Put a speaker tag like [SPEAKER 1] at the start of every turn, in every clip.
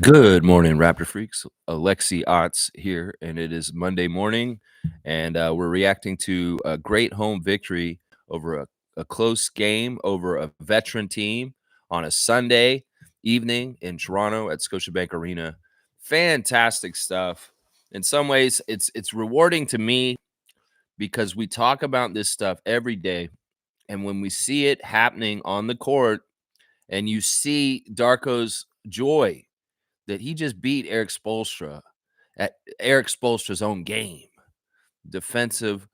[SPEAKER 1] Good morning, Raptor Freaks. Alexi Otts here, and it is Monday morning, and we're reacting to a great home victory over a close game over a veteran team on a Sunday evening in Toronto at Scotiabank Arena. Fantastic stuff. In some ways, it's rewarding to me because we talk about this stuff every day, and when we see it happening on the court, and you see Darko's joy that he just beat Eric Spoelstra at Eric Spoelstra's own game. Defensive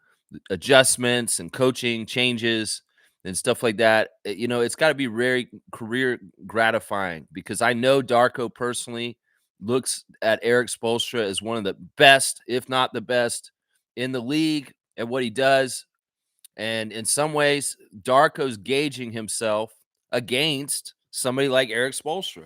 [SPEAKER 1] adjustments and coaching changes and stuff like that. It's got to be very career gratifying because I know Darko personally looks at Eric Spoelstra as one of the best, if not the best, in the league at what he does. And in some ways, Darko's gauging himself against somebody like Eric Spoelstra.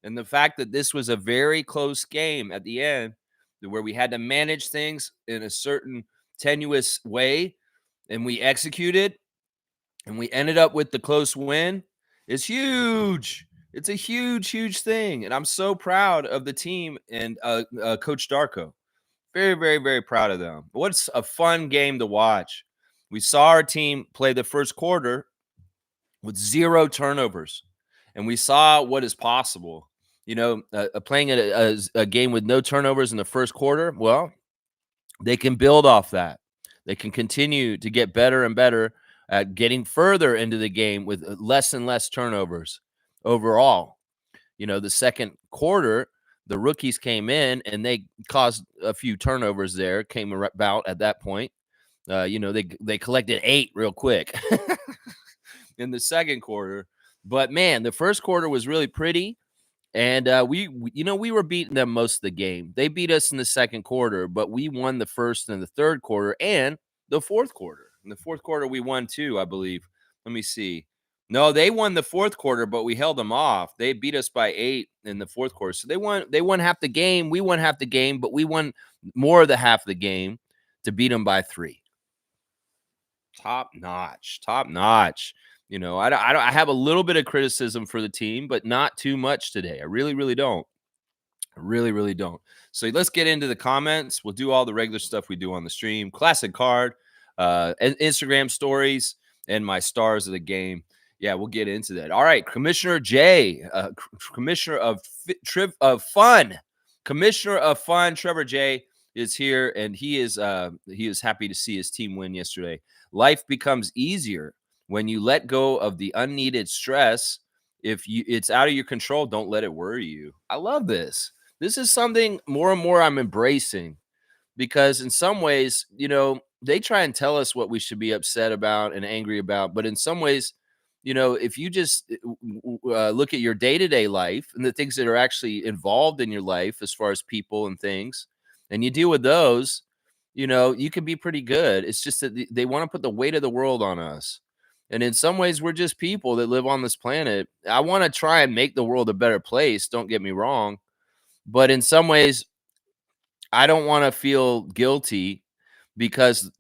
[SPEAKER 1] And the fact that this was a very close game at the end, where we had to manage things in a certain tenuous way, and we executed, and we ended up with the close win, is huge. It's a huge, huge thing, and I'm so proud of the team and Coach Darko. Very, very, very proud of them. What's a fun game to watch. We saw our team play the first quarter with 0 turnovers, and we saw what is possible. Playing a game with no turnovers in the first quarter, well, they can build off that. They can continue to get better and better at getting further into the game with less and less turnovers overall. The second quarter, the rookies came in and they caused a few turnovers there, came about at that point. They collected 8 real quick in the second quarter. But man, the first quarter was really pretty. And we were beating them most of the game. They beat us in the second quarter, but we won the first and the third quarter and the fourth quarter. In the fourth quarter, we won too, I believe. Let me see. No, they won the fourth quarter, but we held them off. They beat us by 8 in the fourth quarter. So they won half the game. We won half the game, but we won more of the half of the game to beat them by 3. Top notch, top notch. I have a little bit of criticism for the team, but not too much today. I really, really don't. I really, really don't. So let's get into the comments. We'll do all the regular stuff we do on the stream. Classic card, and Instagram stories, and my stars of the game. Yeah, we'll get into that. All right, Commissioner J, Commissioner of Fun, Commissioner of Fun, Trevor J is here, and he is happy to see his team win yesterday. Life becomes easier when you let go of the unneeded stress. If it's out of your control, don't let it worry you. I love this. This is something more and more I'm embracing because in some ways, they try and tell us what we should be upset about and angry about. But in some ways, if you just look at your day-to-day life and the things that are actually involved in your life as far as people and things, and you deal with those, you can be pretty good. It's just that they want to put the weight of the world on us. And in some ways, we're just people that live on this planet. I want to try and make the world a better place. Don't get me wrong. But in some ways, I don't want to feel guilty because,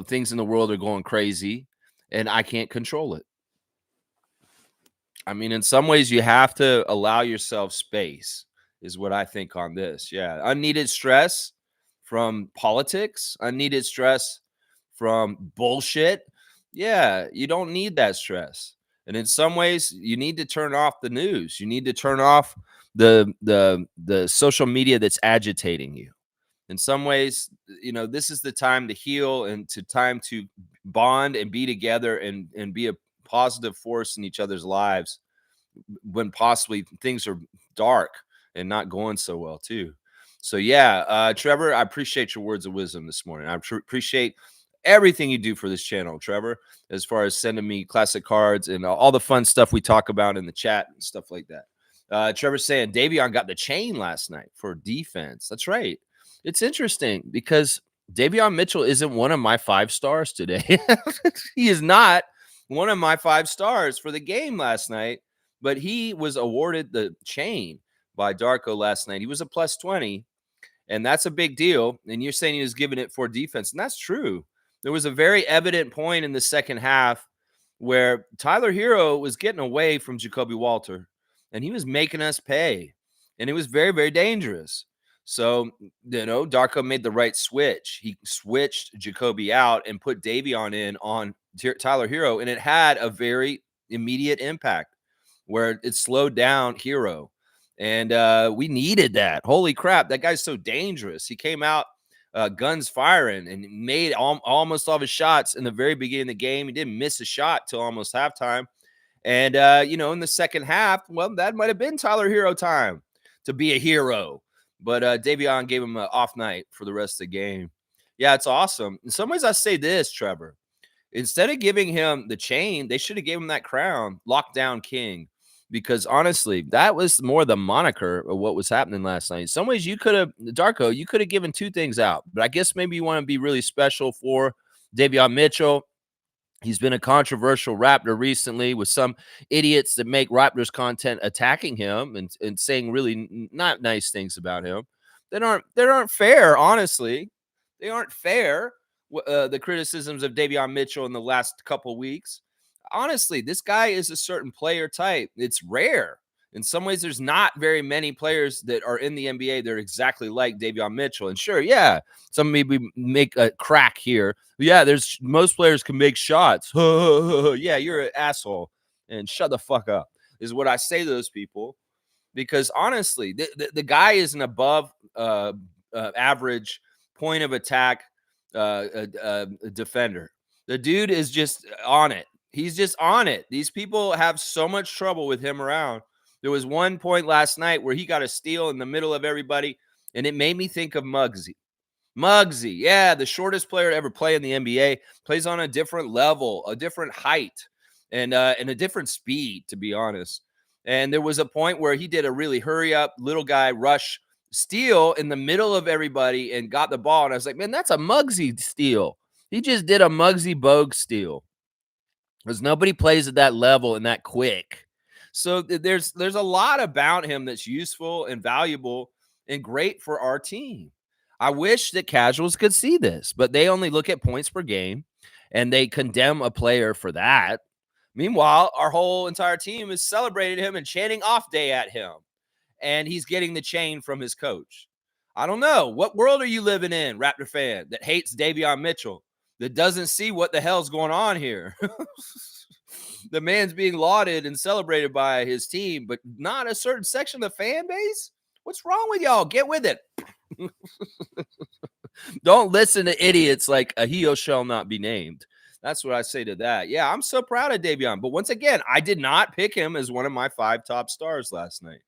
[SPEAKER 1] things in the world are going crazy and I can't control it. I mean, in some ways, you have to allow yourself space, is what I think on this. Yeah. Unneeded stress from politics, unneeded stress from bullshit. Yeah. You don't need that stress. And in some ways, you need to turn off the news. You need to turn off the social media that's agitating you. In some ways, this is the time to heal and time to bond and be together and be a positive force in each other's lives when possibly things are dark and not going so well too. So yeah, Trevor, I appreciate your words of wisdom this morning. I appreciate everything you do for this channel, Trevor, as far as sending me classic cards and all the fun stuff we talk about in the chat and stuff like that. Trevor's saying Davion got the chain last night for defense. That's right. It's interesting because Davion Mitchell isn't one of my 5 stars today. He is not one of my 5 stars for the game last night, but he was awarded the chain by Darko last night. He was a plus 20, and that's a big deal. And you're saying he was giving it for defense, and that's true. There was a very evident point in the second half where Tyler Hero was getting away from Jacoby Walter, and he was making us pay. and it was very, very dangerous. So, Darko made the right switch. He switched Jacoby out and put Davion in on Tyler Hero, and it had a very immediate impact where it slowed down Hero. And we needed that. Holy crap, that guy's so dangerous. He came out guns firing and made almost all of his shots in the very beginning of the game. He didn't miss a shot till almost halftime. And, in the second half, well, that might have been Tyler Hero time to be a hero. But Davion gave him an off night for the rest of the game. Yeah, it's awesome. In some ways, I say this, Trevor. Instead of giving him the chain, they should have gave him that crown, Lockdown King. Because honestly, that was more the moniker of what was happening last night. In some ways, Darko, you could have given two things out. But I guess maybe you want to be really special for Davion Mitchell. He's been a controversial Raptor recently with some idiots that make Raptors content attacking him and saying really not nice things about him that aren't fair, honestly. They aren't fair, the criticisms of Davion Mitchell in the last couple weeks. Honestly, this guy is a certain player type. It's rare. In some ways, there's not very many players that are in the NBA that are exactly like Davion Mitchell. And sure, yeah, some maybe make a crack here. Yeah, there's most players can make shots. Yeah, you're an asshole. And shut the fuck up is what I say to those people. Because honestly, the guy is an above average point of attack defender. The dude is just on it. He's just on it. These people have so much trouble with him around. There was one point last night where he got a steal in the middle of everybody, and it made me think of Muggsy. Muggsy, yeah, the shortest player to ever play in the NBA, plays on a different level, a different height, and a different speed, to be honest. And there was a point where he did a really hurry up little guy rush steal in the middle of everybody and got the ball. And I was like, man, that's a Muggsy steal. He just did a Muggsy Bogue steal because nobody plays at that level and that quick. So there's a lot about him that's useful and valuable and great for our team. I wish that casuals could see this, but they only look at points per game and they condemn a player for that. Meanwhile, our whole entire team is celebrating him and chanting off day at him. And he's getting the chain from his coach. I don't know. What world are you living in, Raptor fan, that hates Davion Mitchell, that doesn't see what the hell's going on here? The man's being lauded and celebrated by his team, but not a certain section of the fan base? What's wrong with y'all? Get with it. Don't listen to idiots like a he shall not be named. That's what I say to that. Yeah, I'm so proud of Davion. But once again, I did not pick him as one of my 5 top stars last night.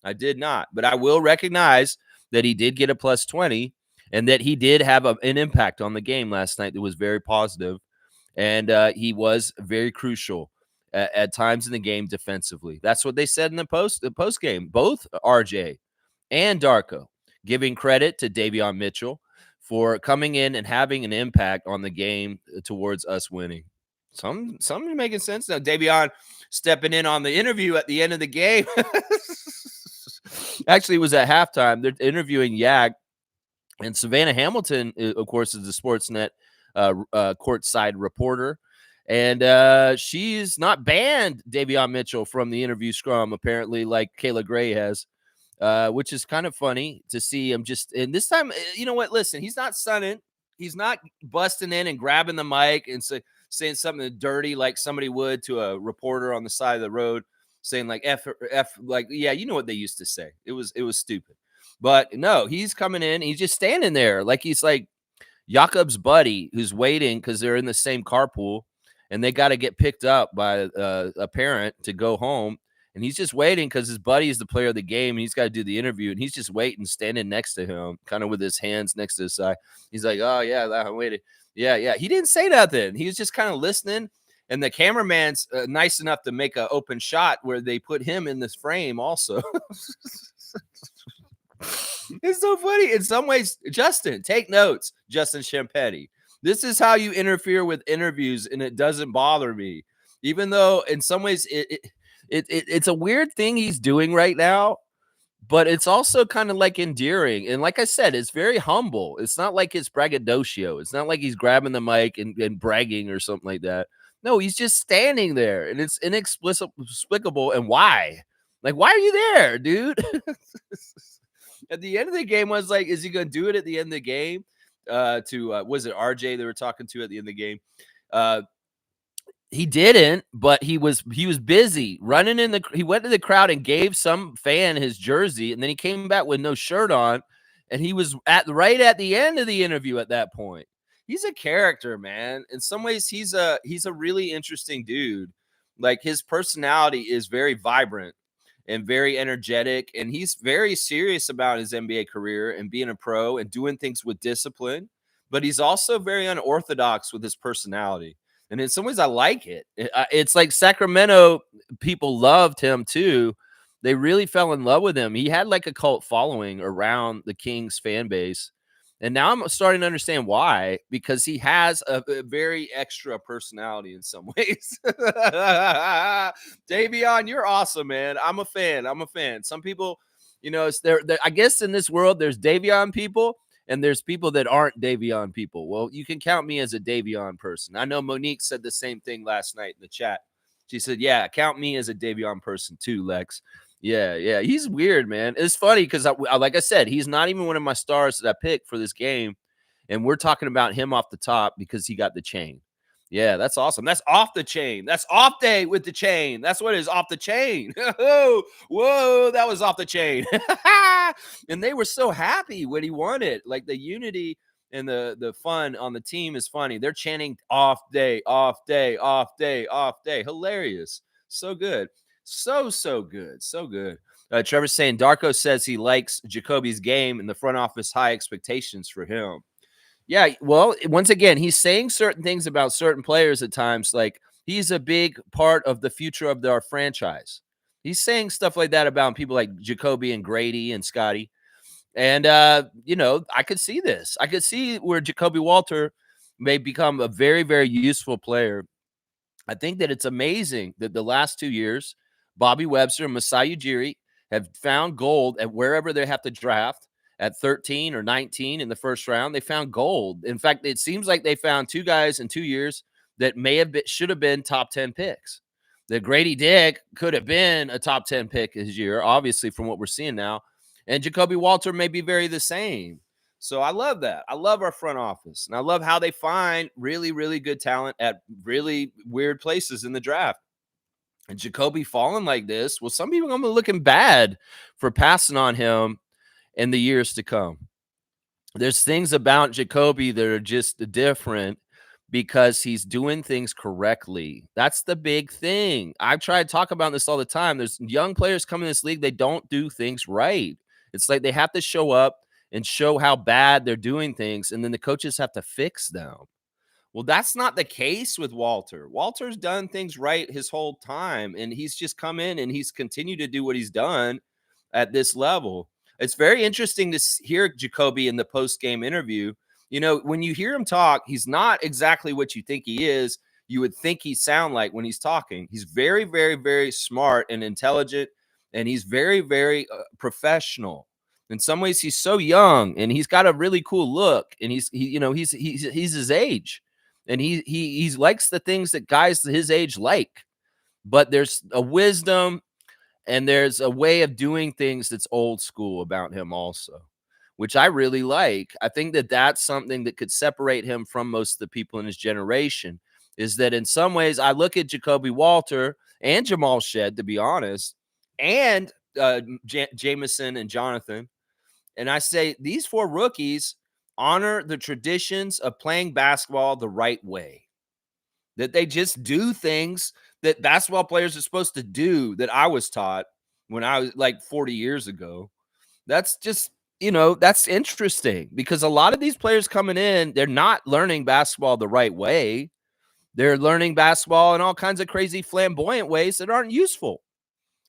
[SPEAKER 1] I did not. But I will recognize that he did get a plus 20 and that he did have an impact on the game last night that was very positive. And he was very crucial at times in the game defensively. That's what they said in the post game. Both RJ and Darko giving credit to Davion Mitchell for coming in and having an impact on the game towards us winning. Some making sense now. Davion stepping in on the interview at the end of the game. Actually, it was at halftime. They're interviewing Yak, and Savannah Hamilton, of course, is the Sportsnet courtside reporter. And she's not banned Davion Mitchell from the interview scrum, apparently, like Kayla Gray has. Which is kind of funny to see him and this time, you know what? Listen, he's not stunning. He's not busting in and grabbing the mic and saying something dirty like somebody would to a reporter on the side of the road, saying like F, like, yeah, you know what they used to say. It was stupid. But no, he's coming in. He's just standing there like he's like Jakob's buddy who's waiting because they're in the same carpool and they got to get picked up by a parent to go home. And he's just waiting because his buddy is the player of the game. And he's got to do the interview. And he's just waiting, standing next to him, kind of with his hands next to his side. He's like, oh, yeah, I waited. Yeah. He didn't say nothing. He was just kind of listening. And the cameraman's nice enough to make an open shot where they put him in this frame also. It's so funny. In some ways, Justin, take notes, Justin Champetti. This is how you interfere with interviews, and it doesn't bother me. Even though in some ways it's a weird thing he's doing right now, but it's also kind of like endearing. And like I said, it's very humble. It's not like it's braggadocio. It's not like he's grabbing the mic and bragging or something like that. No, he's just standing there, and it's inexplicable. And why? Like, why are you there, dude? At the end of the game, I was like, is he going to do it at the end of the game? Was it RJ they were talking to at the end of the game? Uh, he didn't, but he was busy running in the. He went to the crowd and gave some fan his jersey, and then he came back with no shirt on, and he was right at the end of the interview at that point. He's a character, man. In some ways, he's a really interesting dude. Like, his personality is very vibrant and very energetic, and he's very serious about his NBA career and being a pro and doing things with discipline. But he's also very unorthodox with his personality. And in some ways, I like it. It's like Sacramento people loved him too. They really fell in love with him. He had like a cult following around the Kings fan base. And now I'm starting to understand why, because he has a very extra personality in some ways. Davion, you're awesome, man. I'm a fan. I'm a fan. Some people, it's there. I guess in this world, there's Davion people and there's people that aren't Davion people. Well, you can count me as a Davion person. I know Monique said the same thing last night in the chat. She said, yeah, count me as a Davion person too, Lex. Yeah. He's weird, man. It's funny because, like I said, he's not even one of my stars that I picked for this game. And we're talking about him off the top because he got the chain. Yeah, that's awesome. That's off the chain. That's off day with the chain. That's what it is, off the chain. Whoa, that was off the chain. And they were so happy when he won it. Like, the unity and the fun on the team is funny. They're chanting off day, off day, off day, off day. Hilarious. So good. So good. So good. Trevor's saying Darko says he likes Jacoby's game and the front office high expectations for him. Yeah, well, once again, he's saying certain things about certain players at times, like he's a big part of the future of our franchise. He's saying stuff like that about people like Jacoby and Grady and Scotty. And, I could see this. I could see where Jacoby Walter may become a very, very useful player. I think that it's amazing that the last 2 years, Bobby Webster and Masai Ujiri have found gold at wherever they have to draft at 13 or 19 in the first round. They found gold. In fact, it seems like they found two guys in 2 years that should have been top 10 picks. That Grady Dick could have been a top 10 pick this year, obviously, from what we're seeing now. And Jacoby Walter may be very the same. So I love that. I love our front office, and I love how they find really, really good talent at really weird places in the draft. And Jacoby falling like this, well, some people are going to be looking bad for passing on him in the years to come. There's things about Jacoby that are just different because he's doing things correctly. That's the big thing. I try to talk about this all the time. There's young players coming in this league, they don't do things right. It's like they have to show up and show how bad they're doing things, and then the coaches have to fix them. Well, that's not the case with Walter. Walter's done things right his whole time, and he's just come in and he's continued to do what he's done at this level. It's very interesting to hear Jacoby in the post-game interview. When you hear him talk, he's not exactly what you think he is. You would think he sound like when he's talking. He's very, very, very smart and intelligent, and he's very, very professional. In some ways, he's so young, and he's got a really cool look, and he's his age, and he likes the things that guys his age like. But there's a wisdom and there's a way of doing things that's old school about him also, which I really like. I think that that's something that could separate him from most of the people in his generation, is that in some ways I look at Jacoby Walter and Jamal Shed, to be honest, and Jameson and Jonathan, and I say these four rookies honor the traditions of playing basketball the right way, that they just do things that basketball players are supposed to do that I was taught when I was like 40 years ago. That's just, that's interesting because a lot of these players coming in, they're not learning basketball the right way. They're learning basketball in all kinds of crazy flamboyant ways that aren't useful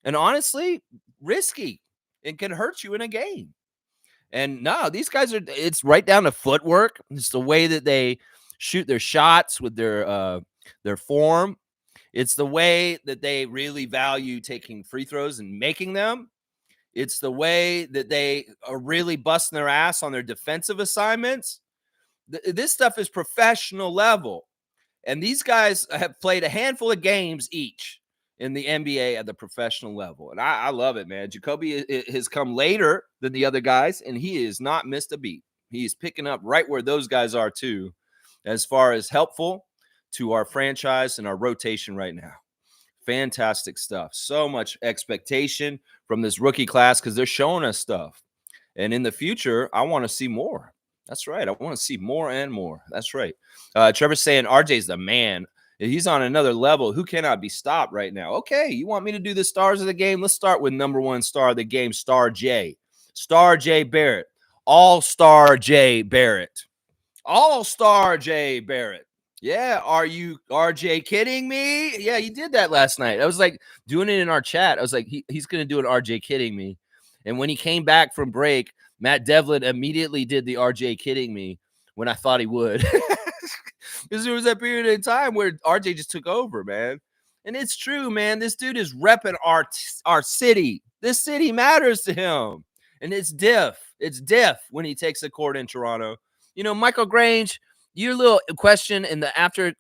[SPEAKER 1] and honestly risky and can hurt you in a game. And no, these guys it's right down to footwork. It's the way that they shoot their shots with their form. It's the way that they really value taking free throws and making them. It's the way that they are really busting their ass on their defensive assignments. This stuff is professional level. And these guys have played a handful of games each. in the NBA at the professional level. And I love it, man. Jacoby has come later than the other guys, and he has not missed a beat. He's picking up right where those guys are, too, as far as helpful to our franchise and our rotation right now. Fantastic stuff. So much expectation from this rookie class because they're showing us stuff. And in the future, I want to see more. That's right. I want to see more and more. That's right. Trevor's saying RJ's the man. He's on another level. Who cannot be stopped right now? Okay, you want me to do the stars of the game? Let's start with number one star of the game, Star J. Star J Barrett. All-Star J Barrett. All-Star J Barrett. Yeah, are you RJ kidding me? Yeah, he did that last night. I was like doing it in our chat. I was like, he's going to do an RJ kidding me. And when he came back from break, Matt Devlin immediately did the RJ kidding me when I thought he would. Because there was that period of time where RJ just took over, man. And it's true, man. This dude is repping our city. This city matters to him. And it's diff. It's diff when he takes the court in Toronto. You know, Michael Grange, your little question in the after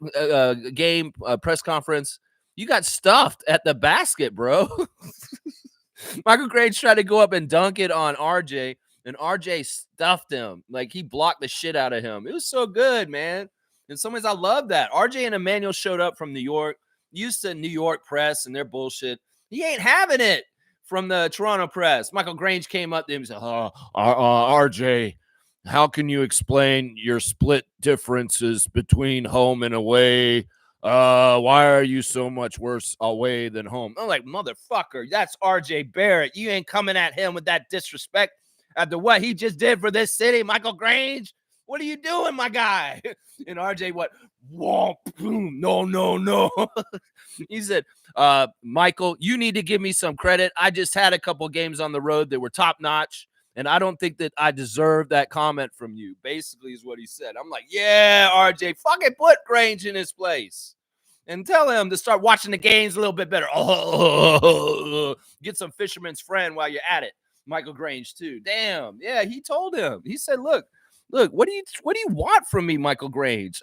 [SPEAKER 1] game press conference, you got stuffed at the basket, bro. Michael Grange tried to go up and dunk it on RJ, and RJ stuffed him. Like, he blocked the shit out of him. It was so good, man. In some ways, I love that. RJ and Emmanuel showed up from New York, used to New York press and their bullshit. He ain't having it from the Toronto press. Michael Grange came up to him and said, RJ, how can you explain your split differences between home and away? Why are you so much worse away than home? I'm like, motherfucker, that's RJ Barrett. You ain't coming at him with that disrespect after what he just did for this city, Michael Grange. What are you doing, my guy? And RJ, what? Womp, boom, no. He said, Michael, you need to give me some credit. I just had a couple games on the road that were top notch. And I don't think that I deserve that comment from you, basically, is what he said. I'm like, yeah, RJ, fucking put Grange in his place and tell him to start watching the games a little bit better. Oh, get some fisherman's friend while you're at it. Michael Grange, too. Damn. Yeah, he told him. He said, look, what do you want from me, Michael Grange?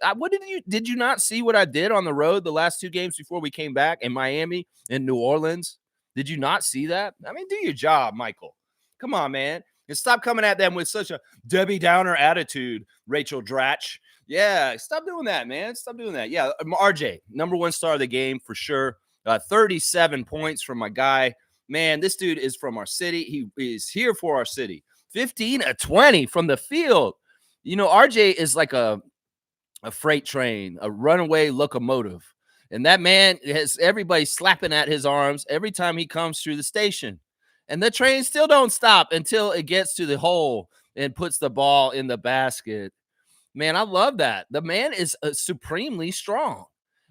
[SPEAKER 1] Did you not see what I did on the road the last two games before we came back in Miami and New Orleans? Did you not see that? I mean, do your job, Michael. Come on, man. And stop coming at them with such a Debbie Downer attitude, Rachel Dratch. Yeah, stop doing that, man. Stop doing that. Yeah, RJ, number one star of the game for sure. 37 points from my guy. Man, this dude is from our city. He is here for our city. 15 of 20 from the field. You know, RJ is like a freight train, a runaway locomotive. And that man has everybody slapping at his arms every time he comes through the station. And the train still don't stop until it gets to the hole and puts the ball in the basket. Man, I love that. The man is supremely strong.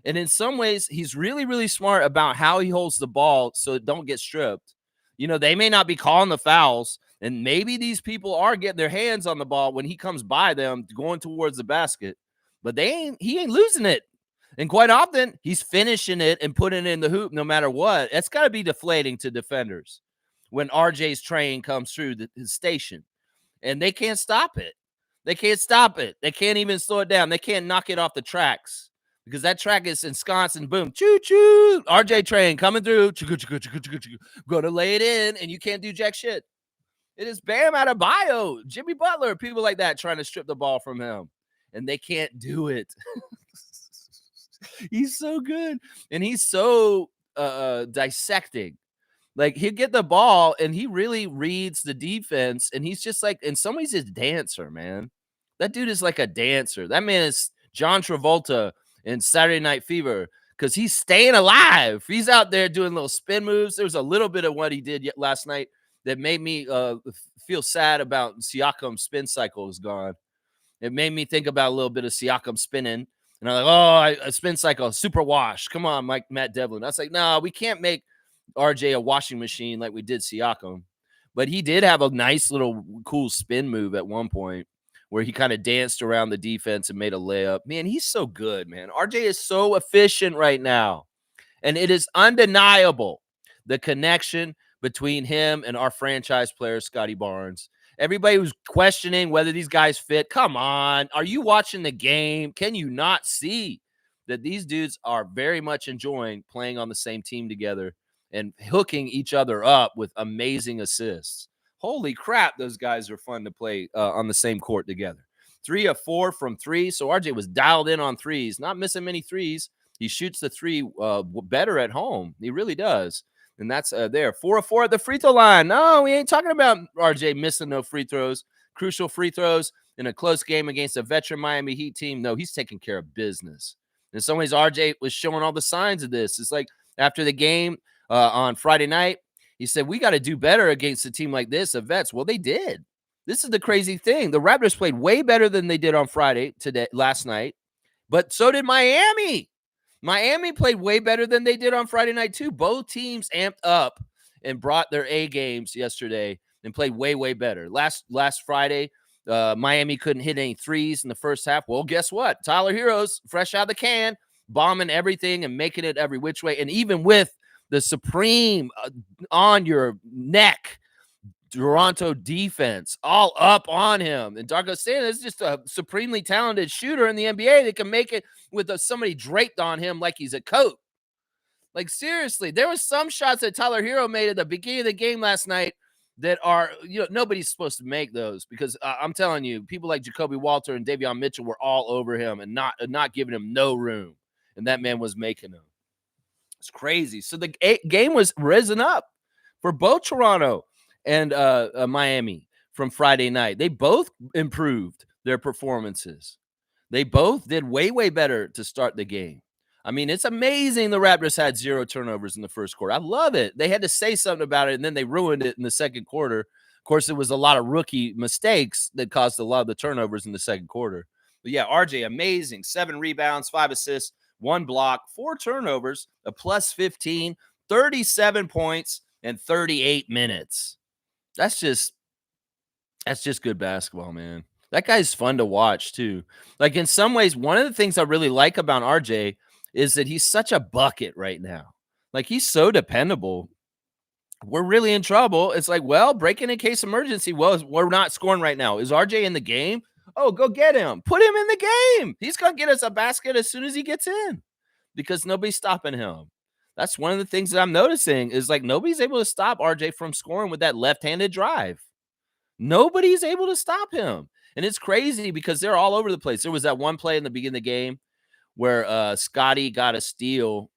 [SPEAKER 1] And in some ways, he's really, really smart about how he holds the ball so it don't get stripped. You know, they may not be calling the fouls, and maybe these people are getting their hands on the ball when he comes by them going towards the basket, but he ain't losing it. And quite often, he's finishing it and putting it in the hoop no matter what. That's got to be deflating to defenders when RJ's train comes through his station, and they can't stop it. They can't stop it. They can't even slow it down. They can't knock it off the tracks because that track is ensconced and boom, choo-choo, RJ train coming through, going to lay it in, and you can't do jack shit. It is Bam Adebayo, Jimmy Butler, people like that trying to strip the ball from him, and they can't do it. He's so good, and he's so dissecting. Like, he'll get the ball, and he really reads the defense, and he's just like, in some ways, he's a dancer, man. That dude is like a dancer. That man is John Travolta in Saturday Night Fever because he's staying alive. He's out there doing little spin moves. There was a little bit of what he did last night that made me feel sad about Siakam's spin cycle is gone. It made me think about a little bit of Siakam spinning. And I'm like, a spin cycle, super wash. Come on, Matt Devlin. I was like, no, we can't make RJ a washing machine like we did Siakam. But he did have a nice little cool spin move at one point where he kind of danced around the defense and made a layup. Man, he's so good, man. RJ is so efficient right now. And it is undeniable the connection between him and our franchise player, Scotty Barnes. Everybody was questioning whether these guys fit. Come on. Are you watching the game? Can you not see that these dudes are very much enjoying playing on the same team together and hooking each other up with amazing assists. Holy crap, those guys are fun to play on the same court together. 3 of 4 from 3. So RJ was dialed in on threes, not missing many threes. He shoots the three better at home. He really does. And that's there. 4 of 4 at the free throw line. No, we ain't talking about RJ missing no free throws, crucial free throws in a close game against a veteran Miami Heat team. No, he's taking care of business. In some ways, RJ was showing all the signs of this. It's like after the game on Friday night, he said, we got to do better against a team like this, the Vets. Well, they did. This is the crazy thing. The Raptors played way better than they did on last night, but so did Miami. Miami played way better than they did on Friday night, too. Both teams amped up and brought their A games yesterday and played way, way better. Last Friday, Miami couldn't hit any threes in the first half. Well, guess what? Tyler Hero's fresh out of the can, bombing everything and making it every which way. And even with the supreme on your neck Toronto defense all up on him. And Darko saying is just a supremely talented shooter in the NBA that can make it with somebody draped on him like he's a coat. Like, seriously, there was some shots that Tyler Hero made at the beginning of the game last night that are, nobody's supposed to make those because I'm telling you, people like Jacoby Walter and Davion Mitchell were all over him and not giving him no room. And that man was making them. It's crazy. So the game was risen up for both Toronto and Miami from Friday night. They both improved their performances. They both did way, way better to start the game. I mean, it's amazing the Raptors had 0 turnovers in the first quarter. I love it. They had to say something about it, and then they ruined it in the second quarter. Of course, it was a lot of rookie mistakes that caused a lot of the turnovers in the second quarter. But yeah, RJ, amazing. 7 rebounds, 5 assists, 1 block, 4 turnovers, a plus 15, 37 points, and 38 minutes. That's just good basketball, man. That guy's fun to watch too. Like, in some ways, one of the things I really like about RJ is that he's such a bucket right now. Like, he's so dependable. We're really in trouble. It's like, well, breaking in case emergency. Well, we're not scoring right now. Is RJ in the game? Oh, go get him. Put him in the game. He's going to get us a basket as soon as he gets in because nobody's stopping him. That's one of the things that I'm noticing is like nobody's able to stop RJ from scoring with that left-handed drive. Nobody's able to stop him. And it's crazy because they're all over the place. There was that one play in the beginning of the game where Scotty got a steal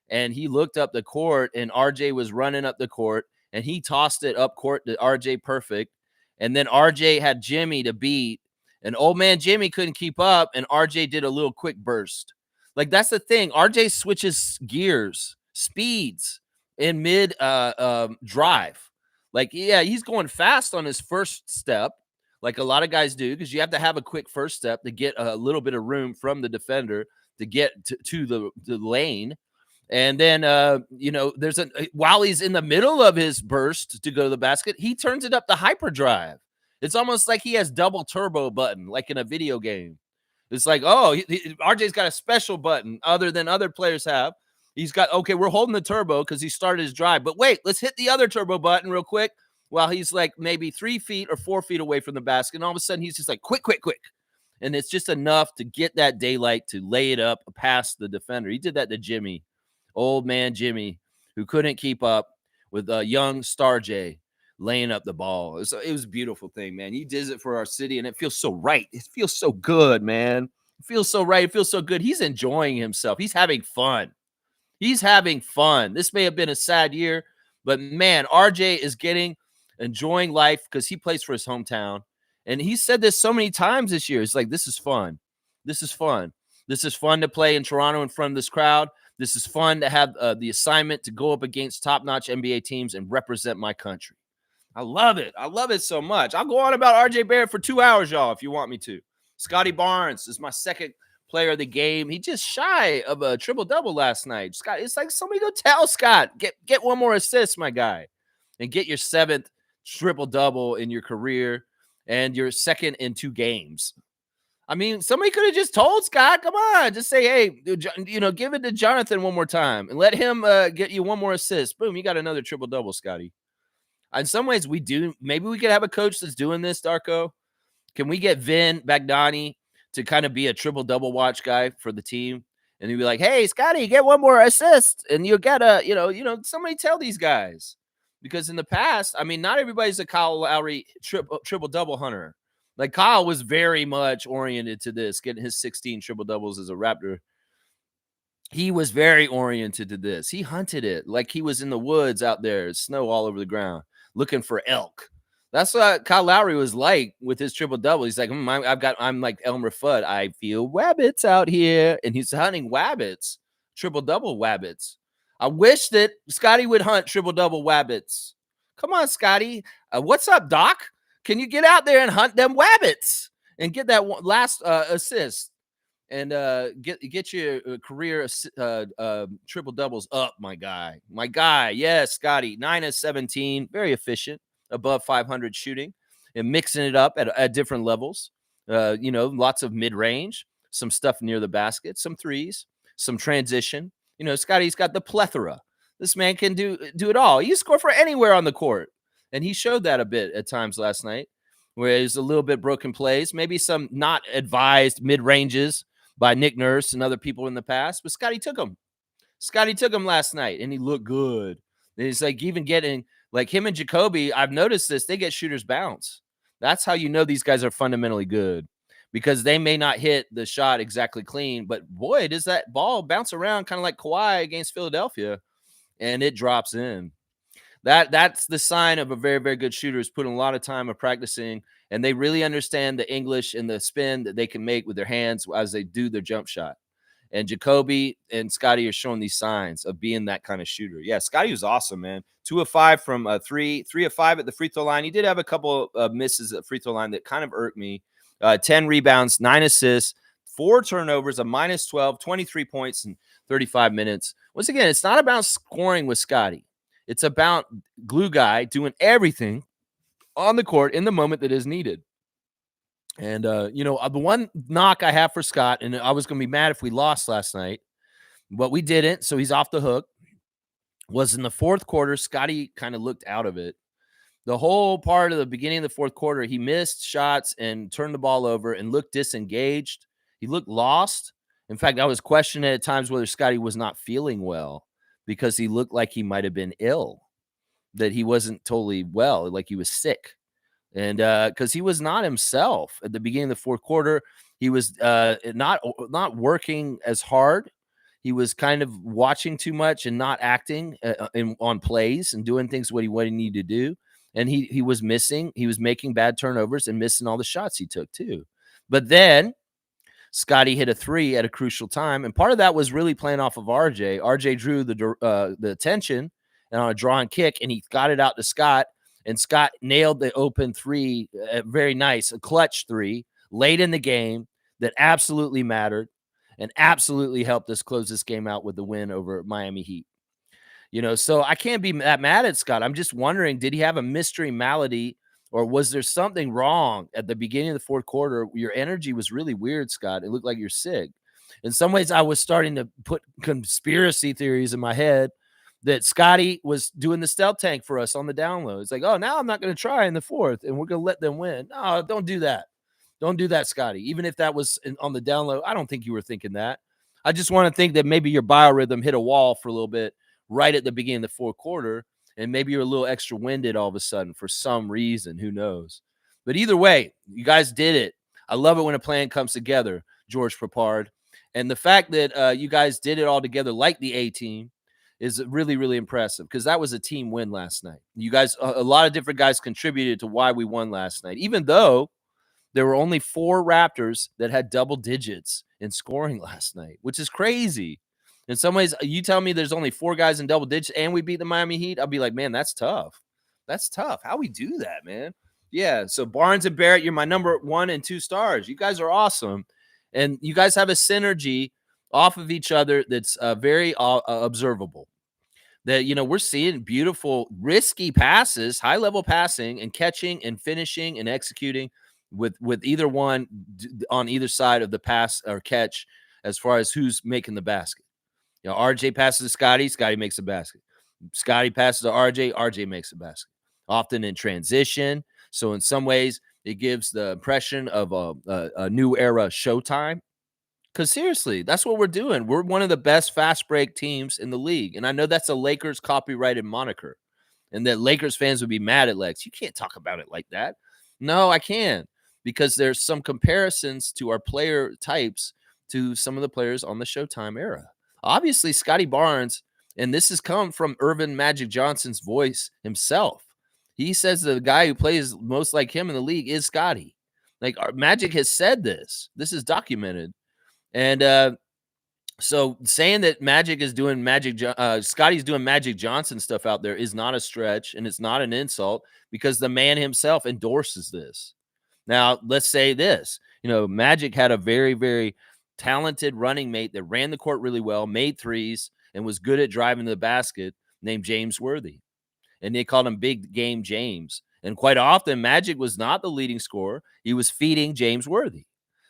[SPEAKER 1] and he looked up the court and RJ was running up the court and he tossed it up court to RJ perfect. And then RJ had Jimmy to beat and old man Jimmy couldn't keep up and RJ did a little quick burst. Like, that's the thing. RJ switches gears, speeds in mid drive. Like, yeah, he's going fast on his first step, like a lot of guys do, because you have to have a quick first step to get a little bit of room from the defender to get to the lane. And then, there's while he's in the middle of his burst to go to the basket, he turns it up the hyperdrive. It's almost like he has double turbo button, like in a video game. It's like, oh, RJ's got a special button other than other players have. He's got, okay, we're holding the turbo because he started his drive. But wait, let's hit the other turbo button real quick while he's like maybe 3 feet or 4 feet away from the basket. And all of a sudden, he's just like, quick. And it's just enough to get that daylight to lay it up past the defender. He did that to Jimmy, old man Jimmy, who couldn't keep up with young Star J laying up the ball. It was a beautiful thing, man. He did it for our city, and it feels so right. It feels so good, man. It feels so right. It feels so good. He's enjoying himself. He's having fun. This may have been a sad year, but man, RJ is enjoying life because he plays for his hometown. And he said this so many times this year. It's like, this is fun. This is fun. This is fun to play in Toronto in front of this crowd. This is fun to have the assignment to go up against top-notch NBA teams and represent my country. I love it. I love it so much. I'll go on about RJ Barrett for 2 hours, y'all, if you want me to. Scotty Barnes is my second player of the game. He just shy of a triple-double last night. Scott, it's like somebody go tell Scott, get one more assist, my guy, and get your 7th triple-double in your career and your second in 2 games. I mean, somebody could have just told Scott, come on, just say, hey, give it to Jonathan one more time and let him get you one more assist. Boom, you got another triple-double, Scotty. In some ways, maybe we could have a coach that's doing this, Darko. Can we get Vin Bagdani to kind of be a triple-double watch guy for the team And he'd be like, "Hey, Scotty, get one more assist, and you'll get a, somebody tell these guys." Because in the past, I mean, not everybody's a Kyle Lowry triple double hunter. Like Kyle was very much oriented to this, getting his 16 triple doubles as a Raptor. He was very oriented to this. He hunted it like he was in the woods out there, snow all over the ground, looking for elk. That's what Kyle Lowry was like with his triple double. He's like, I'm like Elmer Fudd. I feel wabbits out here, and he's hunting wabbits, triple double wabbits. I wish that Scotty would hunt triple double wabbits. Come on, Scotty. What's up, Doc? Can you get out there and hunt them wabbits and get that last assist? And get your career triple doubles up, my guy. Yes, Scotty, 9 of 17, very efficient, above 500 shooting, and mixing it up at different levels. Lots of mid range, some stuff near the basket, some threes, some transition. Scotty's got the plethora. This man can do it all. He can score for anywhere on the court, and he showed that a bit at times last night, where he's a little bit broken plays, maybe some not advised mid ranges by Nick Nurse and other people in the past, but Scotty took him. Scotty took him last night, and he looked good. And it's like even getting like him and Jacoby. I've noticed this; they get shooters bounce. That's how you know these guys are fundamentally good, because they may not hit the shot exactly clean, but boy, does that ball bounce around, kind of like Kawhi against Philadelphia, and it drops in. That's the sign of a very, very good shooter, is putting a lot of time of practicing, and they really understand the English and the spin that they can make with their hands as they do their jump shot. And Jacoby and Scotty are showing these signs of being that kind of shooter. Yeah, Scotty was awesome, man. 2 of 5 from three of 5 at the free throw line. He did have a couple of misses at free throw line that kind of irked me. 10 rebounds, 9 assists, 4 turnovers, a minus 12, 23 points in 35 minutes. Once again, it's not about scoring with Scotty. It's about glue guy doing everything on the court in the moment that is needed. And, the one knock I have for Scott, and I was going to be mad if we lost last night, but we didn't, so he's off the hook, was in the fourth quarter. Scotty kind of looked out of it. The whole part of the beginning of the fourth quarter, he missed shots and turned the ball over and looked disengaged. He looked lost. In fact, I was questioning at times whether Scotty was not feeling well, because he looked like he might have been ill, that he wasn't totally well, like he was sick. And because he was not himself at the beginning of the fourth quarter, he was not working as hard. He was kind of watching too much and not acting on plays and doing things what he needed to do. And he was missing. He was making bad turnovers and missing all the shots he took too. But then Scotty hit a 3 at a crucial time, and part of that was really playing off of RJ. RJ drew the attention and on a draw and kick, and he got it out to Scott. And Scott nailed the open 3, very nice, a clutch 3 late in the game that absolutely mattered and absolutely helped us close this game out with the win over Miami Heat. So I can't be that mad at Scott. I'm just wondering, did he have a mystery malady, or was there something wrong at the beginning of the fourth quarter? Your energy was really weird, Scott. It looked like you're sick. In some ways, I was starting to put conspiracy theories in my head that Scotty was doing the stealth tank for us on the down low. It's like, oh, now I'm not going to try in the fourth, and we're going to let them win. No, don't do that. Don't do that, Scotty. Even if that was on the down low, I don't think you were thinking that. I just want to think that maybe your biorhythm hit a wall for a little bit right at the beginning of the fourth quarter, and maybe you're a little extra winded all of a sudden for some reason. Who knows? But either way, you guys did it. I love it when a plan comes together, George Papard. And the fact that you guys did it all together like the A team is really, really impressive, because that was a team win last night. You guys, a lot of different guys contributed to why we won last night, even though there were only 4 Raptors that had double digits in scoring last night, which is crazy. In some ways, you tell me there's only 4 guys in double digits and we beat the Miami Heat, I'll be like, man, that's tough. That's tough. How we do that, man? Yeah, so Barnes and Barrett, you're my number 1 and 2 stars. You guys are awesome. And you guys have a synergy off of each other that's very observable. That, we're seeing beautiful, risky passes, high-level passing and catching and finishing and executing with either one on either side of the pass or catch, as far as who's making the basket. RJ passes to Scotty, Scotty makes a basket. Scotty passes to RJ, RJ makes a basket. Often in transition. So in some ways, it gives the impression of a new era Showtime Because seriously, that's what we're doing. We're one of the best fast break teams in the league. And I know that's a Lakers copyrighted moniker, and that Lakers fans would be mad at Lex. You can't talk about it like that. No, I can, because there's some comparisons to our player types to some of the players on the Showtime era. Obviously, Scotty Barnes, and this has come from Irvin Magic Johnson's voice himself. He says the guy who plays most like him in the league is Scotty. Like, Magic has said this. This is documented. And so saying that Magic is doing Scotty's doing Magic Johnson stuff out there is not a stretch, and it's not an insult, because the man himself endorses this. Now, let's say this, Magic had a very, very talented running mate that ran the court really well, made threes, and was good at driving to the basket, named James Worthy. And they called him Big Game James. And quite often, Magic was not the leading scorer. He was feeding James Worthy.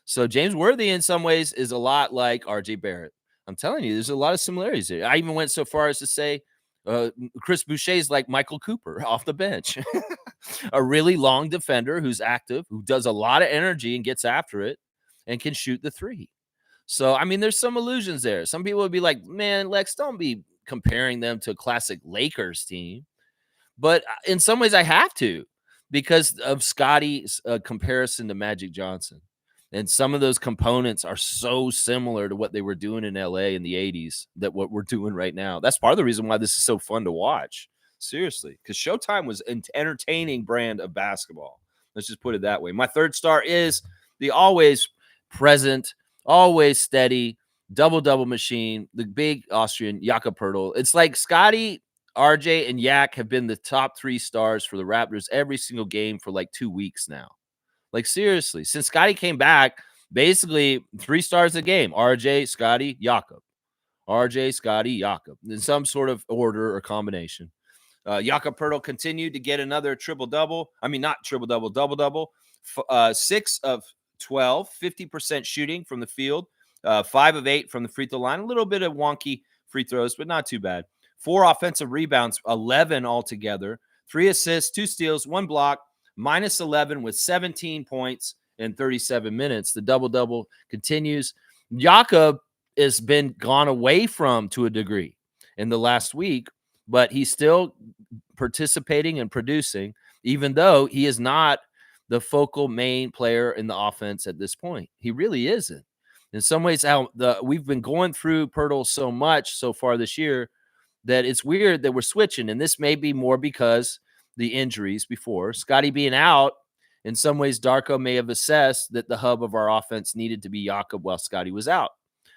[SPEAKER 1] So James Worthy, in some ways, is a lot like RJ Barrett. I'm telling you, there's a lot of similarities there. I even went so far as to say Chris Boucher is like Michael Cooper off the bench. A really long defender who's active, who does a lot of energy and gets after it and can shoot the three. So, I mean, there's some illusions there. Some people would be like, man, Lex, don't be comparing them to a classic Lakers team. But in some ways, I have to, because of Scotty's comparison to Magic Johnson. And some of those components are so similar to what they were doing in LA in the 80s that what we're doing right now. That's part of the reason why this is so fun to watch. Seriously, because Showtime was an entertaining brand of basketball. Let's just put it that way. My third star is the always present, always steady, double-double machine, the big Austrian Jakob Poeltl. It's like Scotty, RJ, and Yak have been the top 3 stars for the Raptors every single game for like 2 weeks now. Like, seriously, since Scotty came back, basically 3 stars a game. RJ, Scotty, Jakob. RJ, Scotty, Jakob. In some sort of order or combination. Jakob Poeltl continued to get another triple-double. I mean, not triple-double, double-double. 6 of 12, 50% shooting from the field. 5 of 8 from the free throw line. A little bit of wonky free throws, but not too bad. 4 offensive rebounds, 11 altogether. 3 assists, 2 steals, 1 block. Minus 11 with 17 points in 37 minutes. The double-double continues. Jakob has been gone away from to a degree in the last week, but he's still participating and producing, even though he is not the focal main player in the offense at this point. He really isn't. In some ways, we've been going through Poeltl so much so far this year that it's weird that we're switching, and this may be more because the injuries before. Scotty being out, in some ways, Darko may have assessed that the hub of our offense needed to be Jakob while Scotty was out.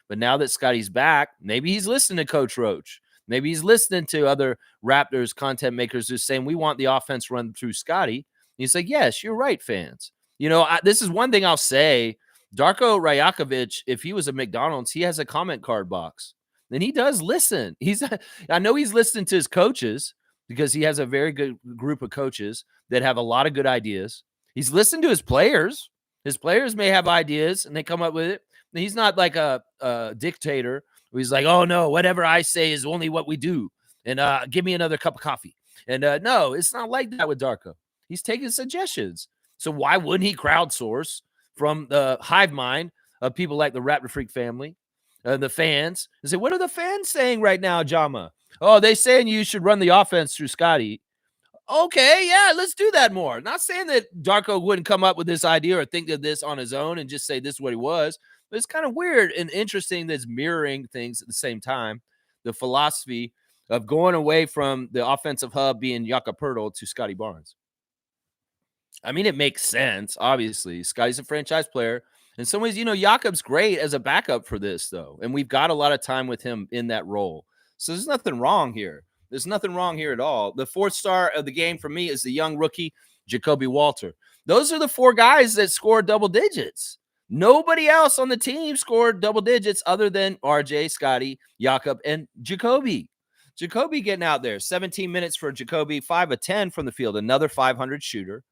[SPEAKER 1] But now that Scotty's back, maybe he's listening to Coach Roach. Maybe he's listening to other Raptors content makers who's saying, we want the offense run through Scotty. And he's like, yes, you're right, fans. This is one thing I'll say. Darko Rajakovic, if he was at McDonald's, he has a comment card box. And he does listen. I know he's listening to his coaches, because he has a very good group of coaches that have a lot of good ideas. He's listened to his players. His players may have ideas, and they come up with it. And he's not like a dictator where he's like, oh, no, whatever I say is only what we do. And give me another cup of coffee. And no, it's not like that with Darko. He's taking suggestions. So why wouldn't he crowdsource from the hive mind of people like the Raptor Freak family, the fans, and say, what are the fans saying right now, Jama? Oh, they saying you should run the offense through Scotty. Okay, yeah, let's do that more. Not saying that Darko wouldn't come up with this idea or think of this on his own and just say this is what he was. But it's kind of weird and interesting that's mirroring things at the same time. The philosophy of going away from the offensive hub being Jakob Poeltl to Scotty Barnes. I mean, it makes sense, obviously. Scotty's a franchise player. In some ways, Jakob's great as a backup for this, though. And we've got a lot of time with him in that role. So there's nothing wrong here. There's nothing wrong here at all. The 4th star of the game for me is the young rookie, Jacoby Walter. Those are the 4 guys that scored double digits. Nobody else on the team scored double digits other than RJ, Scotty, Jakob, and Jacoby. Jacoby getting out there. 17 minutes for Jacoby, 5 of 10 from the field. Another 500 shooter.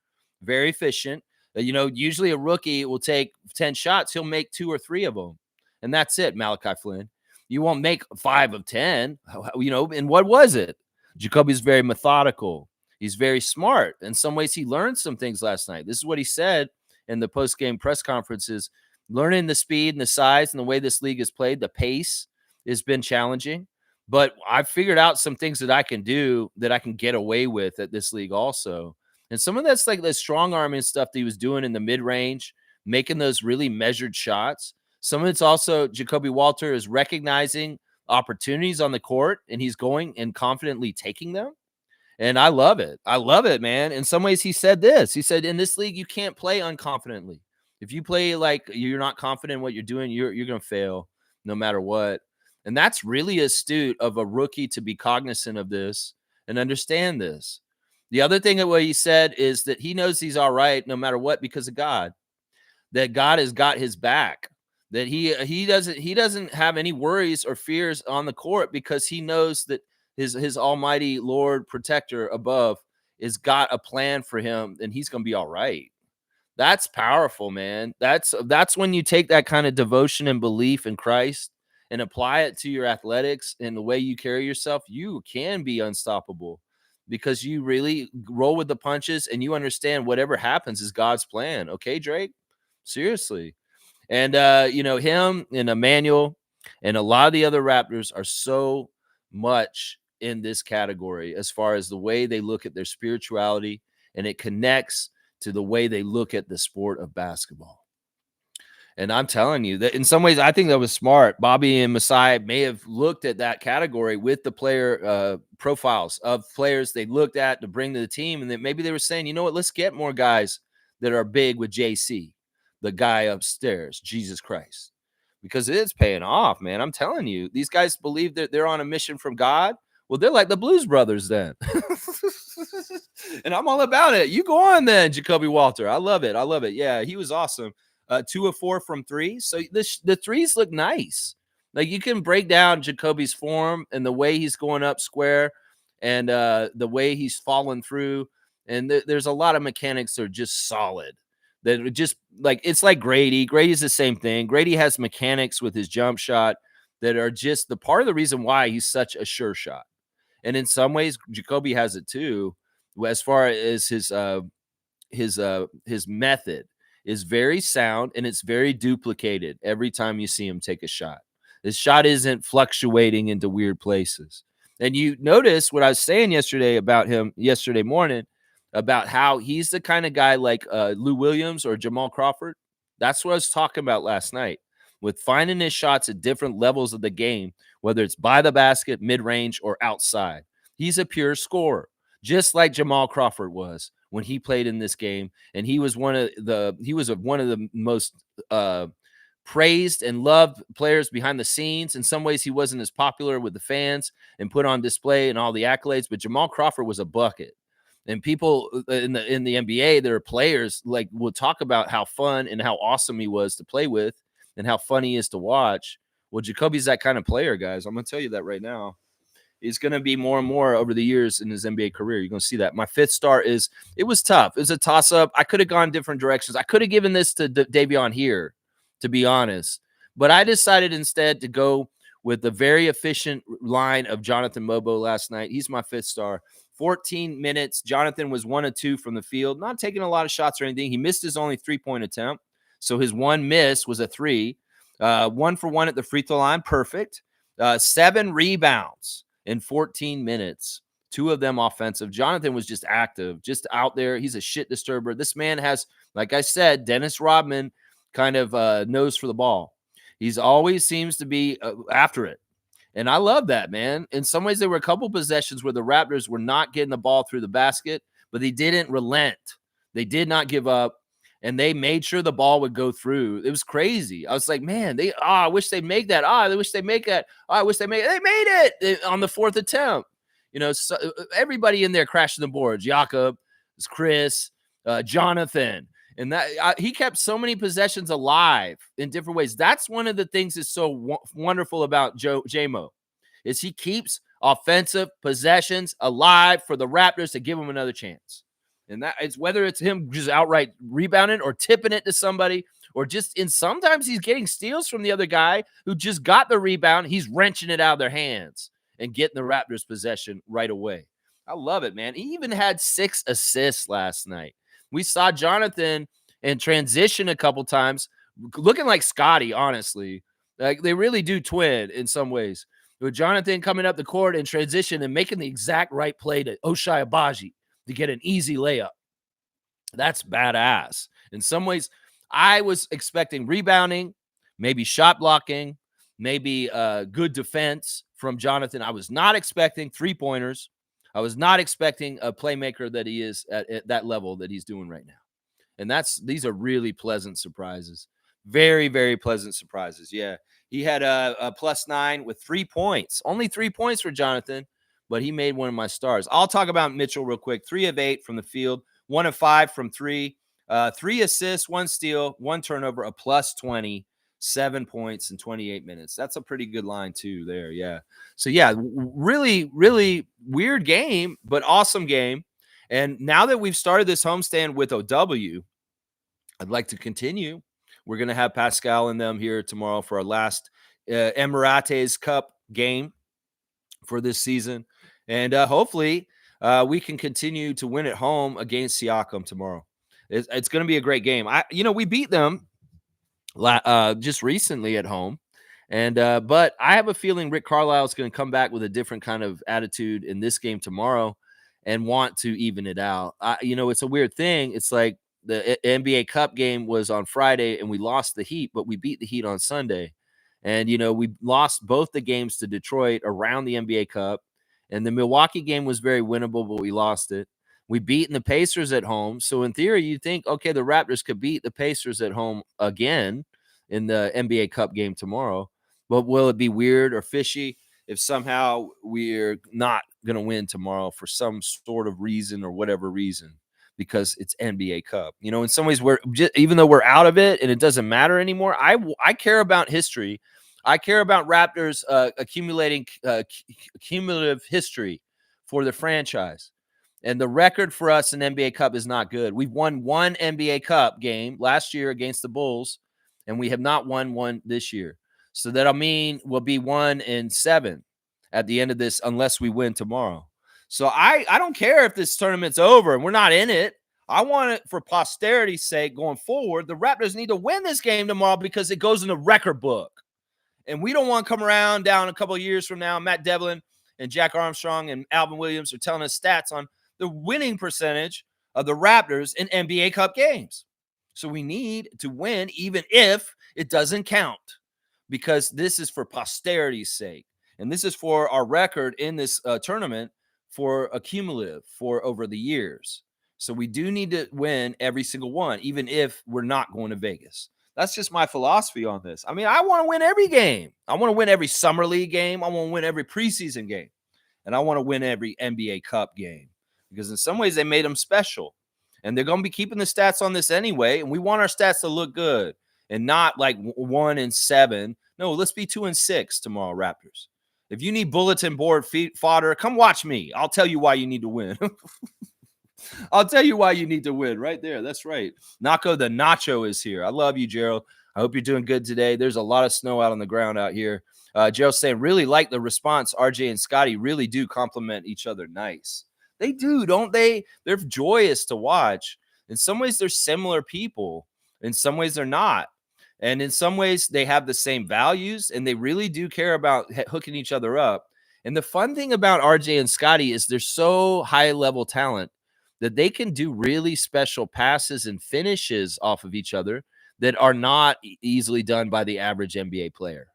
[SPEAKER 1] Very efficient. Usually a rookie will take 10 shots. He'll make 2 or 3 of them. And that's it, Malachi Flynn. You won't make 5 of 10, and what was it? Jacoby's very methodical. He's very smart. In some ways, he learned some things last night. This is what he said in the post-game press conferences. Learning the speed and the size and the way this league is played, the pace has been challenging. But I've figured out some things that I can do that I can get away with at this league also. And some of that's like the strong arming stuff that he was doing in the mid range, making those really measured shots. Some of it's also Jacoby Walter is recognizing opportunities on the court and he's going and confidently taking them. And I love it. I love it, man. In some ways, he said this. He said, in this league, you can't play unconfidently. If you play like you're not confident in what you're doing, you're going to fail no matter what. And that's really astute of a rookie to be cognizant of this and understand this. The other thing that what he said is that he knows he's all right no matter what because of God, that God has got his back, that he doesn't have any worries or fears on the court because he knows that his almighty Lord protector above is got a plan for him and he's going to be all right. That's powerful, man. That's when you take that kind of devotion and belief in Christ and apply it to your athletics and the way you carry yourself, you can be unstoppable because you really roll with the punches and you understand whatever happens is God's plan. Okay, Drake? Seriously. And him and Emmanuel and a lot of the other Raptors are so much in this category as far as the way they look at their spirituality, and it connects to the way they look at the sport of basketball. And I'm telling you that in some ways, I think that was smart. Bobby and Masai may have looked at that category with the player profiles of players they looked at to bring to the team. And then maybe they were saying, you know what, let's get more guys that are big with JC, the guy upstairs, Jesus Christ, because it is paying off, man. I'm telling you, these guys believe that they're on a mission from God. Well, they're like the Blues Brothers then. And I'm all about it. You go on then, Jacoby Walter. I love it. I love it. Yeah, he was awesome. 2 of 4 from 3. So the threes look nice. Like you can break down Jacoby's form and the way he's going up square and the way he's fallen through. And there's a lot of mechanics that are just solid. That are just like it's like Grady. Grady's the same thing. Grady has mechanics with his jump shot that are just the part of the reason why he's such a sure shot. And in some ways, Jacoby has it too, as far as his method is very sound and it's very duplicated every time you see him take a shot. His shot isn't fluctuating into weird places. And you notice what I was saying yesterday about him yesterday morning about how he's the kind of guy like Lou Williams or Jamal Crawford. That's what I was talking about last night with finding his shots at different levels of the game, whether it's by the basket, mid-range, or outside. He's a pure scorer, just like Jamal Crawford was when he played in this game. And he was one of the most praised and loved players behind the scenes. In some ways, he wasn't as popular with the fans and put on display and all the accolades, but Jamal Crawford was a bucket. And people in the NBA, there are players like will talk about how fun and how awesome he was to play with and how fun he is to watch. Well, Jacoby's that kind of player, guys. I'm going to tell you that right now. He's going to be more and more over the years in his NBA career. You're going to see that. My 5th star is, it was tough. It was a toss-up. I could have gone different directions. I could have given this to Davion here, to be honest. But I decided instead to go with the very efficient line of Jonathan Mobo last night. He's my 5th star. 14 minutes. Jonathan was 1 of 2 from the field, not taking a lot of shots or anything. He missed his only 3-point attempt. So his one miss was a 3. 1 for 1 at the free throw line. Perfect. 7 rebounds in 14 minutes. 2 of them offensive. Jonathan was just active, just out there. He's a shit disturber. This man has, like I said, Dennis Rodman kind of nose for the ball. He's always seems to be after it. And I love that, man. In some ways, there were a couple possessions where the Raptors were not getting the ball through the basket, but they didn't relent. They did not give up, and they made sure the ball would go through. It was crazy. I was like, man, I wish they'd make that. I wish they make that. I wish they made it on the 4th attempt. So everybody in there crashing the boards. Jakob, Chris, Jonathan. And that he kept so many possessions alive in different ways. That's one of the things that's so wonderful about J-Mo is he keeps offensive possessions alive for the Raptors to give him another chance. And that is whether it's him just outright rebounding or tipping it to somebody or just sometimes he's getting steals from the other guy who just got the rebound. He's wrenching it out of their hands and getting the Raptors possession right away. I love it, man. He even had 6 assists last night. We saw Jonathan in transition a couple times looking like Scotty, honestly. Like they really do twin in some ways. With Jonathan coming up the court in transition and making the exact right play to Oshai Abaji to get an easy layup. That's badass. In some ways, I was expecting rebounding, maybe shot blocking, maybe good defense from Jonathan. I was not expecting three-pointers. I was not expecting a playmaker that he is at that level that he's doing right now. And these are really pleasant surprises. Very, very pleasant surprises. Yeah. He had a +9 with 3 points. Only 3 points for Jonathan, but he made one of my stars. I'll talk about Mitchell real quick. 3 of 8 from the field, 1 of 5 from 3, 3 assists, 1 steal, 1 turnover, a +20, 7 points in 28 minutes. That's a pretty good line too there. Yeah. So yeah, really, really weird game, but awesome game. And now that we've started this homestand with OW, I'd like to continue. We're going to have Pascal and them here tomorrow for our last Emirates Cup game for this season. And hopefully we can continue to win at home against Siakam tomorrow. It's going to be a great game. We beat them just recently at home. And but I have a feeling Rick Carlisle is going to come back with a different kind of attitude in this game tomorrow and want to even it out. It's a weird thing. It's like the NBA Cup game was on Friday and we lost the Heat, but we beat the Heat on Sunday. And, we lost both the games to Detroit around the NBA Cup. And the Milwaukee game was very winnable, but we lost it. We beaten the Pacers at home. So in theory, you think, okay, the Raptors could beat the Pacers at home again in the NBA Cup game tomorrow. But will it be weird or fishy if somehow we're not going to win tomorrow for some sort of reason or whatever reason? Because it's NBA Cup. In some ways, even though we're out of it and it doesn't matter anymore, I care about history. I care about Raptors accumulating cumulative history for the franchise. And the record for us in NBA Cup is not good. We've won 1 NBA Cup game last year against the Bulls, and we have not won one this year. So that'll mean we'll be 1-7 at the end of this unless we win tomorrow. So I don't care if this tournament's over and we're not in it. I want it for posterity's sake going forward. The Raptors need to win this game tomorrow because it goes in the record book. And we don't want to come around down a couple of years from now. Matt Devlin and Jack Armstrong and Alvin Williams are telling us stats on the winning percentage of the Raptors in NBA Cup games. So we need to win even if it doesn't count because this is for posterity's sake. And this is for our record in this tournament for a cumulative for over the years. So we do need to win every single one, even if we're not going to Vegas. That's just my philosophy on this. I mean, I want to win every game. I want to win every summer league game. I want to win every preseason game. And I want to win every NBA Cup game because in some ways they made them special. And they're going to be keeping the stats on this anyway. And we want our stats to look good and not like 1-7. No, let's be 2-6 tomorrow, Raptors. If you need bulletin board fodder, come watch me. I'll tell you why you need to win. I'll tell you why you need to win right there. That's right. Nako the Nacho is here. I love you, Gerald. I hope you're doing good today. There's a lot of snow out on the ground out here. Gerald's saying, really like the response. RJ and Scotty really do complement each other nice. They do, don't they? They're joyous to watch. In some ways, they're similar people. In some ways, they're not. And in some ways, they have the same values, and they really do care about hooking each other up. And the fun thing about RJ and Scotty is they're so high-level talent that they can do really special passes and finishes off of each other that are not easily done by the average NBA player.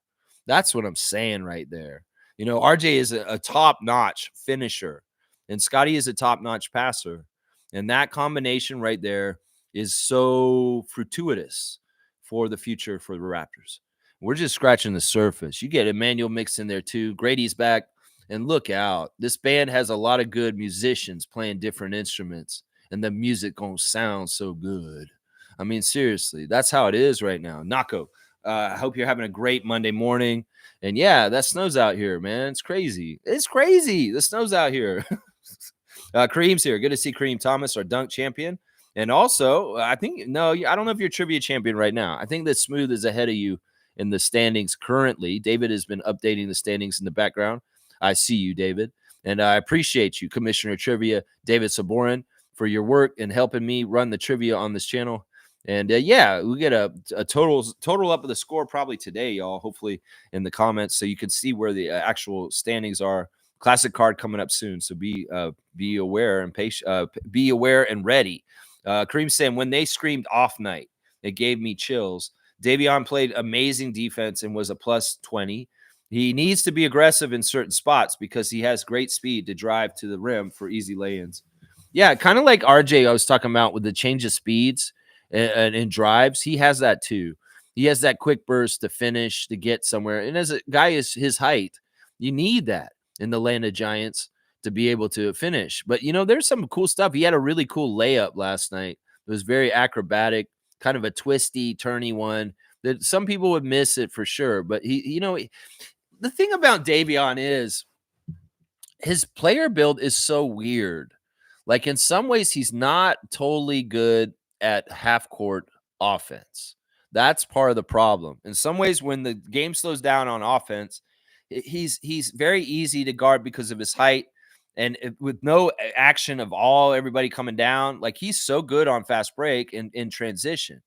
[SPEAKER 1] That's what I'm saying right there. RJ is a top-notch finisher, and Scotty is a top-notch passer. And that combination right there is so fortuitous for the future for the Raptors. We're just scratching the surface. You get Emmanuel mixed in there too. Grady's back. And look out. This band has a lot of good musicians playing different instruments. And the music gonna sound so good. I mean, seriously, that's how it is right now. Nako, I hope you're having a great Monday morning. And yeah, that snow's out here, man. It's crazy. It's crazy. The snow's out here. Kareem's here. Good to see Kareem Thomas, our dunk champion. And also, I don't know if you're trivia champion right now. I think that Smooth is ahead of you in the standings currently. David has been updating the standings in the background. I see you, David. And I appreciate you, Commissioner Trivia, David Saborin, for your work and helping me run the trivia on this channel. And yeah, we get a total up of the score probably today, y'all. Hopefully in the comments, so you can see where the actual standings are. Classic card coming up soon, so be aware and patient. Be aware and ready. Kareem saying when they screamed off night, it gave me chills. Davion played amazing defense and was a +20. He needs to be aggressive in certain spots because he has great speed to drive to the rim for easy lay-ins. Yeah, kind of like RJ I was talking about with the change of speeds and drives. He has that too. He has that quick burst to finish to get somewhere. And as a guy is his height, you need that in the land of giants to be able to finish. But there's some cool stuff. He had a really cool layup last night. It was very acrobatic, kind of a twisty, turny one that some people would miss it for sure. But the thing about Davion is his player build is so weird. Like in some ways, he's not totally good at half court offense. That's part of the problem. In some ways, when the game slows down on offense, he's very easy to guard because of his height and with no action of everybody coming down. Like he's so good on fast break and in transition.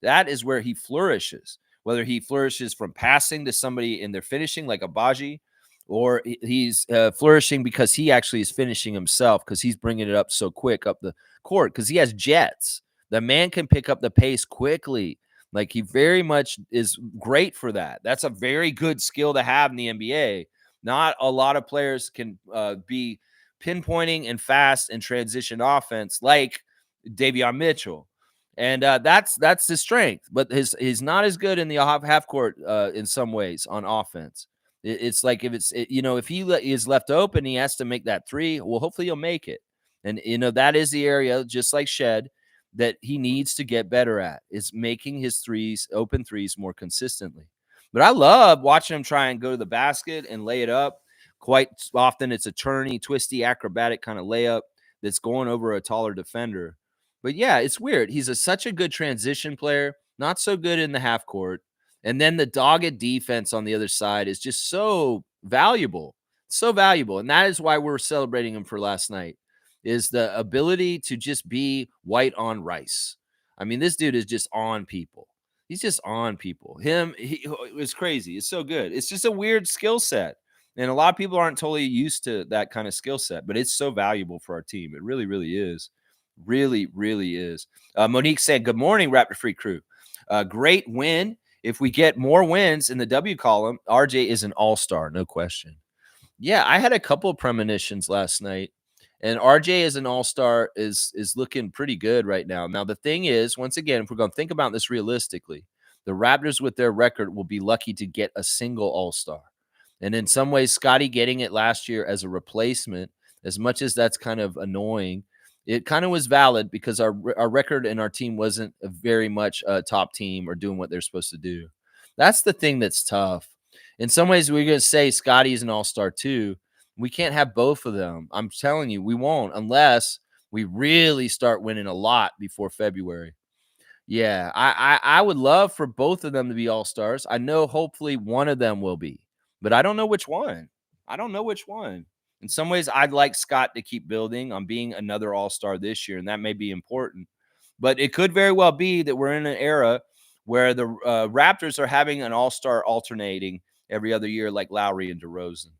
[SPEAKER 1] That is where he flourishes. Whether he flourishes from passing to somebody in their finishing, like Abaji, or he's flourishing because he actually is finishing himself because he's bringing it up so quick up the court because he has jets. The man can pick up the pace quickly. Like he very much is great for that. That's a very good skill to have in the NBA. Not a lot of players can be pinpointing and fast and transition offense like Davion Mitchell. And that's his strength, but he's not as good in the half court in some ways on offense. It's like if he is left open, he has to make that three. Well, hopefully he'll make it, and that is the area, just like Shed, that he needs to get better at is making his open threes more consistently. But I love watching him try and go to the basket and lay it up. Quite often, it's a turny, twisty, acrobatic kind of layup that's going over a taller defender. But yeah, it's weird. He's such a good transition player, not so good in the half court. And then the dogged defense on the other side is just so valuable. So valuable. And that is why we're celebrating him for last night, is the ability to just be white on rice. I mean, this dude is just on people. He's just on people. It was crazy. It's so good. It's just a weird skill set. And a lot of people aren't totally used to that kind of skill set, but it's so valuable for our team. It really, really is. Really, really is. Monique said, good morning, Raptor Free crew. Great win. If we get more wins in the W column, RJ is an all-star, no question. Yeah, I had a couple of premonitions last night, and RJ as an all-star is looking pretty good right now. Now, the thing is, once again, if we're going to think about this realistically, the Raptors with their record will be lucky to get a single all-star. And in some ways, Scotty getting it last year as a replacement, as much as that's kind of annoying, it kind of was valid because our record and our team wasn't very much a top team or doing what they're supposed to do. That's the thing that's tough. In some ways, we're going to say Scotty's an all-star too. We can't have both of them. I'm telling you, we won't unless we really start winning a lot before February. Yeah, I would love for both of them to be all-stars. I know hopefully one of them will be, but I don't know which one. I don't know which one. In some ways, I'd like Scott to keep building on being another all-star this year, and that may be important. But it could very well be that we're in an era where the Raptors are having an all-star alternating every other year like Lowry and DeRozan.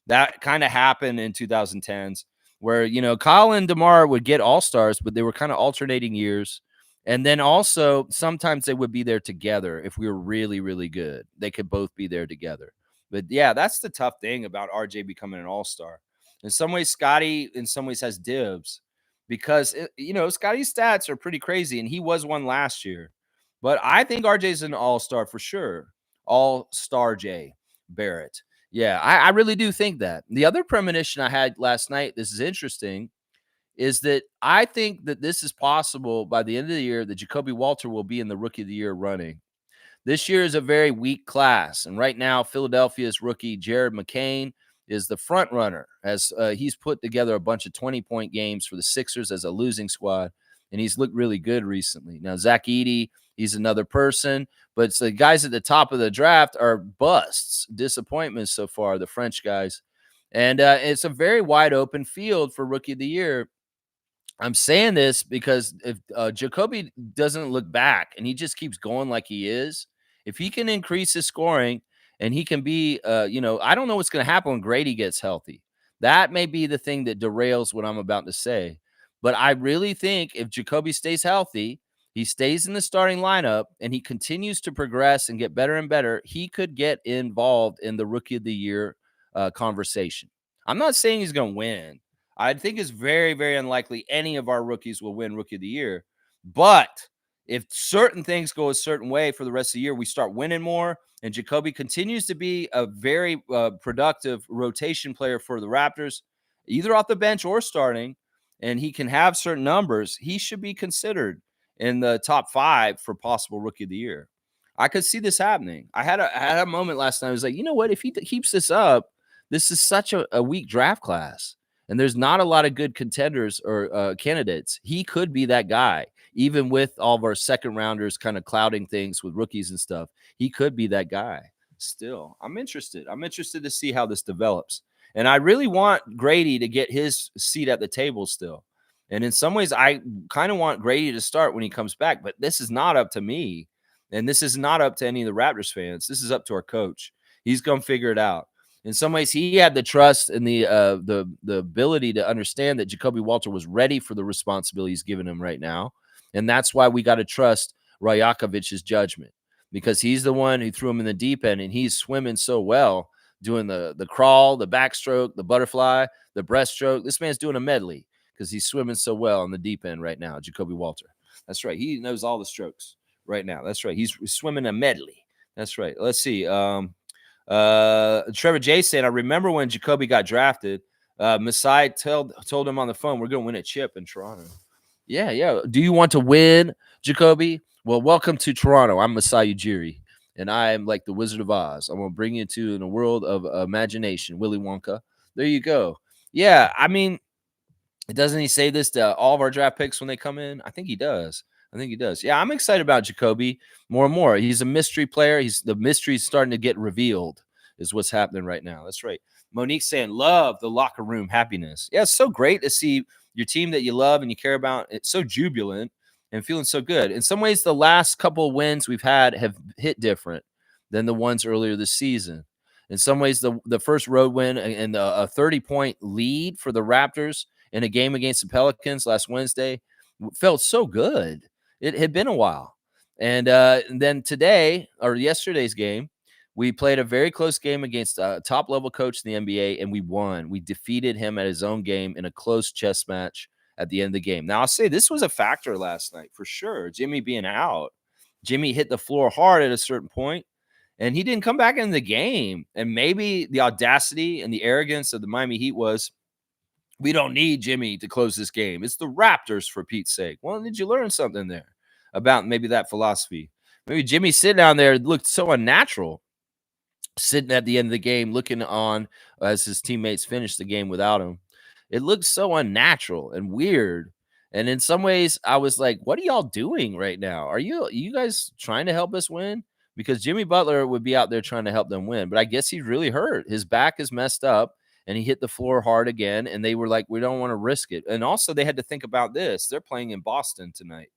[SPEAKER 1] That kind of happened in 2010s where, Kyle and DeMar would get all-stars, but they were kind of alternating years. And then also sometimes they would be there together if we were really, really good. They could both be there together. But yeah, that's the tough thing about RJ becoming an all-star. In some ways, Scotty, in some ways, has dibs because, Scotty's stats are pretty crazy, and he was one last year. But I think RJ's an all-star for sure. All-star J Barrett. Yeah, I really do think that. The other premonition I had last night, this is interesting, is that I think that this is possible by the end of the year that Jacoby Walter will be in the Rookie of the Year running. This year is a very weak class, and right now Philadelphia's rookie Jared McCain is the front runner as he's put together a bunch of 20-point games for the Sixers as a losing squad, and he's looked really good recently. Now, Zach Edey, he's another person, but the guys at the top of the draft are busts, disappointments so far, the French guys. And it's a very wide open field for Rookie of the Year. I'm saying this because if Jacoby doesn't look back and he just keeps going like he is, if he can increase his scoring and he can be, I don't know what's going to happen when Grady gets healthy. That may be the thing that derails what I'm about to say. But I really think if Jacoby stays healthy, he stays in the starting lineup and he continues to progress and get better and better, he could get involved in the rookie of the year conversation. I'm not saying he's going to win. I think it's very, very unlikely any of our rookies will win Rookie of the Year. But if certain things go a certain way for the rest of the year, we start winning more, and Jacoby continues to be a very productive rotation player for the Raptors, either off the bench or starting, and he can have certain numbers, he should be considered in the top 5 for possible Rookie of the Year. I could see this happening. I had a moment last night. I was like, you know what? If he keeps this up, this is such a weak draft class and there's not a lot of good contenders or candidates. He could be that guy, even with all of our second rounders kind of clouding things with rookies and stuff. He could be that guy. Still, I'm interested. I'm interested to see how this develops, and I really want Grady to get his seat at the table still. And in some ways, I kind of want Grady to start when he comes back, but this is not up to me, and this is not up to any of the Raptors fans. This is up to our coach. He's gonna figure it out. In some ways, he had the trust and the ability to understand that Jacoby Walter was ready for the responsibility he's given him right now, and that's why we got to trust Rajakovic's judgment because he's the one who threw him in the deep end, and he's swimming so well, doing the crawl, the backstroke, the butterfly, the breaststroke. This man's doing a medley because he's swimming so well on the deep end right now. Jacoby Walter. That's right. He knows all the strokes right now. That's right. He's swimming a medley. That's right. Let's see. Trevor J saying, I remember when Jacoby got drafted, Masai told him on the phone, we're going to win a chip in Toronto. Yeah, yeah. Do you want to win, Jacoby? Well, welcome to Toronto. I'm Masai Ujiri, and I am like the Wizard of Oz. I'm going to bring you to a world of imagination, Willy Wonka. There you go. Yeah, I mean, doesn't he say this to all of our draft picks when they come in? I think he does. I think he does. Yeah, I'm excited about Jacoby more and more. He's a mystery player. The mystery's starting to get revealed, is what's happening right now. That's right. Monique saying, love the locker room happiness. Yeah, it's so great to see your team that you love and you care about. It's so jubilant and feeling so good. In some ways, the last couple of wins we've had have hit different than the ones earlier this season. In some ways, the first road win and a 30-point lead for the Raptors in a game against the Pelicans last Wednesday felt so good. It had been a while. And then today or yesterday's game, we played a very close game against a top-level coach in the NBA, and we won. We defeated him at his own game in a close chess match at the end of the game. Now, I'll say this was a factor last night for sure. Jimmy being out. Jimmy hit the floor hard at a certain point, and he didn't come back in the game. And maybe the audacity and the arrogance of the Miami Heat was, we don't need Jimmy to close this game. It's the Raptors, for Pete's sake. Well, did you learn something there about maybe that philosophy? Maybe Jimmy sitting down there looked so unnatural, sitting at the end of the game, looking on as his teammates finished the game without him. It looked so unnatural and weird. And in some ways, I was like, what are y'all doing right now? Are you guys trying to help us win? Because Jimmy Butler would be out there trying to help them win. But I guess he's really hurt. His back is messed up and he hit the floor hard again. And they were like, we don't want to risk it. And also, they had to think about this. They're playing in Boston tonight.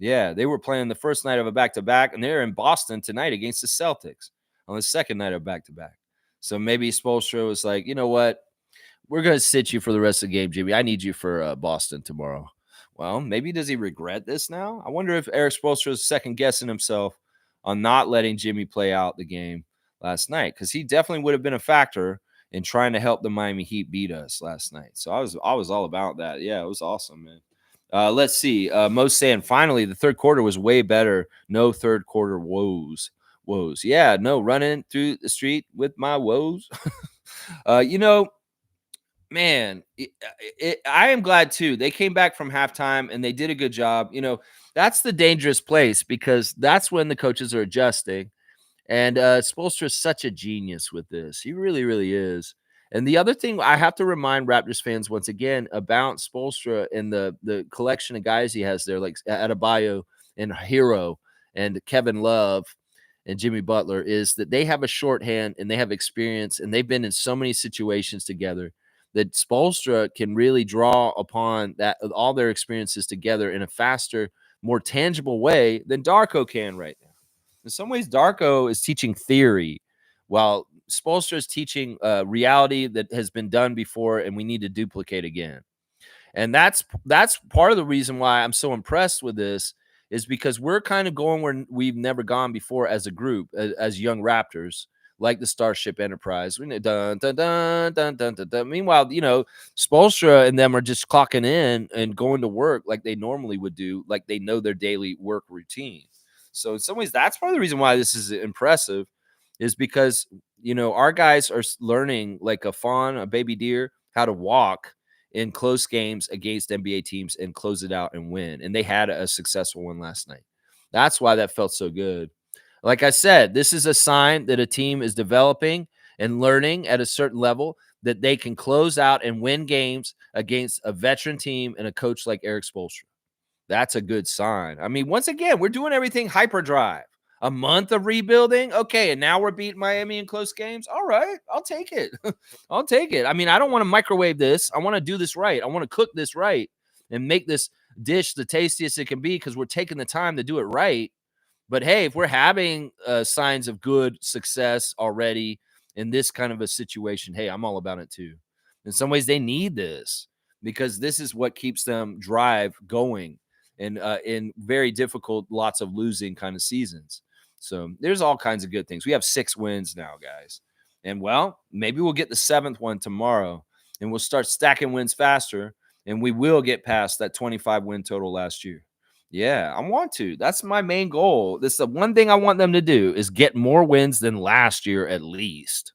[SPEAKER 1] Yeah, they were playing the first night of a back-to-back, and they're in Boston tonight against the Celtics on the second night of back-to-back. So maybe Spoelstra was like, you know what? We're going to sit you for the rest of the game, Jimmy. I need you for Boston tomorrow. Well, maybe does he regret this now? I wonder if Eric Spoelstra is second-guessing himself on not letting Jimmy play out the game last night, because he definitely would have been a factor in trying to help the Miami Heat beat us last night. So I was all about that. Yeah, it was awesome, man. Let's see. Mo's saying, finally, the third quarter was way better. No third quarter woes. Yeah, no, running through the street with my woes. You know, man, I am glad, too. They came back from halftime, and they did a good job. You know, that's the dangerous place because that's when the coaches are adjusting. And Spoelstra is such a genius with this. He really, really is. And the other thing I have to remind Raptors fans once again about Spoelstra and the collection of guys he has there, like Adebayo and Hero and Kevin Love and Jimmy Butler, is that they have a shorthand and they have experience and they've been in so many situations together that Spolstra can really draw upon that all their experiences together in a faster, more tangible way than Darko can right now. In some ways, Darko is teaching theory, while Spolstra is teaching reality that has been done before, and we need to duplicate again. And that's part of the reason why I'm so impressed with this is because we're kind of going where we've never gone before as a group, as young Raptors, like the Starship Enterprise. We know, dun, dun, dun, dun, dun, dun, dun. Meanwhile, Spolstra and them are just clocking in and going to work like they normally would do, like they know their daily work routine. So in some ways, that's part of the reason why this is impressive, is because our guys are learning like a fawn, a baby deer, how to walk in close games against NBA teams and close it out and win. And they had a successful one last night. That's why that felt so good. Like I said, this is a sign that a team is developing and learning at a certain level that they can close out and win games against a veteran team and a coach like Eric Spoelstra. That's a good sign. I mean, once again, we're doing everything hyperdrive. A month of rebuilding. Okay, and now we're beating Miami in close games. All right, I'll take it. I'll take it. I mean, I don't want to microwave this. I want to do this right. I want to cook this right and make this dish the tastiest it can be because we're taking the time to do it right. But hey, if we're having signs of good success already in this kind of a situation, hey, I'm all about it too. In some ways, they need this because this is what keeps them drive going and in very difficult, lots of losing kind of seasons. So there's all kinds of good things. We have 6 wins now, guys. And well, maybe we'll get the 7th one tomorrow and we'll start stacking wins faster and we will get past that 25 win total last year. Yeah, I want to. That's my main goal. This is the one thing I want them to do is get more wins than last year at least.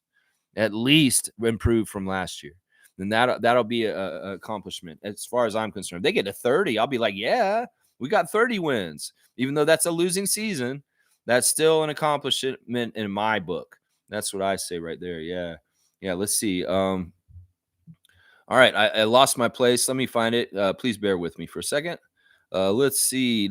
[SPEAKER 1] At least improve from last year. Then that'll be a accomplishment as far as I'm concerned. If they get to 30, I'll be like, yeah, we got 30 wins. Even though that's a losing season, that's still an accomplishment in my book. That's what I say right there. Yeah. Yeah, let's see. All right, I lost my place. Let me find it. Please bear with me for a second. Let's see.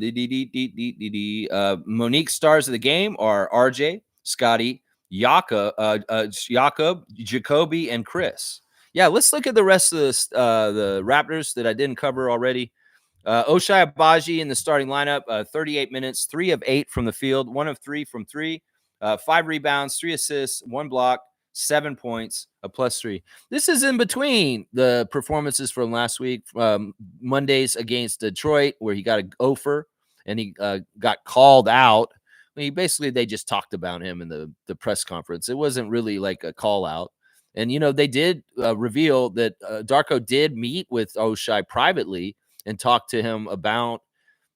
[SPEAKER 1] Monique stars of the game are RJ, Scotty, Jakob, Jacoby, and Chris. Yeah, let's look at the rest of the Raptors that I didn't cover already. Oshai Abaji in the starting lineup, 38 minutes, 3 of 8 from the field, 1 of 3 from 3, 5 rebounds, 3 assists, 1 block, 7 points, a +3. This is in between the performances from last week, Mondays against Detroit, where he got a gopher and he got called out. I mean, basically, they just talked about him in the press conference. It wasn't really like a call out. And, they did reveal that Darko did meet with Oshai privately and talk to him about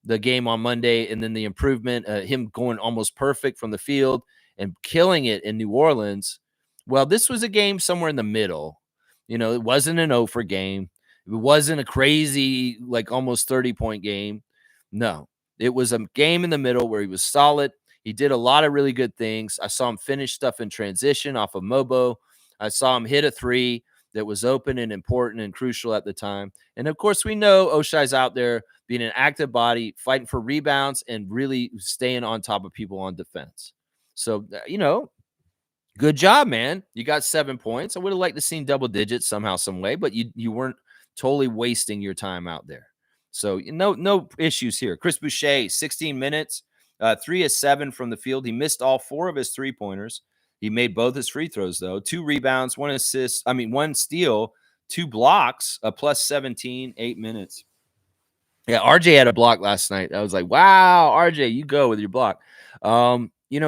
[SPEAKER 1] the game on Monday and then the improvement, him going almost perfect from the field and killing it in New Orleans. Well, this was a game somewhere in the middle. It wasn't an over game. It wasn't a crazy, like almost 30-point game. No, it was a game in the middle where he was solid. He did a lot of really good things. I saw him finish stuff in transition off of Mobo. I saw him hit a 3 that was open and important and crucial at the time. And of course, we know Oshai's out there being an active body, fighting for rebounds and really staying on top of people on defense. So, good job, man. You got 7 points. I would have liked to seen double digits somehow, some way, but you weren't totally wasting your time out there. So no issues here. Chris Boucher, 16 minutes, 3 of 7 from the field. He missed all 4 of his 3-pointers. He made both his free throws, though. 2 rebounds, 1 assist. 1 steal, 2 blocks, a +17, 8 minutes. Yeah, RJ had a block last night. I was like, wow, RJ, you go with your block.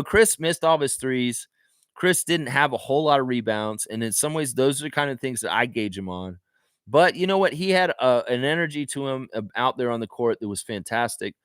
[SPEAKER 1] Chris missed all of his threes. Chris didn't have a whole lot of rebounds. And in some ways, those are the kind of things that I gauge him on. But you know what? He had an energy to him out there on the court that was fantastic,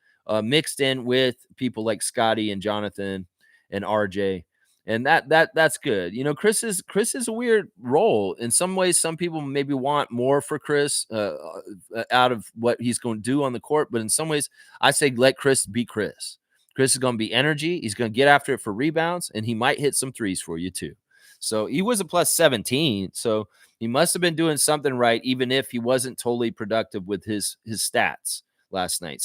[SPEAKER 1] mixed in with people like Scotty and Jonathan and RJ. And that's good. Chris is a weird role. In some ways, some people maybe want more for Chris out of what he's going to do on the court. But in some ways, I say let Chris be Chris. Chris is going to be energy. He's going to get after it for rebounds, and he might hit some threes for you too. So he was a +17. So he must have been doing something right, even if he wasn't totally productive with his stats last night.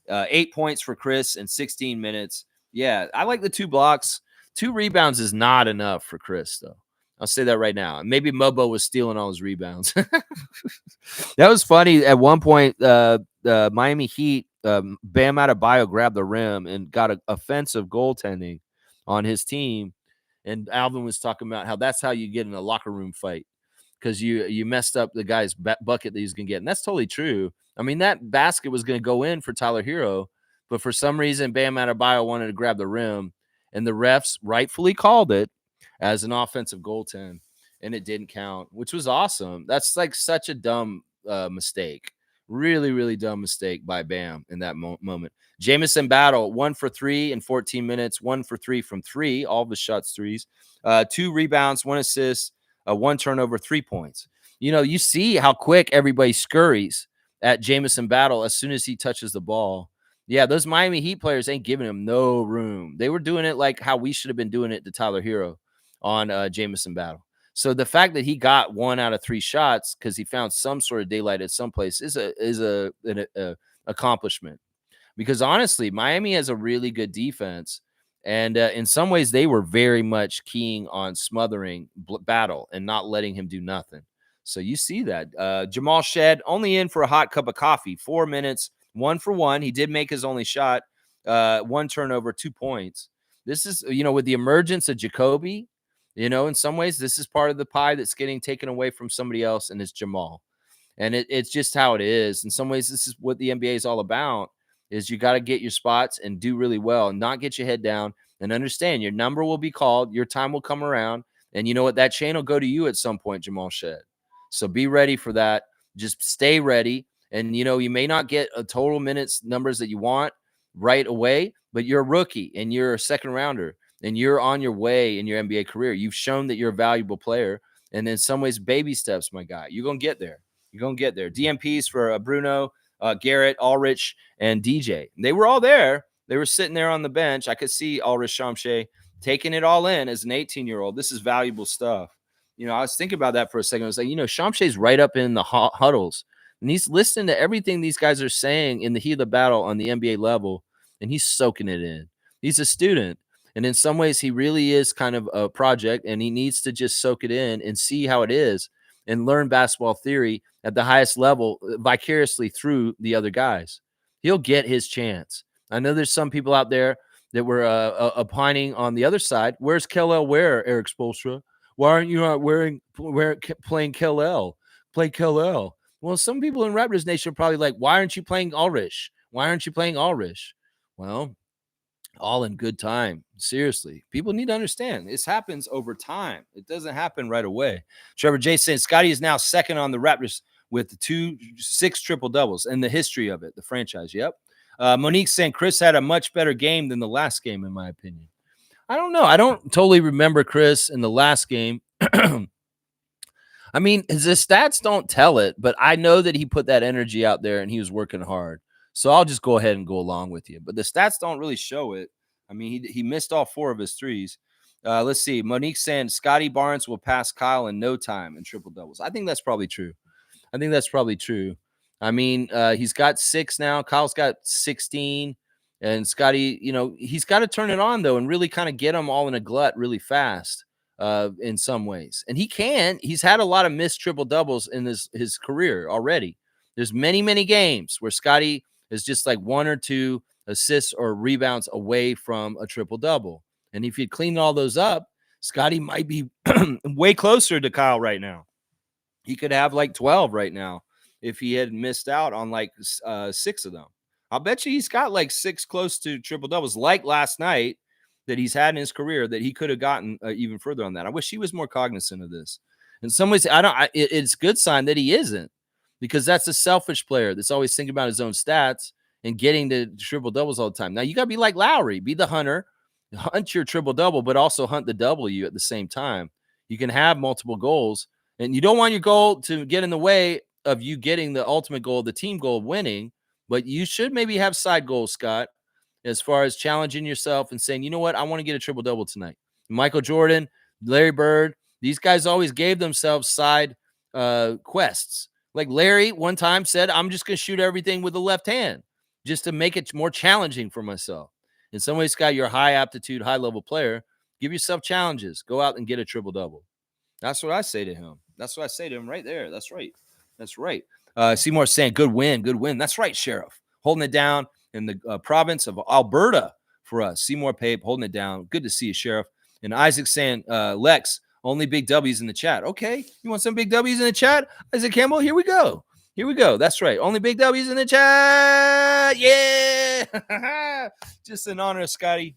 [SPEAKER 1] 8 points for Chris in 16 minutes. Yeah, I like the 2 blocks. 2 rebounds is not enough for Chris, though. I'll say that right now. Maybe Mobo was stealing all his rebounds. That was funny. At one point, the Miami Heat, Bam Adebayo grabbed the rim and got an offensive goaltending on his team. And Alvin was talking about how that's how you get in a locker room fight because you messed up the guy's bucket that he's going to get. And that's totally true. I mean, that basket was going to go in for Tyler Hero, but for some reason, Bam Adebayo wanted to grab the rim, and the refs rightfully called it as an offensive goaltend, and it didn't count, which was awesome. That's like such a dumb mistake. Really, really dumb mistake by Bam in that moment. Jamison Battle, 1 for 3 in 14 minutes, 1 for 3 from 3, all of his shots threes, 2 rebounds, 1 assist, 1 turnover, 3 points. You know, you see how quick everybody scurries at Jamison Battle as soon as he touches the ball. Yeah, those Miami Heat players ain't giving him no room. They were doing it like how we should have been doing it to Tyler Hero on Jamison Battle. So the fact that he got 1 out of 3 shots because he found some sort of daylight at some place is an accomplishment. Because honestly, Miami has a really good defense, and in some ways, they were very much keying on smothering Battle and not letting him do nothing. So you see that Jamal Shed only in for a hot cup of coffee, 4 minutes, 1 for 1. He did make his only shot, 1 turnover, 2 points. This is, with the emergence of Jacoby. In some ways, this is part of the pie that's getting taken away from somebody else, and it's Jamal. And it's just how it is. In some ways, this is what the NBA is all about, is you got to get your spots and do really well and not get your head down and understand your number will be called, your time will come around, and you know what? That chain will go to you at some point, Jamal Shed. So be ready for that. Just stay ready. And, you may not get a total minutes numbers that you want right away, but you're a rookie and you're a second rounder. And you're on your way in your NBA career. You've shown that you're a valuable player. And in some ways, baby steps, my guy. You're going to get there. You're going to get there. DMPs for Bruno, Garrett, Ulrich, and DJ. They were all there. They were sitting there on the bench. I could see Ulrich Shamshay taking it all in as an 18-year-old. This is valuable stuff. I was thinking about that for a second. I was like, Shamshay's right up in the huddles. And he's listening to everything these guys are saying in the heat of the battle on the NBA level. And he's soaking it in. He's a student. And in some ways, he really is kind of a project, and he needs to just soak it in and see how it is and learn basketball theory at the highest level vicariously through the other guys. He'll get his chance. I know there's some people out there that were opining on the other side. Where's Kel-El Ware, Eric Spoelstra? Why aren't you not playing Kel-El? Play Kel-El. Well, some people in Raptors Nation are probably like, why aren't you playing Ulrich? Why aren't you playing Ulrich? Well, all in good time. Seriously, people need to understand this happens over time. It doesn't happen right away. Trevor J saying Scotty is now second on the Raptors with 6 triple doubles in the history of it, the franchise. Yep. Monique saying Chris had a much better game than the last game, in my opinion. I don't know. I don't totally remember Chris in the last game. I mean, his stats don't tell it, but I know that he put that energy out there and he was working hard. So I'll just go ahead and go along with you. But the stats don't really show it. I mean, he missed all 4 of his threes. Let's see. Monique saying Scotty Barnes will pass Kyle in no time in triple doubles. I think that's probably true. I mean, he's got 6 now. Kyle's got 16. And Scotty, he's got to turn it on, though, and really kind of get them all in a glut really fast in some ways. And he can. He's had a lot of missed triple doubles in his career already. There's many, many games where Scotty is just like 1 or 2 assists or rebounds away from a triple double. And if you clean all those up, Scotty might be way closer to Kyle right now. He could have like 12 right now if he had missed out on like 6 of them. I'll bet you he's got like 6 close to triple doubles like last night that he's had in his career that he could have gotten even further on that. I wish he was more cognizant of this. In some ways, it's a good sign that he isn't, because that's a selfish player that's always thinking about his own stats and getting the triple doubles all the time. Now you got to be like Lowry, be the hunter, hunt your triple double, but also hunt the W at the same time. You can have multiple goals, and you don't want your goal to get in the way of you getting the ultimate goal, the team goal of winning, but you should maybe have side goals, Scott, as far as challenging yourself and saying, you know what, I want to get a triple double tonight. Michael Jordan, Larry Bird, these guys always gave themselves side quests. Like Larry one time said, I'm just going to shoot everything with the left hand just to make it more challenging for myself. In some ways, Scott, you're a high aptitude, high level player. Give yourself challenges. Go out and get a triple double. That's what I say to him. That's what I say to him right there. That's right. That's right. Seymour saying, good win, good win. That's right, Sheriff. Holding it down in the province of Alberta for us. Seymour Pape holding it down. Good to see you, Sheriff. And Isaac saying, Lex, only big W's in the chat. Okay. You want some big W's in the chat? Isaac Campbell, here we go. Here we go. That's right. Only big W's in the chat. Yeah. Just in honor of Scotty.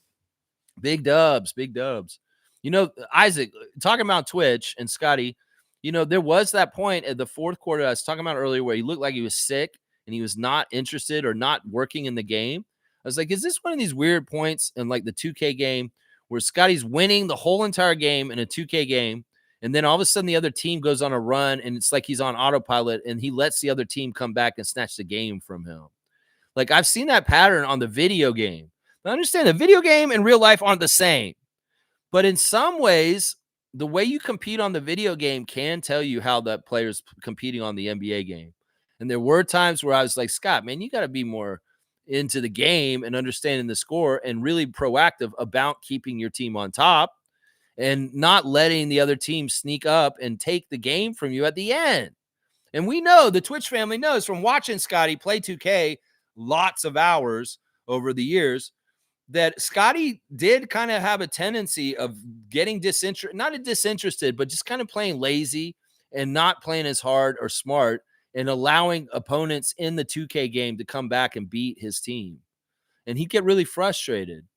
[SPEAKER 1] Big dubs, big dubs. You know, Isaac, talking about Twitch and Scotty, you know, there was that point at the fourth quarter I was talking about earlier where he looked like he was sick and he was not interested or not working in the game. I was like, is this one of these weird points in like the 2K game where Scotty's winning the whole entire game in a 2K game? And then all of a sudden the other team goes on a run and it's like he's on autopilot and he lets the other team come back and snatch the game from him. Like I've seen that pattern on the video game. I understand the video game and real life aren't the same. But in some ways, the way you compete on the video game can tell you how that player's competing on the NBA game. And there were times where I was like, Scott, man, you got to be more into the game and understanding the score and really proactive about keeping your team on top and not letting the other team sneak up and take the game from you at the end. And we know, the Twitch family knows from watching Scotty play 2K lots of hours over the years, that Scotty did kind of have a tendency of getting disinterested, but just kind of playing lazy and not playing as hard or smart and allowing opponents in the 2K game to come back and beat his team. And he'd get really frustrated.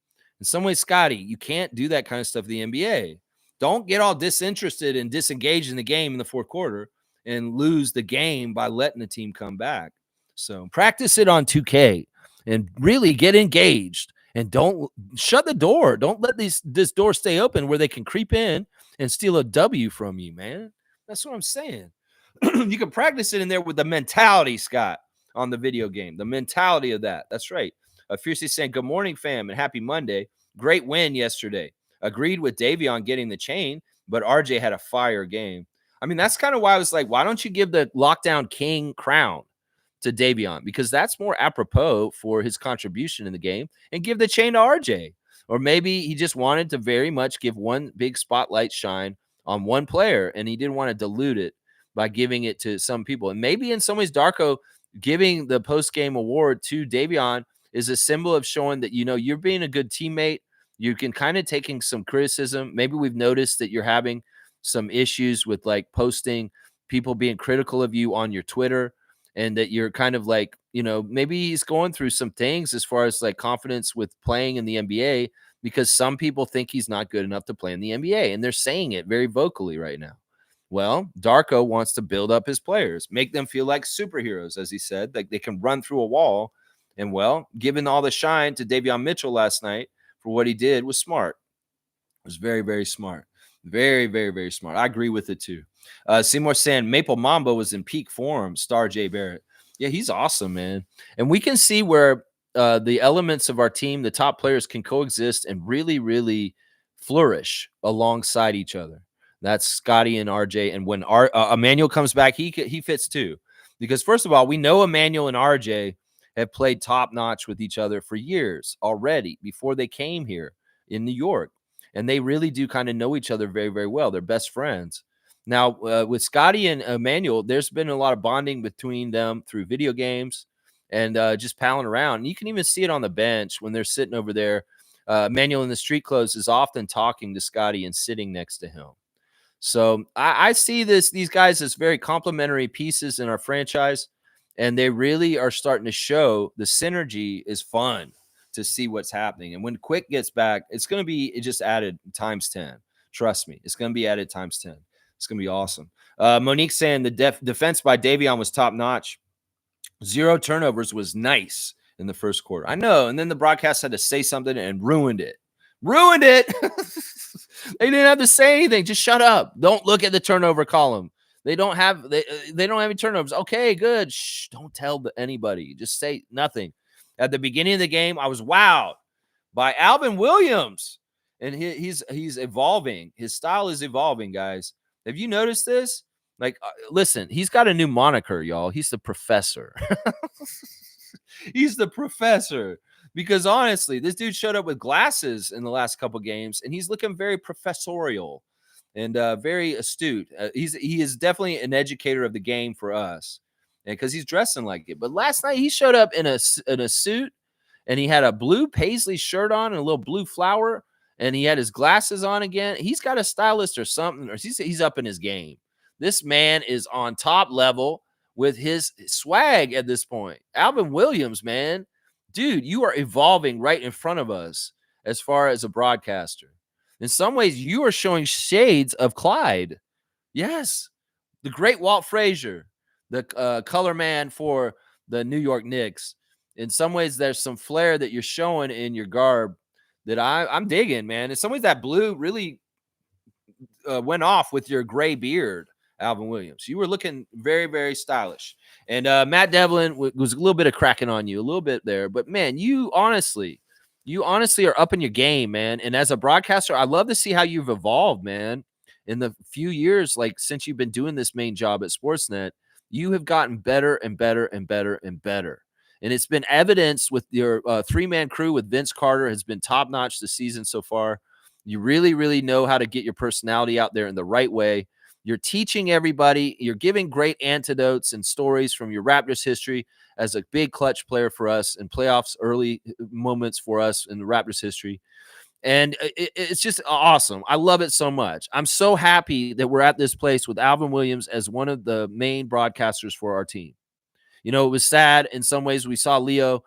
[SPEAKER 1] In some ways, Scotty, you can't do that kind of stuff in the NBA. Don't get all disinterested and disengaged in the game in the fourth quarter and lose the game by letting the team come back. So practice it on 2K and really get engaged. And don't shut the door. Don't let this door stay open where they can creep in and steal a W from you, man. That's what I'm saying. You can practice it in there with the mentality, Scott, on the video game. The mentality of that. That's right. Fiercely saying, good morning, fam, and happy Monday. Great win yesterday. Agreed with Davion getting the chain, but RJ had a fire game. I mean, that's kind of why I was like, why don't you give the lockdown king crown to Davion, because that's more apropos for his contribution in the game, and give the chain to RJ. Or maybe he just wanted to very much give one big spotlight shine on one player, and he didn't want to dilute it by giving it to some people. And maybe in some ways, Darko giving the post-game award to Davion is a symbol of showing that, you know, you're being a good teammate. You can kind of taking some criticism. Maybe we've noticed that you're having some issues with like posting, people being critical of you on your Twitter, and that you're kind of like, you know, maybe he's going through some things as far as like confidence with playing in the NBA, because some people think he's not good enough to play in the NBA, and they're saying it very vocally right now. Well, Darko wants to build up his players, make them feel like superheroes, as he said, like they can run through a wall. And well, giving all the shine to Davion Mitchell last night for what he did was smart. It was very, very smart. Very, very, very smart. I agree with it too. Seymour saying Maple Mamba was in peak form. Star J Barrett. Yeah, he's awesome, man. And we can see where the elements of our team, the top players, can coexist and really, really flourish alongside each other. That's Scotty and RJ. And when Emmanuel comes back, he fits too. Because first of all, we know Emmanuel and RJ have played top notch with each other for years already before they came here in New York. And they really do kind of know each other very, very well. They're best friends. Now, with Scotty and Emmanuel, there's been a lot of bonding between them through video games and just palling around. And you can even see it on the bench when they're sitting over there. Emmanuel in the street clothes is often talking to Scotty and sitting next to him. So I see these guys as very complementary pieces in our franchise, and they really are starting to show the synergy is fun to see what's happening. And when Quick gets back, it's going to be just added times 10. Trust me, it's going to be added times 10. It's going to be awesome. Monique saying the defense by Davion was top notch. 0 turnovers was nice in the first quarter. I know. And then the broadcast had to say something and ruined it. Ruined it. They didn't have to say anything. Just shut up. Don't look at the turnover column. They don't have any turnovers. Okay, good. Shh, don't tell anybody. Just say nothing. At the beginning of the game, I was wowed by Alvin Williams, and he's evolving. His style is evolving, guys. Have you noticed this? Like, listen, he's got a new moniker, y'all. He's the professor. He's the professor. Because honestly, this dude showed up with glasses in the last couple games, and he's looking very professorial. and very astute. He is definitely an educator of the game for us, and because he's dressing like it. But last night he showed up in a suit, and he had a blue paisley shirt on and a little blue flower, and he had his glasses on again. He's got a stylist or something, or he's up in his game. This man is on top level with his swag at this point. Alvin Williams, man, dude, you are evolving right in front of us as far as a broadcaster. In some ways, you are showing shades of Clyde. Yes, the great Walt Frazier, the color man for the New York Knicks. In some ways, there's some flair that you're showing in your garb that I'm digging, man. In some ways, that blue really went off with your gray beard, Alvin Williams. You were looking very, very stylish. And Matt Devlin was a little bit of cracking on you, a little bit there. But, man, you honestly are up in your game, man. And as a broadcaster, I love to see how you've evolved, man. In the few years, like since you've been doing this main job at Sportsnet, you have gotten better and better and better and better. And it's been evidenced with your three-man crew with Vince Carter has been top-notch this season so far. You really, really know how to get your personality out there in the right way. You're teaching everybody. You're giving great anecdotes and stories from your Raptors history as a big clutch player for us and playoffs early moments for us in the Raptors history. And it's just awesome. I love it so much. I'm so happy that we're at this place with Alvin Williams as one of the main broadcasters for our team. You know, it was sad in some ways. We saw Leo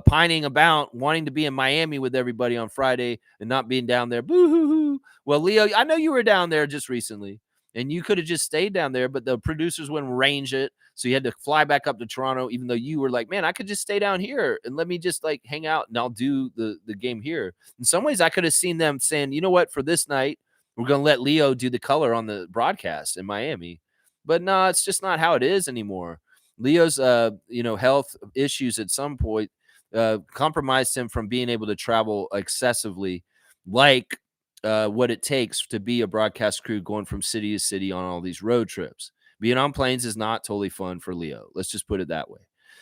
[SPEAKER 1] pining about wanting to be in Miami with everybody on Friday and not being down there. Boo-hoo-hoo. Well, Leo, I know you were down there just recently, and you could have just stayed down there, but the producers wouldn't arrange it. So you had to fly back up to Toronto, even though you were like, man, I could just stay down here and let me just like hang out and I'll do the game here. In some ways, I could have seen them saying, you know what, for this night, we're going to let Leo do the color on the broadcast in Miami. But no, it's just not how it is anymore. Leo's health issues at some point compromised him from being able to travel excessively, like what it takes to be a broadcast crew going from city to city on all these road trips. Being on planes is not totally fun for Leo. Let's just put it that way.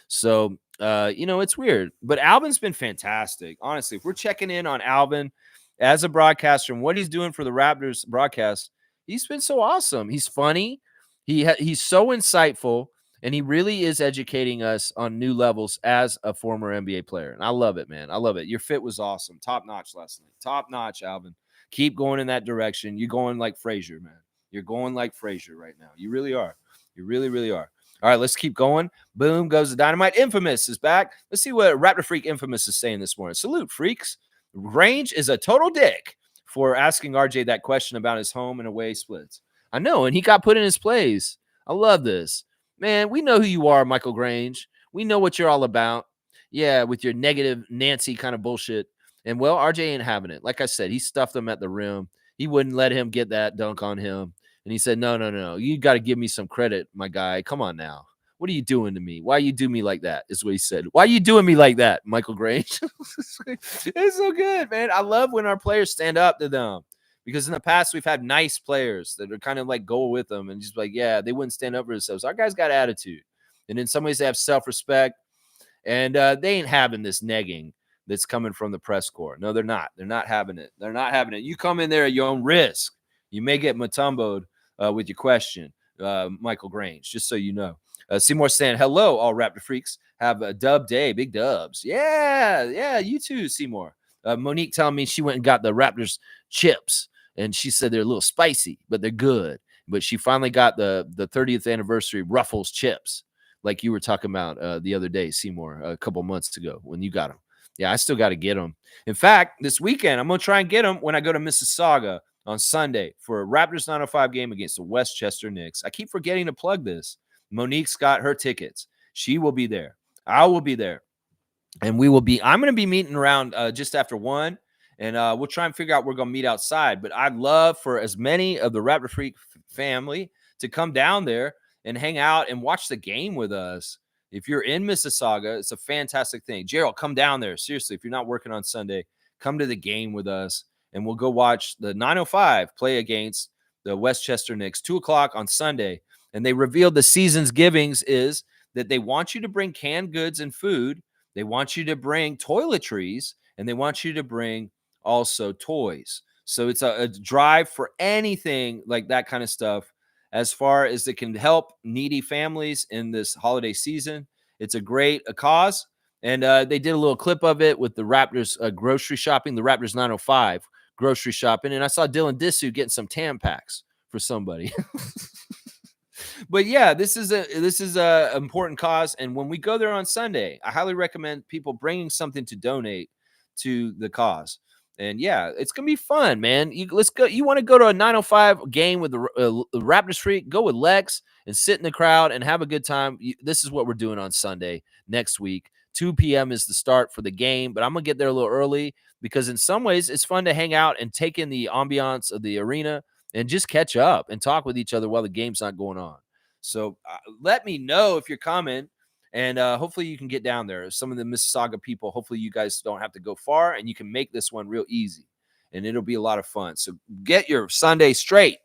[SPEAKER 1] So, it's weird. But Alvin's been fantastic. Honestly, if we're checking in on Alvin as a broadcaster and what he's doing for the Raptors broadcast, he's been so awesome. He's funny. He's so insightful. And he really is educating us on new levels as a former NBA player. And I love it, man. I love it. Your fit was awesome. Top notch last night. Top notch, Alvin. Keep going in that direction. You're going like Frazier, man. You're going like Frazier right now. You really are. You really, really are. All right, let's keep going. Boom goes the dynamite. Infamous is back. Let's see what Raptor Freak Infamous is saying this morning. Salute, freaks. Range is a total dick for asking RJ that question about his home and away splits. I know, and he got put in his place. I love this. Man, we know who you are, Michael Grange. We know what you're all about. Yeah, with your negative Nancy kind of bullshit. And, well, RJ ain't having it. Like I said, he stuffed him at the rim. He wouldn't let him get that dunk on him. And he said, no. You got to give me some credit, my guy. Come on now. What are you doing to me? Why you do me like that is what he said. Why are you doing me like that, Michael Grange? It's so good, man. I love when our players stand up to them. Because in the past, we've had nice players that are kind of like go with them and just like, yeah, they wouldn't stand up for themselves. Our guys got attitude. And in some ways, they have self-respect. And they ain't having this negging that's coming from the press corps. No, they're not. They're not having it. They're not having it. You come in there at your own risk. You may get Mutombo'd with your question, Michael Grange, just so you know. Seymour saying, hello, all Raptor freaks. Have a dub day. Big dubs. Yeah, you too, Seymour. Monique telling me she went and got the Raptors chips. And she said they're a little spicy, but they're good. But she finally got the 30th anniversary Ruffles chips, like you were talking about the other day, Seymour, a couple months ago when you got them. Yeah, I still got to get them. In fact, this weekend, I'm going to try and get them when I go to Mississauga on Sunday for a Raptors 905 game against the Westchester Knicks. I keep forgetting to plug this. Monique's got her tickets. She will be there. I will be there. And I'm going to be meeting around just after 1. And we'll try and figure out where we're going to meet outside. But I'd love for as many of the Raptor Freak family to come down there and hang out and watch the game with us. If you're in Mississauga, it's a fantastic thing. Gerald, come down there. Seriously, if you're not working on Sunday, come to the game with us. And we'll go watch the 905 play against the Westchester Knicks, 2 o'clock on Sunday. And they revealed the season's givings is that they want you to bring canned goods and food. They want you to bring toiletries. And they want you to bring also toys. So it's a drive for anything like that kind of stuff, as far as it can help needy families in this holiday season. It's a great cause. And they did a little clip of it with the Raptors grocery shopping, the Raptors 905 grocery shopping. And I saw Dylan Disu getting some Tampax for somebody. But yeah, this is a important cause, and when we go there on Sunday, I highly recommend people bringing something to donate to the cause. And yeah, it's gonna be fun, man. Let's go. You want to go to a 905 game with the Raptors freak? Go with Lex and sit in the crowd and have a good time. This is what we're doing on Sunday next week. 2 p.m. is the start for the game, but I'm gonna get there a little early because in some ways it's fun to hang out and take in the ambiance of the arena and just catch up and talk with each other while the game's not going on. So let me know if you're coming, and hopefully you can get down there. Some of the Mississauga people, hopefully you guys don't have to go far, and you can make this one real easy, and it'll be a lot of fun. So get your Sunday straight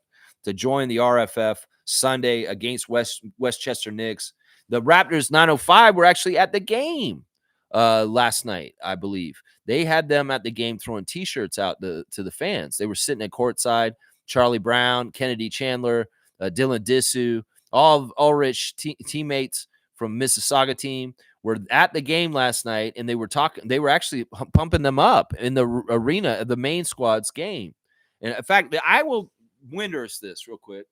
[SPEAKER 1] to join the RFF Sunday against Westchester Knicks. The Raptors 905 were actually at the game last night, I believe. They had them at the game throwing T-shirts out to the fans. They were sitting at courtside. Charlie Brown, Kennedy Chandler, Dylan Disu, all of Ulrich teammates from Mississauga team were at the game last night, and they were talking. They were actually pumping them up in the arena of the main squad's game. And in fact, I will winders this real quick.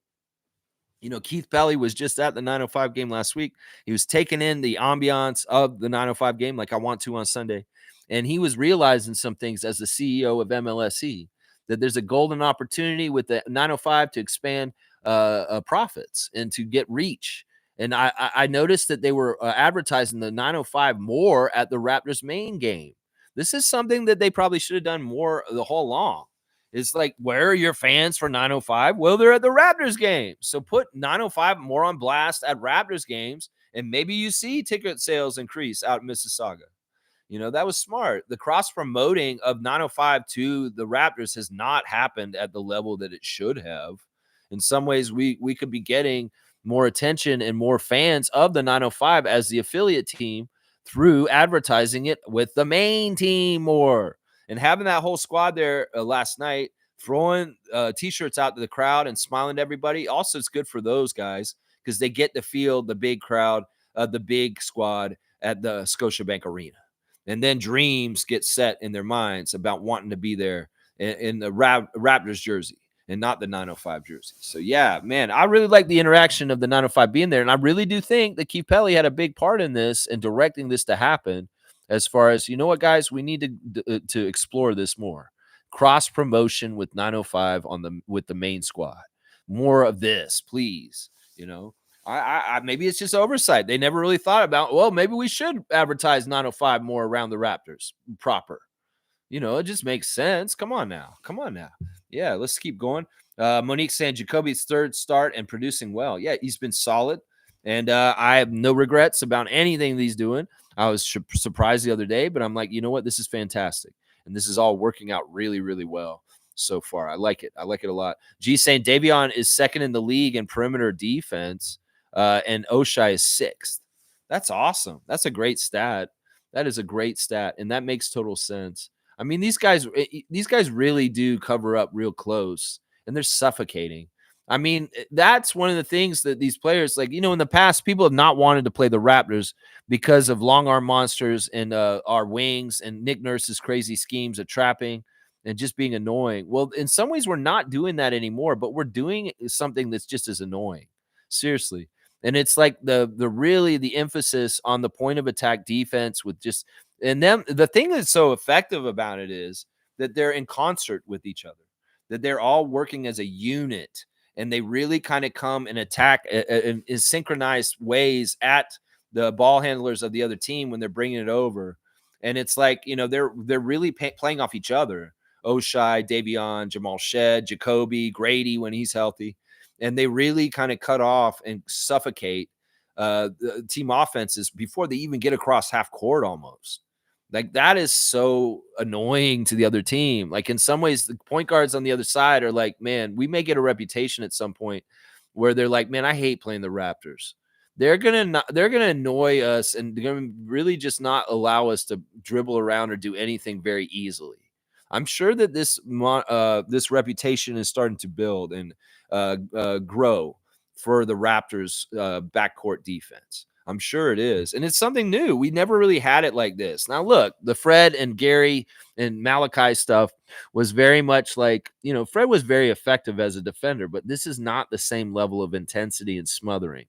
[SPEAKER 1] You know, Keith Pelly was just at the 905 game last week. He was taking in the ambiance of the 905 game like I want to on Sunday. And he was realizing some things as the CEO of MLSE, that there's a golden opportunity with the 905 to expand profits and to get reach. And I noticed that they were advertising the 905 more at the Raptors main game. This is something that they probably should have done more the whole long. It's like, where are your fans for 905? Well, they're at the Raptors game. So put 905 more on blast at Raptors games, and maybe you see ticket sales increase out in Mississauga. You know, that was smart. The cross promoting of 905 to the Raptors has not happened at the level that it should have. In some ways, we could be getting more attention and more fans of the 905 as the affiliate team through advertising it with the main team more. And having that whole squad there last night, throwing T-shirts out to the crowd and smiling to everybody, also it's good for those guys because they get to feel the big crowd, the big squad at the Scotiabank Arena. And then dreams get set in their minds about wanting to be there in the Raptors jersey and not the 905 jersey. So, yeah, man, I really like the interaction of the 905 being there. And I really do think that Keith Pelly had a big part in this and directing this to happen. As far as, you know what, guys, we need to explore this more. Cross promotion with 905 with the main squad. More of this, please. You know, I maybe it's just oversight. They never really thought about, well, maybe we should advertise 905 more around the Raptors proper. You know, it just makes sense. Come on now. Yeah, let's keep going. Monique saying Jacoby's third start and producing well. Yeah, he's been solid. And I have no regrets about anything that he's doing. I was surprised the other day, but I'm like, you know what? This is fantastic. And this is all working out really, really well so far. I like it. I like it a lot. G saying Davion is second in the league in perimeter defense, and Oshai is sixth. That's awesome. That's a great stat. That is a great stat, and that makes total sense. I mean, these guys really do cover up real close, and they're suffocating. I mean, that's one of the things that these players, like, you know, in the past, people have not wanted to play the Raptors because of long arm monsters and our wings and Nick Nurse's crazy schemes of trapping and just being annoying. Well, in some ways, we're not doing that anymore, but we're doing something that's just as annoying. Seriously. And it's like the emphasis on the point of attack defense with just, and them. The thing that's so effective about it is that they're in concert with each other, that they're all working as a unit. And they really kind of come and attack in synchronized ways at the ball handlers of the other team when they're bringing it over. And it's like, you know, they're really playing off each other. Oshai, Davion, Jamal Shed, Jacoby, Grady when he's healthy. And they really kind of cut off and suffocate the team offenses before they even get across half court almost. Like, that is so annoying to the other team. Like, in some ways, the point guards on the other side are like, man, we may get a reputation at some point where they're like, man, I hate playing the Raptors. They're gonna annoy us, and they're gonna really just not allow us to dribble around or do anything very easily. I'm sure that this reputation is starting to build and grow for the Raptors backcourt defense. I'm sure it is. And it's something new. We never really had it like this. Now, look, the Fred and Gary and Malachi stuff was very much like, Fred was very effective as a defender, but this is not the same level of intensity and smothering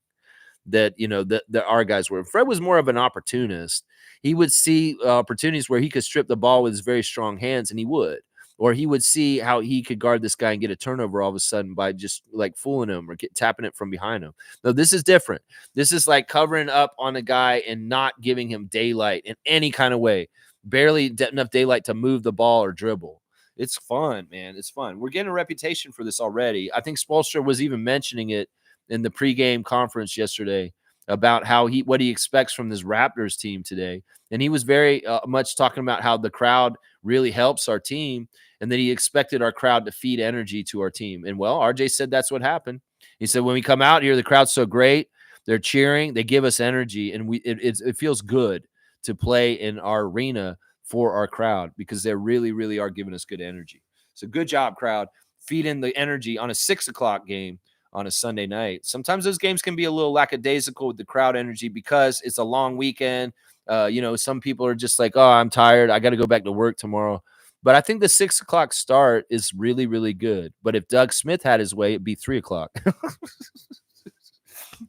[SPEAKER 1] that that our guys were. Fred was more of an opportunist. He would see opportunities where he could strip the ball with his very strong hands, and he would. Or he would see how he could guard this guy and get a turnover all of a sudden by just like fooling him or tapping it from behind him. No, this is different. This is like covering up on a guy and not giving him daylight in any kind of way. Barely enough daylight to move the ball or dribble. It's fun, man. It's fun. We're getting a reputation for this already. I think Spoelstra was even mentioning it in the pregame conference yesterday about what he expects from this Raptors team today. And he was very much talking about how the crowd really helps our team and that he expected our crowd to feed energy to our team. And well, RJ said that's what happened. He said, when we come out here, the crowd's so great. They're cheering. They give us energy. And it feels good to play in our arena for our crowd because they really, really are giving us good energy. So good job, crowd. Feed in the energy on a 6:00 game on a Sunday night. Sometimes those games can be a little lackadaisical with the crowd energy because it's a long weekend. Some people are just like, oh, I'm tired. I got to go back to work tomorrow. But I think the 6:00 start is really, really good. But if Doug Smith had his way, it'd be 3:00.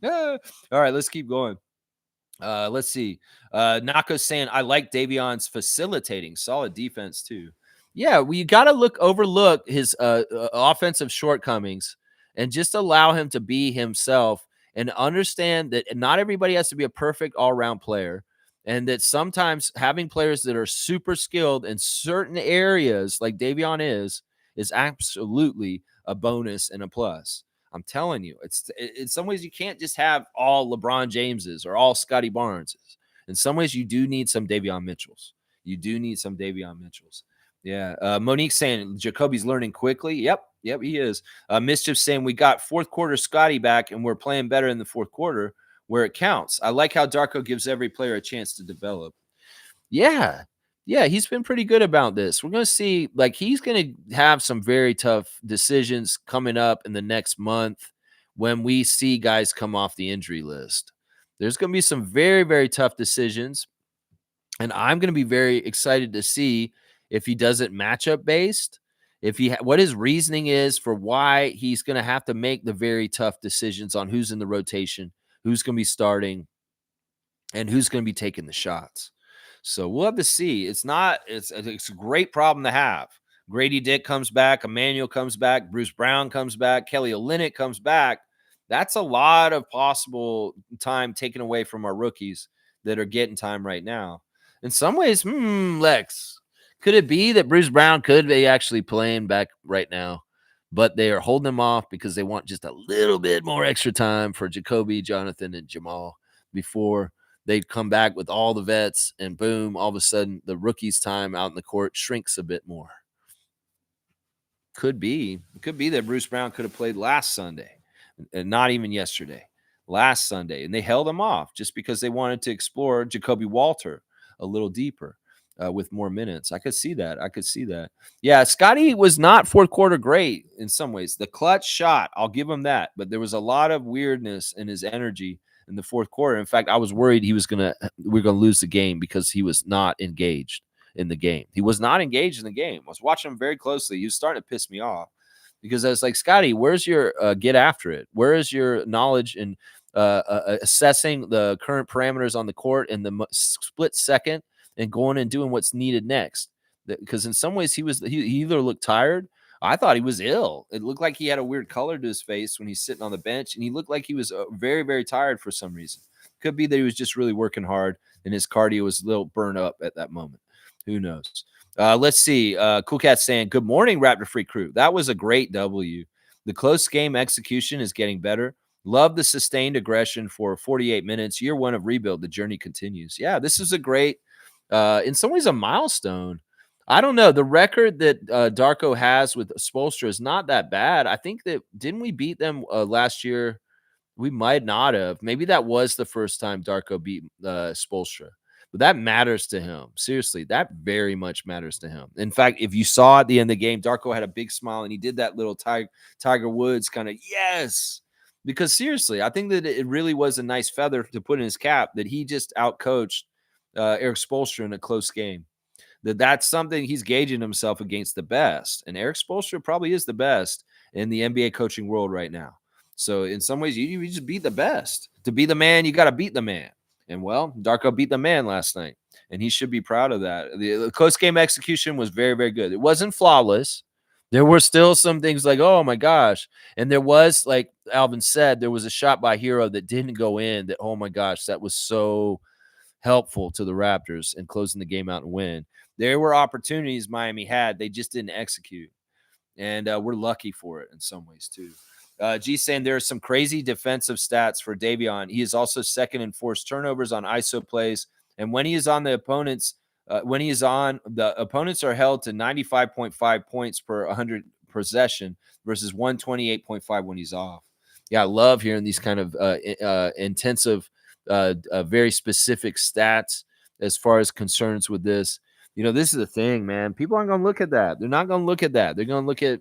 [SPEAKER 1] All right, let's keep going. Let's see. Nako's saying, I like Davion's facilitating. Solid defense, too. Yeah, we got to overlook his offensive shortcomings and just allow him to be himself and understand that not everybody has to be a perfect all-around player and that sometimes having players that are super skilled in certain areas like Davion is absolutely a bonus and a plus. I'm telling you, it's in some ways you can't just have all LeBron Jameses or all Scotty Barneses. In some ways, you do need some Davion Mitchells. You do need some Davion Mitchells. Yeah. Monique saying Jacoby's learning quickly. Yep, he is. Mischief saying we got fourth quarter Scotty back and we're playing better in the fourth quarter where it counts. I like how Darko gives every player a chance to develop. Yeah. Yeah, he's been pretty good about this. We're going to see, he's going to have some very tough decisions coming up in the next month when we see guys come off the injury list. There's going to be some very, very tough decisions. And I'm going to be very excited to see if he does it matchup based, what his reasoning is for why he's going to have to make the very tough decisions on who's in the rotation, who's going to be starting, and who's going to be taking the shots. So we'll have to see. It's a great problem to have. Grady Dick comes back. Emmanuel comes back. Bruce Brown comes back. Kelly Olynyk comes back. That's a lot of possible time taken away from our rookies that are getting time right now. In some ways, Lex, could it be that Bruce Brown could be actually playing back right now, but they are holding him off because they want just a little bit more extra time for Jacoby, Jonathan, and Jamal before they'd come back with all the vets, and boom, all of a sudden, the rookies' time out in the court shrinks a bit more. Could be. It could be that Bruce Brown could have played last Sunday, and not even yesterday, last Sunday. And they held him off just because they wanted to explore Jacoby Walter a little deeper with more minutes. I could see that. Yeah, Scotty was not fourth quarter great in some ways. The clutch shot, I'll give him that. But there was a lot of weirdness in his energy in the fourth quarter. In fact, I was worried we're gonna lose the game because he was not engaged in the game. He was not engaged in the game. I was watching him very closely. He was starting to piss me off because I was like, Scotty, where's your get after it? Where is your knowledge in assessing the current parameters on the court in the split second and going and doing what's needed next? Because in some ways he either looked tired. I thought he was ill. It looked like he had a weird color to his face when he's sitting on the bench, and he looked like he was very, very tired for some reason. Could be that he was just really working hard, and his cardio was a little burned up at that moment. Who knows? Let's see. Cool Cat saying, good morning, Raptor Free crew. That was a great W. The close game execution is getting better. Love the sustained aggression for 48 minutes. Year one of rebuild. The journey continues. Yeah, this is a great, in some ways, a milestone. I don't know. The record that Darko has with Spoelstra is not that bad. I think that didn't we beat them last year? We might not have. Maybe that was the first time Darko beat Spoelstra. but that matters to him. Seriously, that very much matters to him. In fact, if you saw at the end of the game, Darko had a big smile and he did that little Tiger Woods kind of yes. Because seriously, I think that it really was a nice feather to put in his cap that he just outcoached Eric Spoelstra in a close game. That's something he's gauging himself against the best. And Eric Spoelstra probably is the best in the NBA coaching world right now. So in some ways, you just beat the best. To be the man, you got to beat the man. And well, Darko beat the man last night, and he should be proud of that. The close game execution was very, very good. It wasn't flawless. There were still some things like, oh my gosh. And there was, like Alvin said, there was a shot by Hero that didn't go in that, oh my gosh, that was so helpful to the Raptors in closing the game out and win. There were opportunities Miami had. They just didn't execute. And we're lucky for it in some ways too. G saying there are some crazy defensive stats for Davion. He is also second in forced turnovers on ISO plays. And when he is on the opponents, the opponents are held to 95.5 points per 100 possession versus 128.5 when he's off. Yeah, I love hearing these kind of intensive, very specific stats as far as concerns with this. This is the thing, man. People aren't going to look at that. They're not going to look at that. They're going to look at,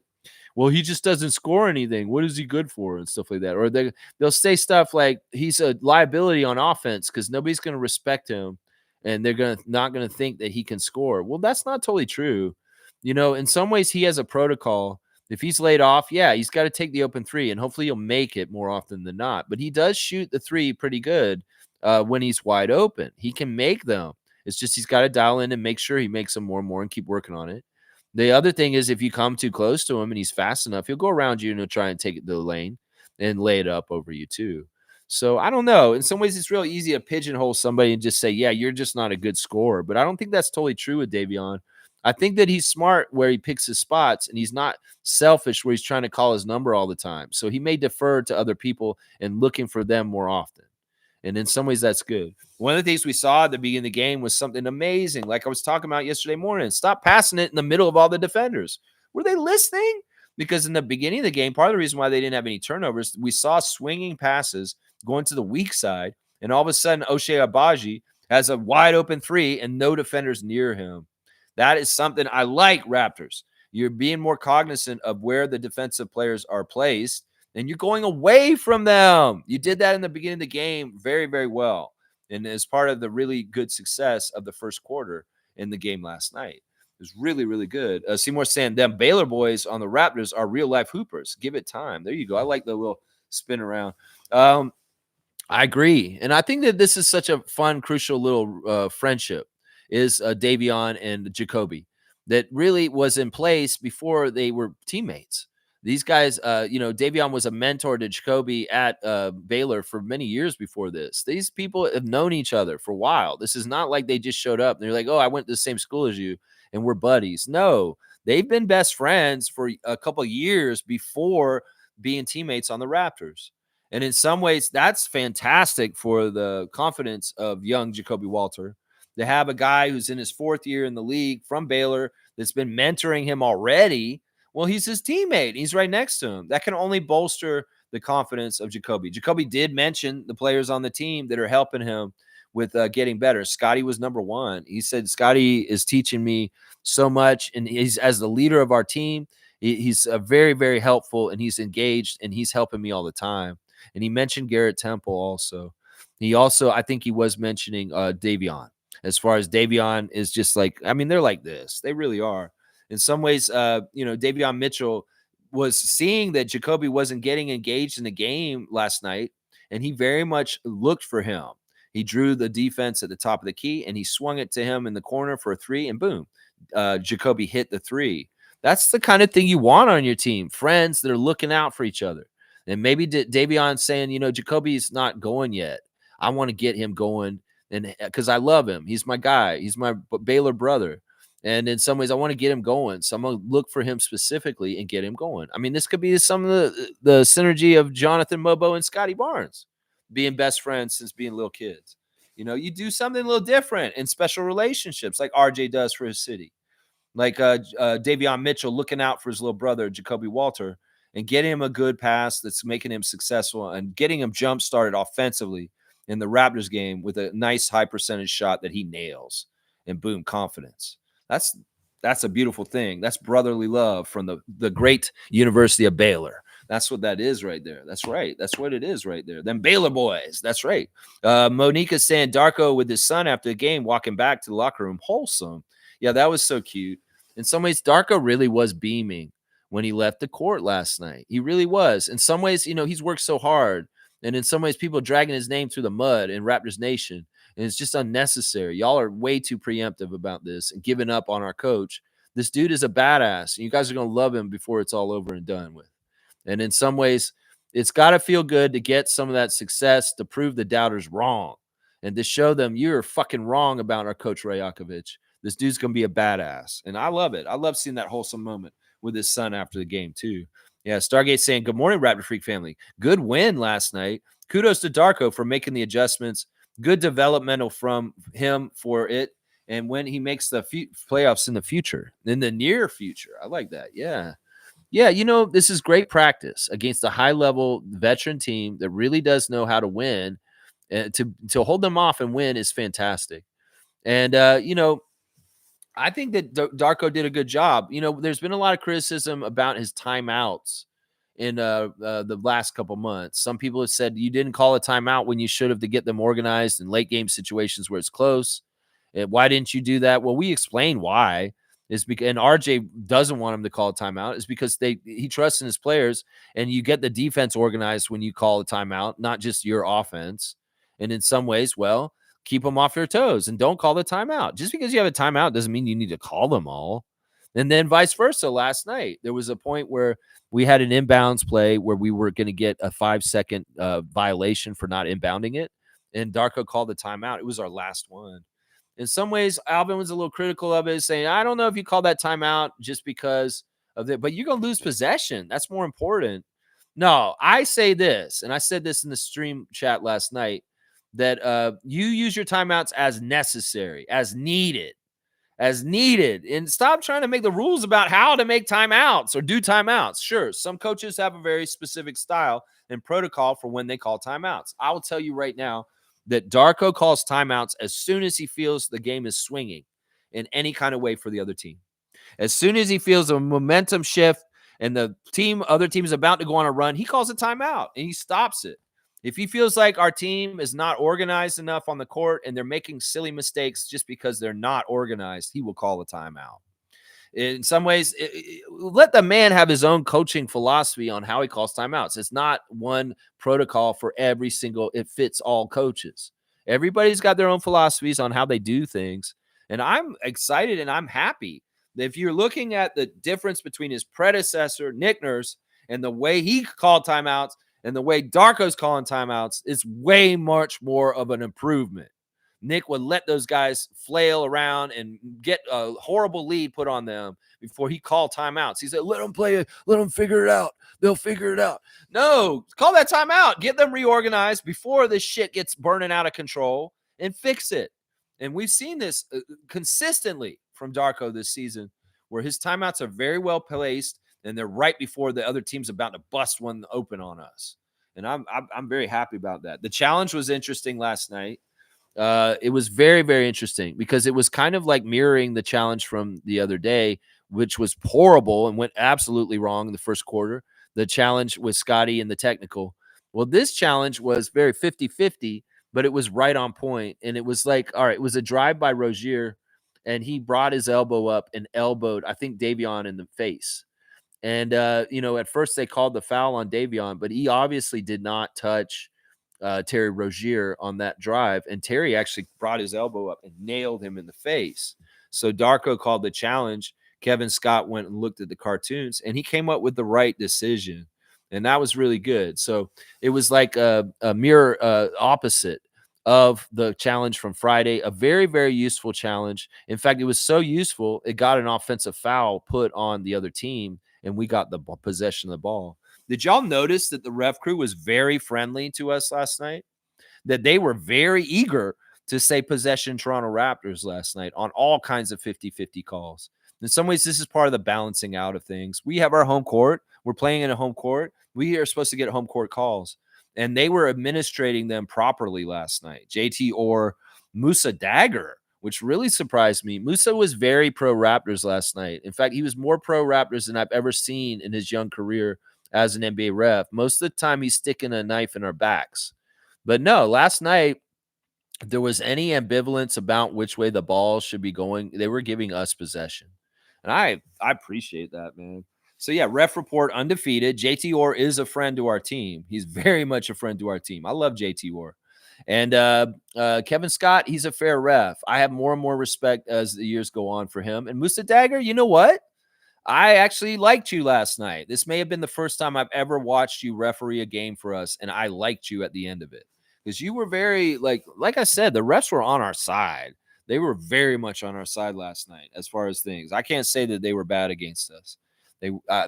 [SPEAKER 1] well, he just doesn't score anything. What is he good for? And stuff like that. Or they'll say stuff like he's a liability on offense because nobody's going to respect him and they're not going to think that he can score. Well, that's not totally true. In some ways, he has a protocol. If he's laid off, yeah, he's got to take the open three, and hopefully he'll make it more often than not. But he does shoot the three pretty good when he's wide open. He can make them. It's just he's got to dial in and make sure he makes them more and more and keep working on it. The other thing is if you come too close to him and he's fast enough, he'll go around you and he'll try and take it to the lane and lay it up over you too. So I don't know. In some ways, it's real easy to pigeonhole somebody and just say, yeah, you're just not a good scorer. But I don't think that's totally true with Davion. I think that he's smart where he picks his spots and he's not selfish where he's trying to call his number all the time. So he may defer to other people and looking for them more often. And in some ways, that's good. One of the things we saw at the beginning of the game was something amazing. Like I was talking about yesterday morning, stop passing it in the middle of all the defenders. Were they listening? Because in the beginning of the game, part of the reason why they didn't have any turnovers, we saw swinging passes going to the weak side. And all of a sudden, Oshay Abaji has a wide open three and no defenders near him. That is something I like, Raptors. You're being more cognizant of where the defensive players are placed, and you're going away from them. You did that in the beginning of the game very, very well. And as part of the really good success of the first quarter in the game last night. It was really, really good. Seymour saying them Baylor boys on the Raptors are real life hoopers. Give it time. There you go. I like the little spin around. I agree. And I think that this is such a fun, crucial little friendship is Davion and Jacoby that really was in place before they were teammates. These guys, Davion was a mentor to Jacoby at Baylor for many years before this. These people have known each other for a while. This is not like they just showed up and they're like, oh, I went to the same school as you and we're buddies. No, they've been best friends for a couple of years before being teammates on the Raptors. And in some ways, that's fantastic for the confidence of young Jacoby Walter to have a guy who's in his fourth year in the league from Baylor that's been mentoring him already. Well, he's his teammate. He's right next to him. That can only bolster the confidence of Jacoby. Jacoby did mention the players on the team that are helping him with getting better. Scotty was number one. He said, Scotty is teaching me so much, and he's as the leader of our team. He's very, very helpful, and he's engaged, and he's helping me all the time. And he mentioned Garrett Temple also. I think he was mentioning Davion. As far as Davion is just like, I mean, they're like this. They really are. In some ways, Davion Mitchell was seeing that Jacoby wasn't getting engaged in the game last night, and he very much looked for him. He drew the defense at the top of the key, and he swung it to him in the corner for a three, and boom, Jacoby hit the three. That's the kind of thing you want on your team, friends that are looking out for each other. And maybe Davion's saying, Jacoby's not going yet. I want to get him going, and because I love him. He's my guy. He's my Baylor brother. And in some ways, I want to get him going. So I'm going to look for him specifically and get him going. I mean, this could be some of the synergy of Jonathan Mobo and Scotty Barnes being best friends since being little kids. You do something a little different in special relationships like RJ does for his city. Like Davion Mitchell looking out for his little brother, Jacoby Walter, and getting him a good pass that's making him successful and getting him jump-started offensively in the Raptors game with a nice high percentage shot that he nails, and boom, confidence. That's that's a beautiful thing. That's brotherly love from the great University of Baylor. That's what that is right there. That's right. That's what it is right there. Them Baylor boys. That's right. Monica's saying Darko with his son after the game, walking back to the locker room, wholesome. Yeah, that was so cute. In some ways, Darko really was beaming when he left the court last night. He really was. In some ways, he's worked so hard. And in some ways, people dragging his name through the mud in Raptors Nation. And it's just unnecessary. Y'all are way too preemptive about this and giving up on our coach. This dude is a badass. And you guys are going to love him before it's all over and done with. And in some ways, it's got to feel good to get some of that success to prove the doubters wrong and to show them you're fucking wrong about our coach Rajakovic. This dude's going to be a badass. And I love it. I love seeing that wholesome moment with his son after the game too. Yeah, Stargate saying, good morning, Raptor Freak family. Good win last night. Kudos to Darko for making the adjustments. Good developmental from him for it. And when he makes the playoffs in the future, in the near future. I like that. Yeah. Yeah, this is great practice against a high-level veteran team that really does know how to win. To hold them off and win is fantastic. And, I think that Darko did a good job. There's been a lot of criticism about his timeouts in the last couple months. Some people have said you didn't call a timeout when you should have to get them organized in late game situations where it's close. And why didn't you do that? Well, we explained why. Is because and RJ doesn't want him to call a timeout is because he trusts in his players, and you get the defense organized when you call a timeout, not just your offense. And in some ways, well, keep them off your toes and don't call the timeout. Just because you have a timeout doesn't mean you need to call them all. And then vice versa. Last night, there was a point where we had an inbounds play where we were going to get a 5-second violation for not inbounding it. And Darko called the timeout. It was our last one. In some ways, Alvin was a little critical of it, saying, I don't know if you call that timeout just because of it, but you're going to lose possession. That's more important. No, I say this, and I said this in the stream chat last night, that you use your timeouts as necessary, as needed, and stop trying to make the rules about how to make timeouts or do timeouts. Sure, some coaches have a very specific style and protocol for when they call timeouts. I will tell you right now, that Darko calls timeouts as soon as he feels the game is swinging in any kind of way for the other team. As soon as he feels a momentum shift and the other team is about to go on a run, he calls a timeout and he stops it. If he feels like our team is not organized enough on the court and they're making silly mistakes just because they're not organized, he will call a timeout. In some ways, let the man have his own coaching philosophy on how he calls timeouts. It's not one protocol for every single, it fits all coaches. Everybody's got their own philosophies on how they do things. And I'm excited and I'm happy. If you're looking at the difference between his predecessor, Nick Nurse, and the way he called timeouts and the way Darko's calling timeouts, it's way much more of an improvement. Nick would let those guys flail around and get a horrible lead put on them before he called timeouts. He said, let them play it. Let them figure it out. They'll figure it out. No, call that timeout. Get them reorganized before this shit gets burning out of control and fix it. And we've seen this consistently from Darko this season, where his timeouts are very well placed and they're right before the other team's about to bust one open on us. And I'm very happy about that. The challenge was interesting last night. It was very, very interesting because it was kind of like mirroring the challenge from the other day, which was horrible and went absolutely wrong in the first quarter. The challenge with Scotty in the technical. Well, this challenge was very 50-50, but it was right on point. And it was like, all right, it was a drive by Rozier, and he brought his elbow up and elbowed, I think, Davion in the face. And, at first they called the foul on Davion, but he obviously did not touch Terry Rozier on that drive, and Terry actually brought his elbow up and nailed him in the face. So Darko called the challenge. Kevin Scott went and looked at the cartoons, and he came up with the right decision, and that was really good. So it was like a mirror opposite of the challenge from Friday, a very, very useful challenge. In fact, it was so useful, it got an offensive foul put on the other team, and we got the possession of the ball. Did y'all notice that the ref crew was very friendly to us last night? That they were very eager to say possession Toronto Raptors last night on all kinds of 50-50 calls. In some ways, this is part of the balancing out of things. We have our home court. We're playing in a home court. We are supposed to get home court calls. and they were administrating them properly last night. JT or Musa Dagger, which really surprised me. Musa was very pro Raptors last night. In fact, he was more pro Raptors than I've ever seen in his young career as an NBA ref. Most of the time, he's sticking a knife in our backs. But no, last night, if there was any ambivalence about which way the ball should be going, they were giving us possession. And I appreciate that, man. So yeah, ref report undefeated. JT Orr is a friend to our team. He's very much a friend to our team. I love JT Orr. And Kevin Scott, he's a fair ref. I have more and more respect as the years go on for him. And Musa Dagger, you know what? I actually liked you last night. This may have been the first time I've ever watched you referee a game for us, and I liked you at the end of it because you were very like I said, the refs were on our side. They were very much on our side last night as far as things. I can't say that they were bad against us.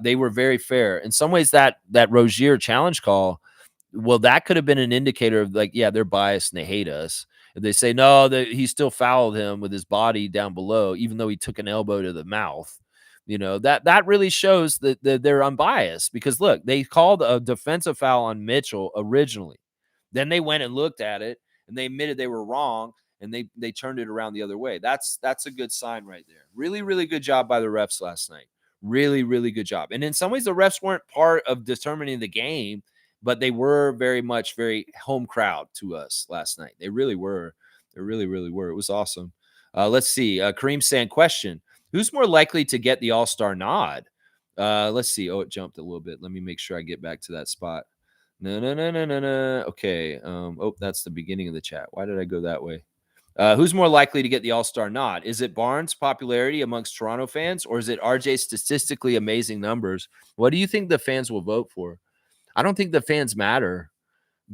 [SPEAKER 1] They were very fair. In some ways, that Rozier challenge call, well, that could have been an indicator of like, yeah, they're biased and they hate us. If they say no, that he still fouled him with his body down below, even though he took an elbow to the mouth. That really shows that they're unbiased because look, they called a defensive foul on Mitchell originally. Then they went and looked at it and they admitted they were wrong and they turned it around the other way. That's a good sign right there. Really, really good job by the refs last night. Really, really good job. And in some ways, the refs weren't part of determining the game, but they were very much very home crowd to us last night. They really were. They really, really were. It was awesome. Let's see. Kareem saying, question. Who's more likely to get the All-Star nod? Let's see. Oh, it jumped a little bit. Let me make sure I get back to that spot. No. Okay. That's the beginning of the chat. Why did I go that way? Who's more likely to get the All-Star nod? Is it Barnes' popularity amongst Toronto fans, or is it RJ's statistically amazing numbers? What do you think the fans will vote for? I don't think the fans matter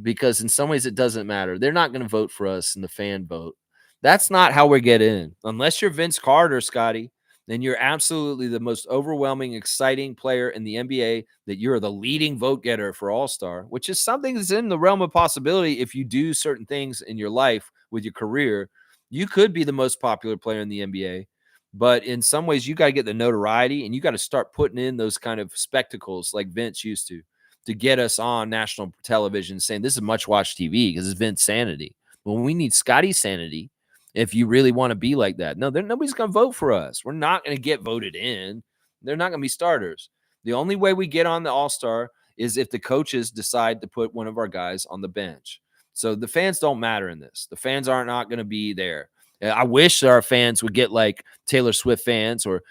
[SPEAKER 1] because in some ways it doesn't matter. They're not going to vote for us in the fan vote. That's not how we get in. Unless you're Vince Carter, Scotty, then you're absolutely the most overwhelming, exciting player in the NBA, that you're the leading vote getter for All-Star, which is something that's in the realm of possibility. If you do certain things in your life with your career, you could be the most popular player in the NBA. But in some ways, you got to get the notoriety and you got to start putting in those kind of spectacles like Vince used to get us on national television saying this is much watched TV because it's Vince sanity. Well, we need Scotty sanity if you really want to be like that. No, nobody's going to vote for us. We're not going to get voted in. They're not going to be starters. The only way we get on the All-Star is if the coaches decide to put one of our guys on the bench. So the fans don't matter in this. The fans are not going to be there. I wish our fans would get like Taylor Swift fans or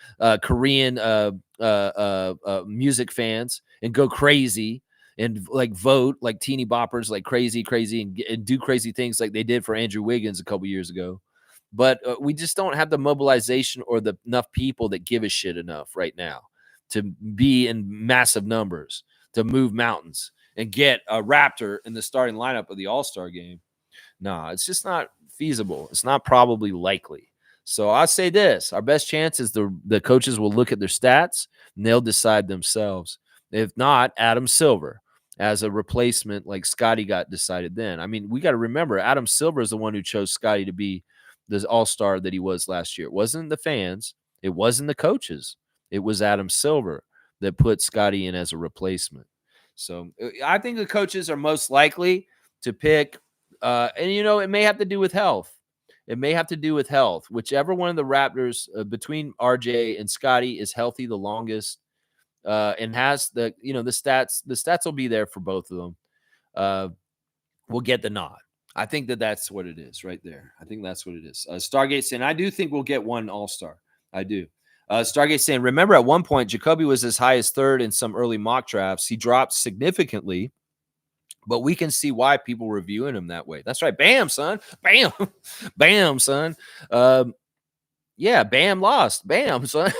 [SPEAKER 1] Korean music fans and go crazy and like vote like teeny boppers, like crazy, and do crazy things like they did for Andrew Wiggins a couple years ago. But we just don't have the mobilization or the enough people that give a shit enough right now to be in massive numbers, to move mountains and get a Raptor in the starting lineup of the All-Star game. No, it's just not feasible. It's not probably likely. So I'll say this, our best chance is the coaches will look at their stats and they'll decide themselves. If not, Adam Silver as a replacement like Scotty got decided then. I mean, we got to remember Adam Silver is the one who chose Scotty to be the all-star that he was last year. It wasn't the fans. It wasn't the coaches. It was Adam Silver that put Scotty in as a replacement. So I think the coaches are most likely to pick, and it may have to do with health. It may have to do with health. Whichever one of the Raptors between RJ and Scotty is healthy the longest and has the stats. The stats will be there for both of them. We'll get the nod. I think that's what it is right there. I think that's what it is. Stargate saying, I do think we'll get one All-Star. I do. Stargate saying, remember at one point, Jacoby was as high as third in some early mock drafts. He dropped significantly, but we can see why people were viewing him that way. That's right. Bam, son. Bam. Bam, son. Yeah, Bam lost. Bam, son.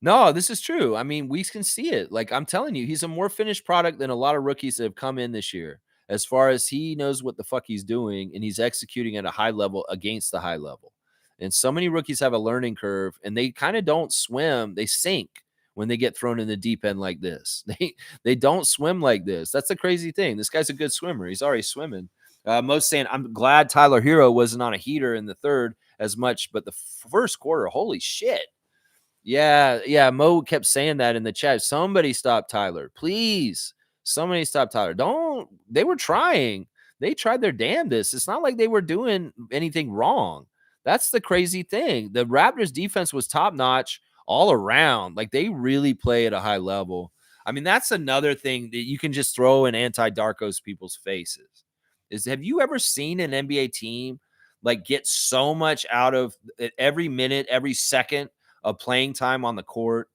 [SPEAKER 1] No, this is true. I mean, we can see it. Like I'm telling you, he's a more finished product than a lot of rookies that have come in this year. As far as he knows what the fuck he's doing, and he's executing at a high level against the high level. And so many rookies have a learning curve, and they kind of don't swim; they sink when they get thrown in the deep end like this. They don't swim like this. That's the crazy thing. This guy's a good swimmer. He's already swimming. Most saying, I'm glad Tyler Hero wasn't on a heater in the third as much, but the first quarter, holy shit. Yeah. Mo kept saying that in the chat. Somebody stop Tyler, please. Somebody stop Tyler. They were trying. They tried their damnedest. It's not like they were doing anything wrong. That's the crazy thing. The Raptors defense was top notch all around. Like they really play at a high level. I mean, that's another thing that you can just throw in anti-Darko's people's faces. Is have you ever seen an NBA team like get so much out of every minute, every second of playing time on the court?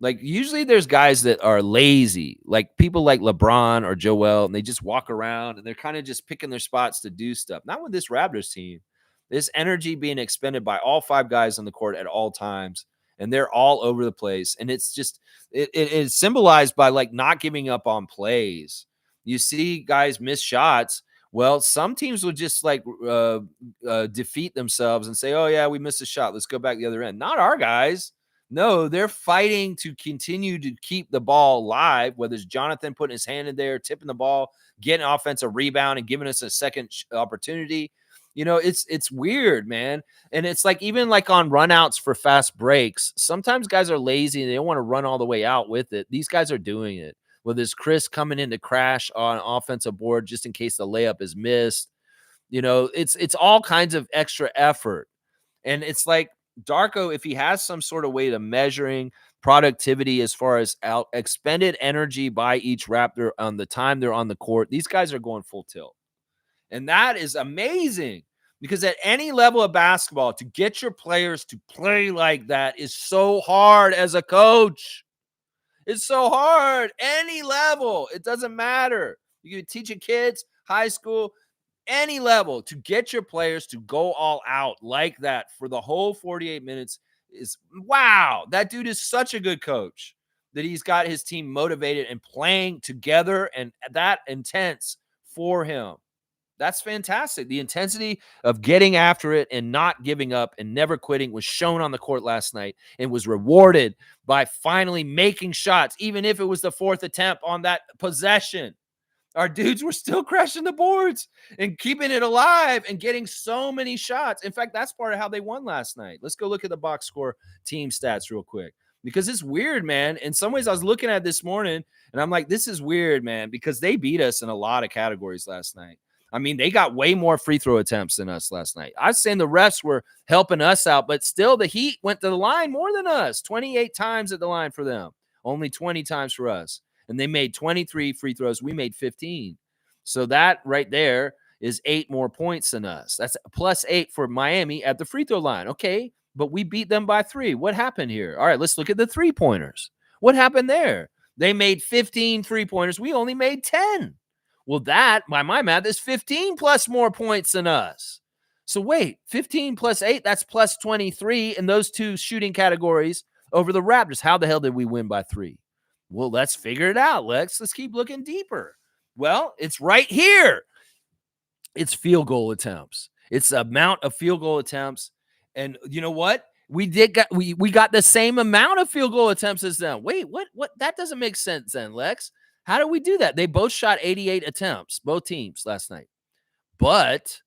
[SPEAKER 1] Like usually there's guys that are lazy, like people like LeBron or Joel, and they just walk around and they're kind of just picking their spots to do stuff. Not with this Raptors team. This energy being expended by all five guys on the court at all times, and they're all over the place. And it's just it's symbolized by like not giving up on plays. You see guys miss shots. Well, some teams will just like defeat themselves and say, "Oh yeah, we missed a shot. Let's go back the other end." Not our guys. No, they're fighting to continue to keep the ball live, whether it's Jonathan putting his hand in there, tipping the ball, getting an offensive rebound, and giving us a second opportunity. You know, it's weird, man. And it's like even like on runouts for fast breaks, sometimes guys are lazy and they don't want to run all the way out with it. These guys are doing it. Whether it's Chris coming in to crash on offensive board just in case the layup is missed. You know, it's all kinds of extra effort. And it's like Darko, if he has some sort of way to measuring productivity as far as out expended energy by each Raptor on the time they're on the court, these guys are going full tilt. And that is amazing because at any level of basketball, to get your players to play like that is so hard as a coach. It's so hard. Any level, it doesn't matter. You can teach kids, high school, any level to get your players to go all out like that for the whole 48 minutes is wow. That dude is such a good coach that he's got his team motivated and playing together and that intense for him. That's fantastic. The intensity of getting after it and not giving up and never quitting was shown on the court last night and was rewarded by finally making shots, even if it was the fourth attempt on that possession. Our dudes were still crashing the boards and keeping it alive and getting so many shots. In fact, that's part of how they won last night. Let's go look at the box score team stats real quick because it's weird, man. In some ways, I was looking at this morning and I'm like, this is weird, man, because they beat us in a lot of categories last night. I mean, they got way more free throw attempts than us last night. I was saying the refs were helping us out, but still the Heat went to the line more than us, 28 times at the line for them, only 20 times for us. And they made 23 free throws. We made 15. So that right there is 8 more points than us. That's +8 for Miami at the free throw line. Okay, but we beat them by 3. What happened here? All right, let's look at the three-pointers. What happened there? They made 15 three-pointers. We only made 10. Well, that, by my math, is 15 plus more points than us. So wait, 15 plus 8, that's plus 23 in those two shooting categories over the Raptors. How the hell did we win by 3? Well, let's figure it out, Lex. Let's keep looking deeper. Well, it's right here. It's field goal attempts. It's the amount of field goal attempts. And you know what? We got the same amount of field goal attempts as them. Wait, what? That doesn't make sense then, Lex. How do we do that? They both shot 88 attempts, both teams last night. But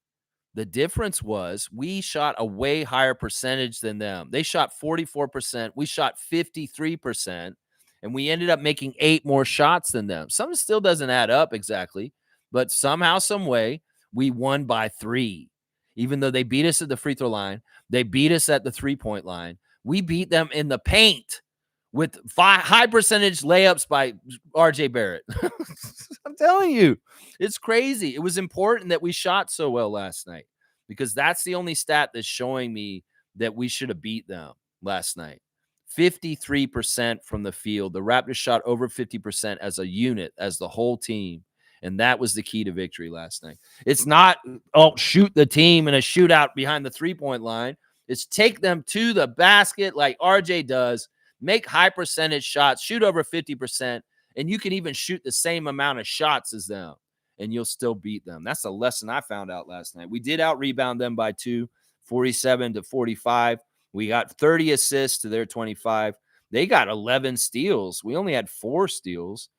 [SPEAKER 1] the difference was we shot a way higher percentage than them. They shot 44%. We shot 53%. And we ended up making 8 more shots than them. Something still doesn't add up exactly, but somehow, some way, we won by 3. Even though they beat us at the free throw line, they beat us at the three-point line. We beat them in the paint with high percentage layups by RJ Barrett. I'm telling you, it's crazy. It was important that we shot so well last night because that's the only stat that's showing me that we should have beat them last night. 53% from the field. The Raptors shot over 50% as a unit, as the whole team. And that was the key to victory last night. It's not, shoot the team in a shootout behind the three-point line. It's take them to the basket like RJ does, make high percentage shots, shoot over 50%, and you can even shoot the same amount of shots as them, and you'll still beat them. That's a lesson I found out last night. We did out-rebound them by 2, 47-45. We got 30 assists to their 25. They got 11 steals. We only had 4 steals.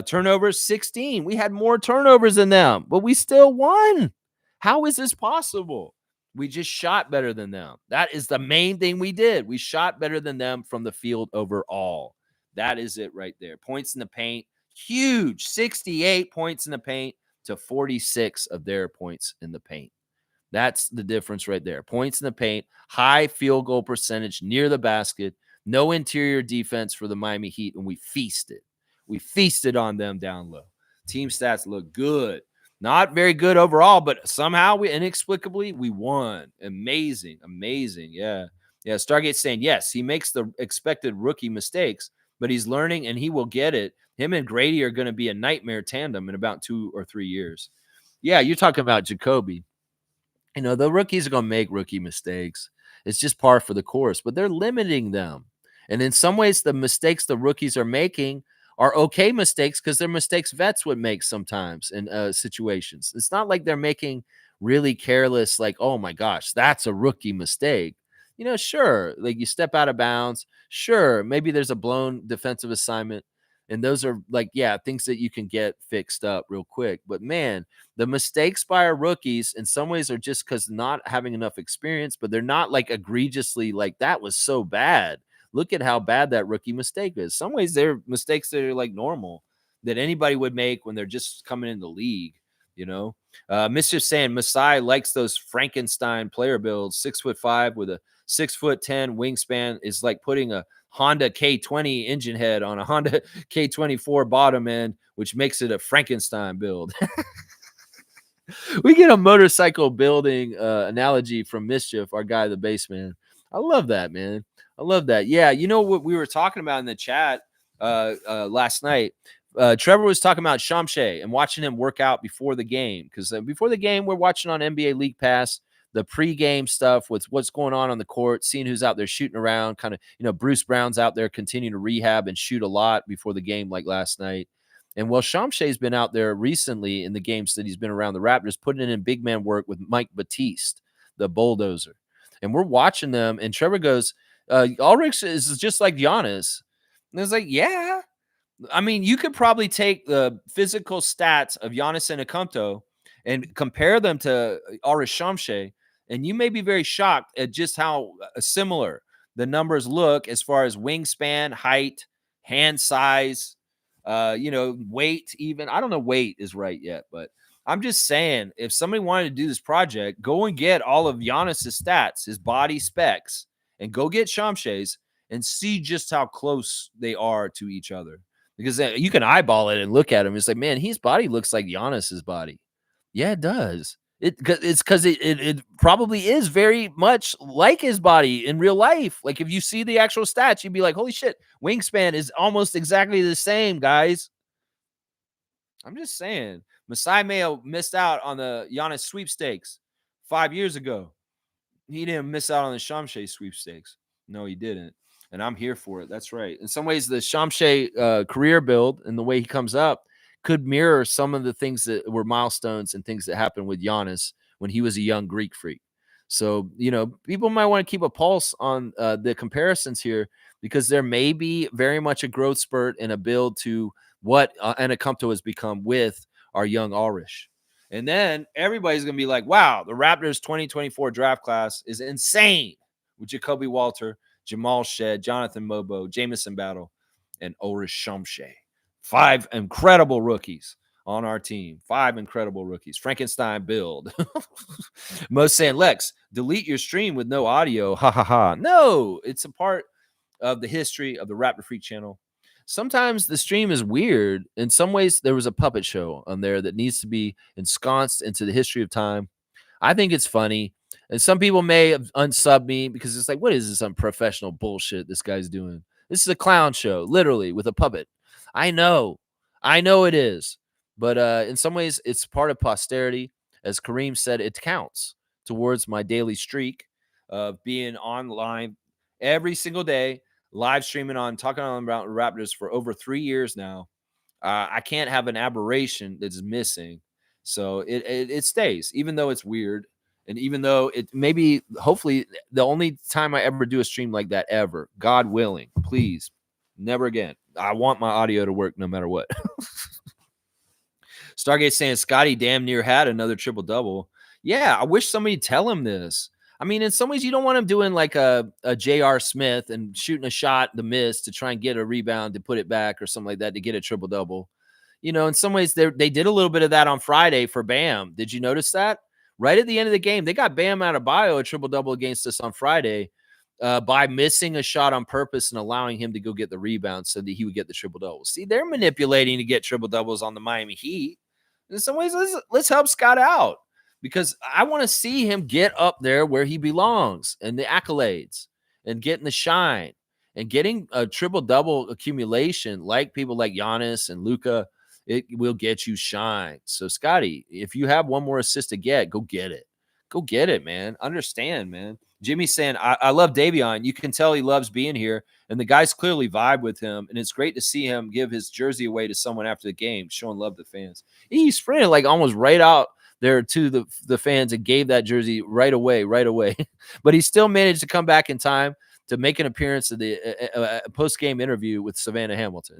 [SPEAKER 1] Turnovers, 16. We had more turnovers than them, but we still won. How is this possible? We just shot better than them. That is the main thing we did. We shot better than them from the field overall. That is it right there. Points in the paint, Huge. 68 points in the paint to 46 of their points in the paint. That's the difference right there. Points in the paint, high field goal percentage near the basket, no interior defense for the Miami Heat, and we feasted. We feasted on them down low. Team stats look good. Not very good overall, but somehow we inexplicably we won. Amazing, amazing. Yeah. Yeah. Stargate saying, yes, he makes the expected rookie mistakes, but he's learning and he will get it. Him and Grady are going to be a nightmare tandem in about 2 or 3 years. Yeah, you're talking about Jacoby. The rookies are going to make rookie mistakes. It's just par for the course, but they're limiting them. And in some ways, the mistakes the rookies are making are okay mistakes because they're mistakes vets would make sometimes in situations. It's not like they're making really careless, like, oh my gosh, that's a rookie mistake. Sure, like you step out of bounds. Sure, maybe there's a blown defensive assignment. And those are like, yeah, things that you can get fixed up real quick. But man, the mistakes by our rookies in some ways are just because not having enough experience, but they're not like egregiously like that was so bad. Look at how bad that rookie mistake is. Some ways they're mistakes that are like normal that anybody would make when they're just coming in the league. Mr. saying Masai likes those Frankenstein player builds. 6'5" with a 6'10" wingspan is like putting a Honda K20 engine head on a Honda K24 bottom end, which makes it a Frankenstein build. We get a motorcycle building analogy from Mischief, our guy, the baseman. I love that, man. I love that. Yeah, you know what we were talking about in the chat last night? Trevor was talking about Shamshay and watching him work out before the game. Because before the game, we're watching on NBA League Pass the pregame stuff with what's going on the court, seeing who's out there shooting around. Kind of, Bruce Brown's out there continuing to rehab and shoot a lot before the game, like last night. And Shamshay's been out there recently in the games that he's been around the Raptors, putting in big man work with Mike Batiste, the bulldozer. And we're watching them, and Trevor goes, Ulrich is just like Giannis. And I was like, yeah. I mean, you could probably take the physical stats of Giannis Antetokounmpo and compare them to Ulrich Shamshay, and you may be very shocked at just how similar the numbers look as far as wingspan, height, hand size, weight even. I don't know weight is right yet, but I'm just saying if somebody wanted to do this project, go and get all of Giannis's stats, his body specs, and go get Shamshay's and see just how close they are to each other. Because you can eyeball it and look at him. It's like, man, his body looks like Giannis's body. Yeah, it does. It's because it probably is very much like his body in real life. Like if you see the actual stats, you'd be like, holy shit, wingspan is almost exactly the same, guys. I'm just saying. Masai may have missed out on the Giannis sweepstakes 5 years ago. He didn't miss out on the Shamshay sweepstakes. No, he didn't. And I'm here for it. That's right. In some ways, the Shamshay career build and the way he comes up could mirror some of the things that were milestones and things that happened with Giannis when he was a young Greek freak. So, people might want to keep a pulse on the comparisons here because there may be very much a growth spurt and a build to what Antetokounmpo has become with our young Ulrich. And then everybody's going to be like, wow, the Raptors 2024 draft class is insane with Jacoby Walter, Jamal Shed, Jonathan Mobo, Jamison Battle, and Ulrich Shamshay. 5 incredible rookies on our team. 5 incredible rookies. Frankenstein build. Most saying, Lex, delete your stream with no audio. Ha ha ha. No, it's a part of the history of the Raptor Freak channel. Sometimes the stream is weird. In some ways, there was a puppet show on there that needs to be ensconced into the history of time. I think it's funny. And some people may unsub me because it's like, what is this unprofessional bullshit this guy's doing? This is a clown show, literally, with a puppet. I know it is. But in some ways, it's part of posterity. As Kareem said, it counts towards my daily streak of being online every single day, live streaming on talking on about Raptors for over 3 years now. I can't have an aberration that's missing. So it stays, even though it's weird. And even though it maybe, hopefully, the only time I ever do a stream like that ever, God willing, please, never again. I want my audio to work no matter what. Stargate saying Scotty damn near had another triple-double. Yeah, I wish somebody tell him this. I mean, in some ways, you don't want him doing like a J.R. Smith and shooting a shot, the miss, to try and get a rebound to put it back or something like that to get a triple-double. in some ways they did a little bit of that on Friday for Bam. Did you notice that? Right at the end of the game, they got Bam out of bio a triple-double against us on Friday by missing a shot on purpose and allowing him to go get the rebound so that he would get the triple-double. See, they're manipulating to get triple-doubles on the Miami Heat. In some ways, let's help Scott out because I want to see him get up there where he belongs and the accolades and getting the shine and getting a triple-double accumulation like people like Giannis and Luka. It will get you shine. So, Scotty, if you have one more assist to get, go get it. Go get it, man. Understand, man. Jimmy's saying, I love Davion. You can tell he loves being here, and the guys clearly vibe with him, and it's great to see him give his jersey away to someone after the game, showing love to fans. He sprinted like almost right out there to the fans and gave that jersey right away. But he still managed to come back in time to make an appearance at the post-game interview with Savannah Hamilton.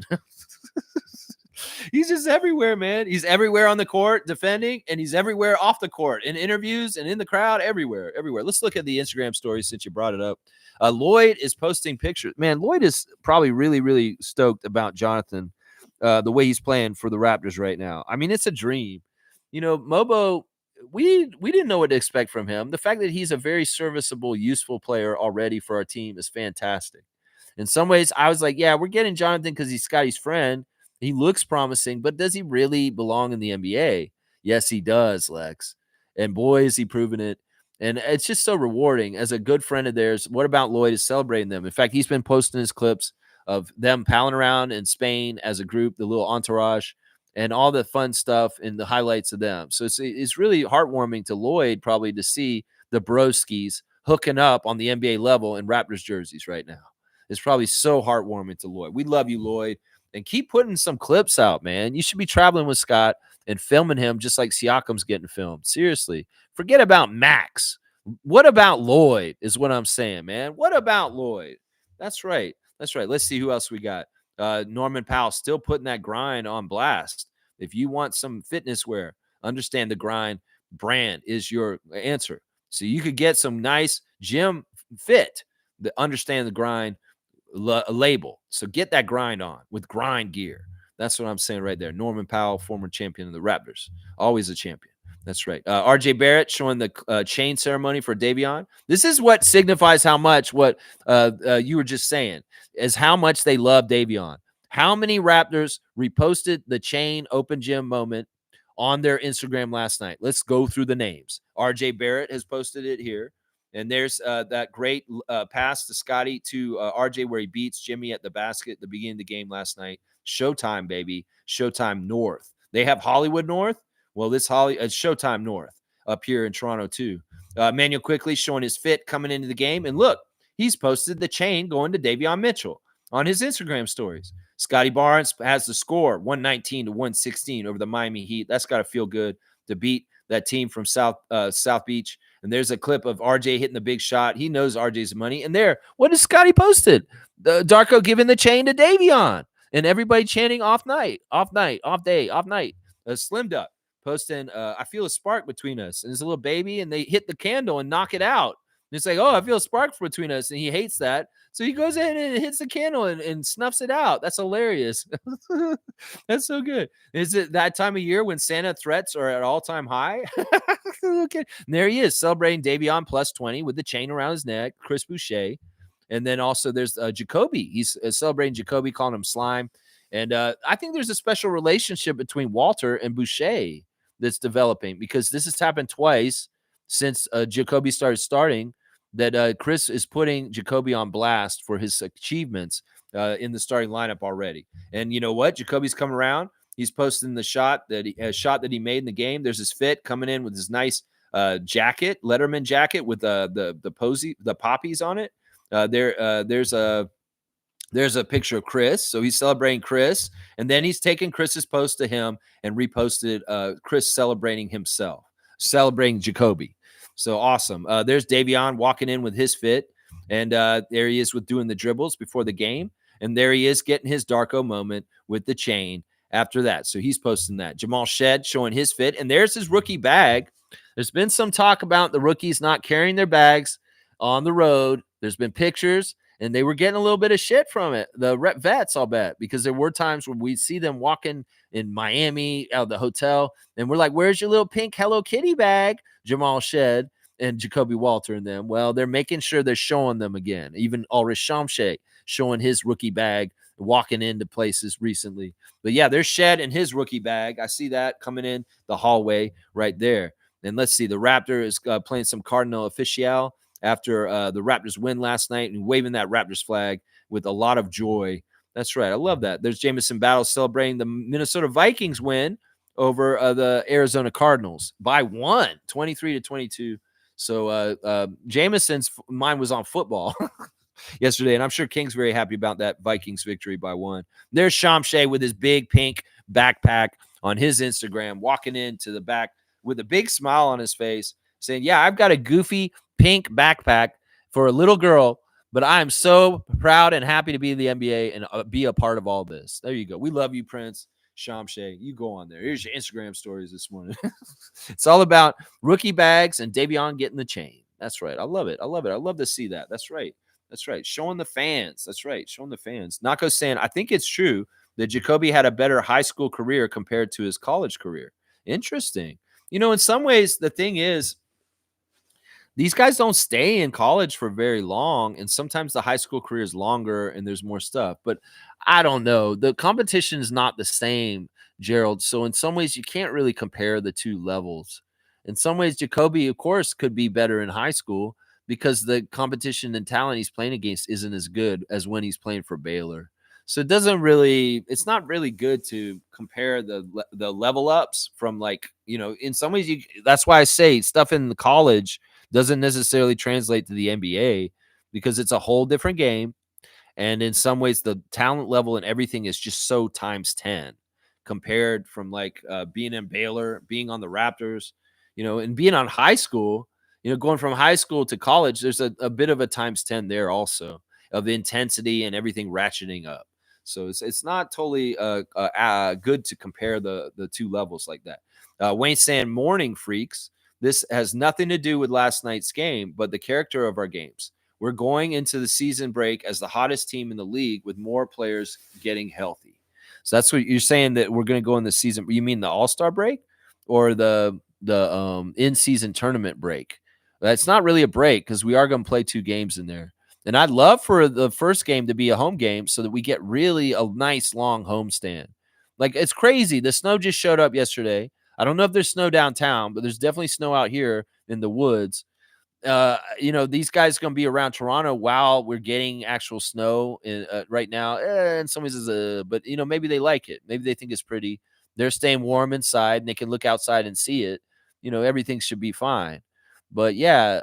[SPEAKER 1] He's just everywhere, man. He's everywhere on the court defending, and he's everywhere off the court in interviews and in the crowd, everywhere. Let's look at the Instagram stories since you brought it up. Lloyd is posting pictures. Man, Lloyd is probably really, really stoked about Jonathan, the way he's playing for the Raptors right now. I mean, it's a dream. Mobo, we didn't know what to expect from him. The fact that he's a very serviceable, useful player already for our team is fantastic. In some ways, I was like, yeah, we're getting Jonathan because he's Scotty's friend. He looks promising, but does he really belong in the NBA? Yes, he does, Lex. And boy, is he proving it. And it's just so rewarding. As a good friend of theirs, what about Lloyd is celebrating them? In fact, he's been posting his clips of them palling around in Spain as a group, the little entourage, and all the fun stuff and the highlights of them. So it's really heartwarming to Lloyd probably to see the broskies hooking up on the NBA level in Raptors jerseys right now. It's probably so heartwarming to Lloyd. We love you, Lloyd. And keep putting some clips out, man. You should be traveling with Scott and filming him just like Siakam's getting filmed. Seriously. Forget about Max. What about Lloyd is what I'm saying, man. What about Lloyd? That's right. Let's see who else we got. Norman Powell still putting that grind on blast. If you want some fitness wear, understand the grind brand is your answer. So you could get some nice gym fit that understand the grind label. So get that grind on with grind gear. That's what I'm saying right there. Norman Powell, former champion of the Raptors, always a champion. That's right. RJ Barrett showing the chain ceremony for Davion. This is what signifies how much what you were just saying is how much they love Davion. How many Raptors reposted the chain open gym moment on their Instagram last night? Let's go through the names. RJ Barrett has posted it here. And there's that great pass to Scotty to RJ where he beats Jimmy at the basket at the beginning of the game last night. Showtime, baby. Showtime North. They have Hollywood North. Well, it's Showtime North up here in Toronto too. Manuel quickly showing his fit coming into the game. And look, he's posted the chain going to Davion Mitchell on his Instagram stories. Scotty Barnes has the score 119 to 116 over the Miami Heat. That's got to feel good to beat that team from South Beach. And there's a clip of RJ hitting the big shot. He knows RJ's money. And there, what is Scotty posted? Darko giving the chain to Davion. And everybody chanting off night, off day, off night. Slim Duck posting, I feel a spark between us. And there's a little baby, and they hit the candle and knock it out. And it's like, oh, I feel a spark between us. And he hates that. So he goes in and hits the candle and snuffs it out. That's hilarious. That's so good. Is it that time of year when Santa threats are at all-time high? Okay. And there he is celebrating Davion plus 20 with the chain around his neck, Chris Boucher. And then also there's Jacoby. He's celebrating Jacoby, calling him slime. And I think there's a special relationship between Walter and Boucher that's developing because this has happened twice since Jacoby starting that Chris is putting Jacoby on blast for his achievements in the starting lineup already. And you know what? Jacoby's coming around. He's posting the shot that he made in the game. There's his fit coming in with his nice jacket, Letterman jacket with the poppies on it. There's a picture of Chris. So he's celebrating Chris. And then he's taken Chris's post to him and reposted Chris celebrating himself, celebrating Jacoby. So awesome. There's Davion walking in with his fit. And there he is with doing the dribbles before the game. And there he is getting his Darko moment with the chain after that. So he's posting that. Jamal Shed showing his fit. And there's his rookie bag. There's been some talk about the rookies not carrying their bags on the road. There's been pictures. and they were getting a little bit of shit from it. The rep vets, I'll bet, because there were times when we'd see them walking in Miami out of the hotel, and we're like, "Where's your little pink Hello Kitty bag?" Jamal Shed and Jacoby Walter and them. Well, they're making sure they're showing them again. Even Ulrich Shamshay showing his rookie bag, walking into places recently. But yeah, there's Shed and his rookie bag. I see that coming in the hallway right there. And let's see, the Raptor is playing some Cardinal official after the Raptors win last night and waving that Raptors flag with a lot of joy. That's right. I love that. There's Jamison Battle celebrating the Minnesota Vikings win over the Arizona Cardinals by 23-22. So Jamison's mind was on football yesterday, and I'm sure King's very happy about that Vikings victory by 1. There's Shamshay with his big pink backpack on his Instagram, walking into the back with a big smile on his face, saying, "Yeah, I've got a goofy pink backpack for a little girl, but I'm so proud and happy to be in the NBA and be a part of all this." There you go. We love you, Prince Shamshay. You go on there. Here's your Instagram stories this morning. It's all about rookie bags and Davion getting the chain. That's right. I love it. I love it. I love to see that. That's right. That's right. Showing the fans. That's right. Showing the fans. Nako saying, I think it's true that Jacoby had a better high school career compared to his college career. Interesting. In some ways, the thing is, these guys don't stay in college for very long, and sometimes the high school career is longer and there's more stuff. But I don't know. The competition is not the same, Gerald. So in some ways, you can't really compare the two levels. In some ways, Jacoby, of course, could be better in high school because the competition and talent he's playing against isn't as good as when he's playing for Baylor. So it's not really good to compare the level ups from, like, in some ways that's why I say stuff in the college doesn't necessarily translate to the NBA because it's a whole different game. And in some ways, the talent level and everything is just so times 10 compared from like being in Baylor, being on the Raptors, and being on high school, going from high school to college, there's a bit of a times 10 there also of intensity and everything ratcheting up. So it's not totally good to compare the two levels like that. Wayne saying, "Morning freaks. This has nothing to do with last night's game, but the character of our games. We're going into the season break as the hottest team in the league with more players getting healthy." So that's what you're saying, that we're going to go in the season. You mean the All-Star break or the in-season tournament break? That's not really a break because we are going to play 2 games in there. And I'd love for the first game to be a home game so that we get really a nice long homestand. Like, it's crazy. The snow just showed up yesterday. I don't know if there's snow downtown, but there's definitely snow out here in the woods. These guys going to be around Toronto while we're getting actual snow right now. In some ways, but maybe they like it. Maybe they think it's pretty. They're staying warm inside and they can look outside and see it. Everything should be fine. But yeah,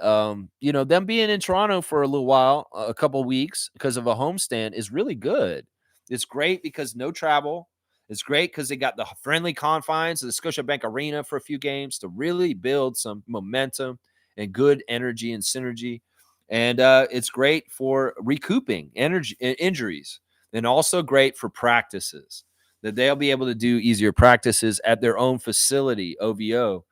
[SPEAKER 1] them being in Toronto for a little while, a couple weeks because of a homestand is really good. It's great because no travel. It's great because they got the friendly confines of the Scotiabank Arena for a few games to really build some momentum and good energy and synergy. And it's great for recouping injuries, and also great for practices that they'll be able to do easier practices at their own facility, OVO,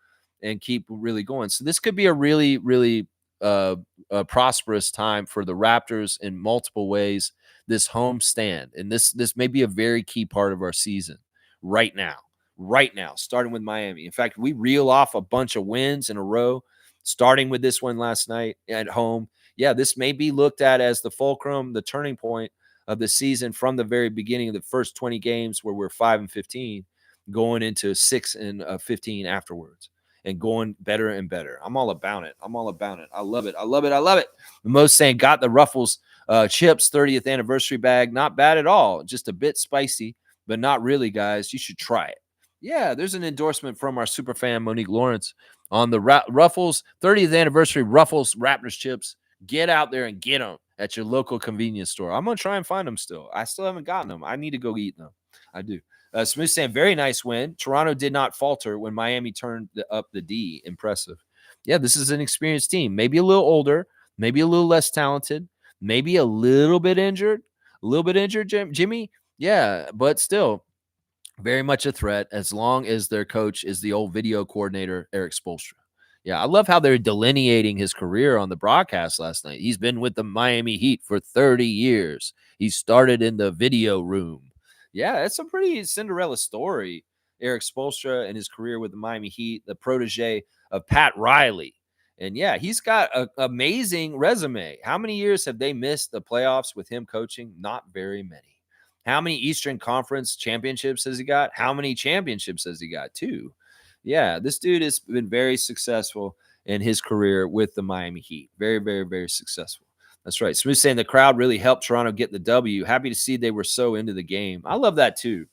[SPEAKER 1] and keep really going. So this could be a really, really prosperous time for the Raptors in multiple ways. This home stand, and this may be a very key part of our season right now. Right now, starting with Miami. In fact, we reel off a bunch of wins in a row, starting with this one last night at home. Yeah, this may be looked at as the fulcrum, the turning point of the season from the very beginning of the first 20 games where we're 5-15, going into 6-15 afterwards and going better and better. I'm all about it. I'm all about it. I love it. I love it. I love it. Most saying, got the Ruffles Chips 30th anniversary bag. Not bad at all. Just a bit spicy, but not really, guys. You should try it. Yeah, there's an endorsement from our super fan, Monique Lawrence, on the Ruffles 30th anniversary Ruffles Raptors chips. Get out there and get them at your local convenience store. I'm going to try and find them still. I still haven't gotten them. I need to go eat them. I do. Smooth saying, very nice win. Toronto did not falter when Miami turned up the D. Impressive. Yeah, this is an experienced team. Maybe a little older, maybe a little less talented, maybe a little bit injured. Jimmy. Yeah, but still very much a threat as long as their coach is the old video coordinator, Eric Spoelstra. Yeah, I love how they're delineating his career on the broadcast last night. He's been with the Miami Heat for 30 years. He started in the video room. Yeah, it's a pretty Cinderella story. Eric Spoelstra and his career with the Miami Heat, the protege of Pat Riley. And yeah, he's got an amazing resume. How many years have they missed the playoffs with him coaching? Not very many. How many Eastern Conference championships has he got? How many championships has he got? Two. Yeah, this dude has been very successful in his career with the Miami Heat. Very, very, very successful. That's right. Smooth saying the crowd really helped Toronto get the W. Happy to see they were so into the game. I love that too.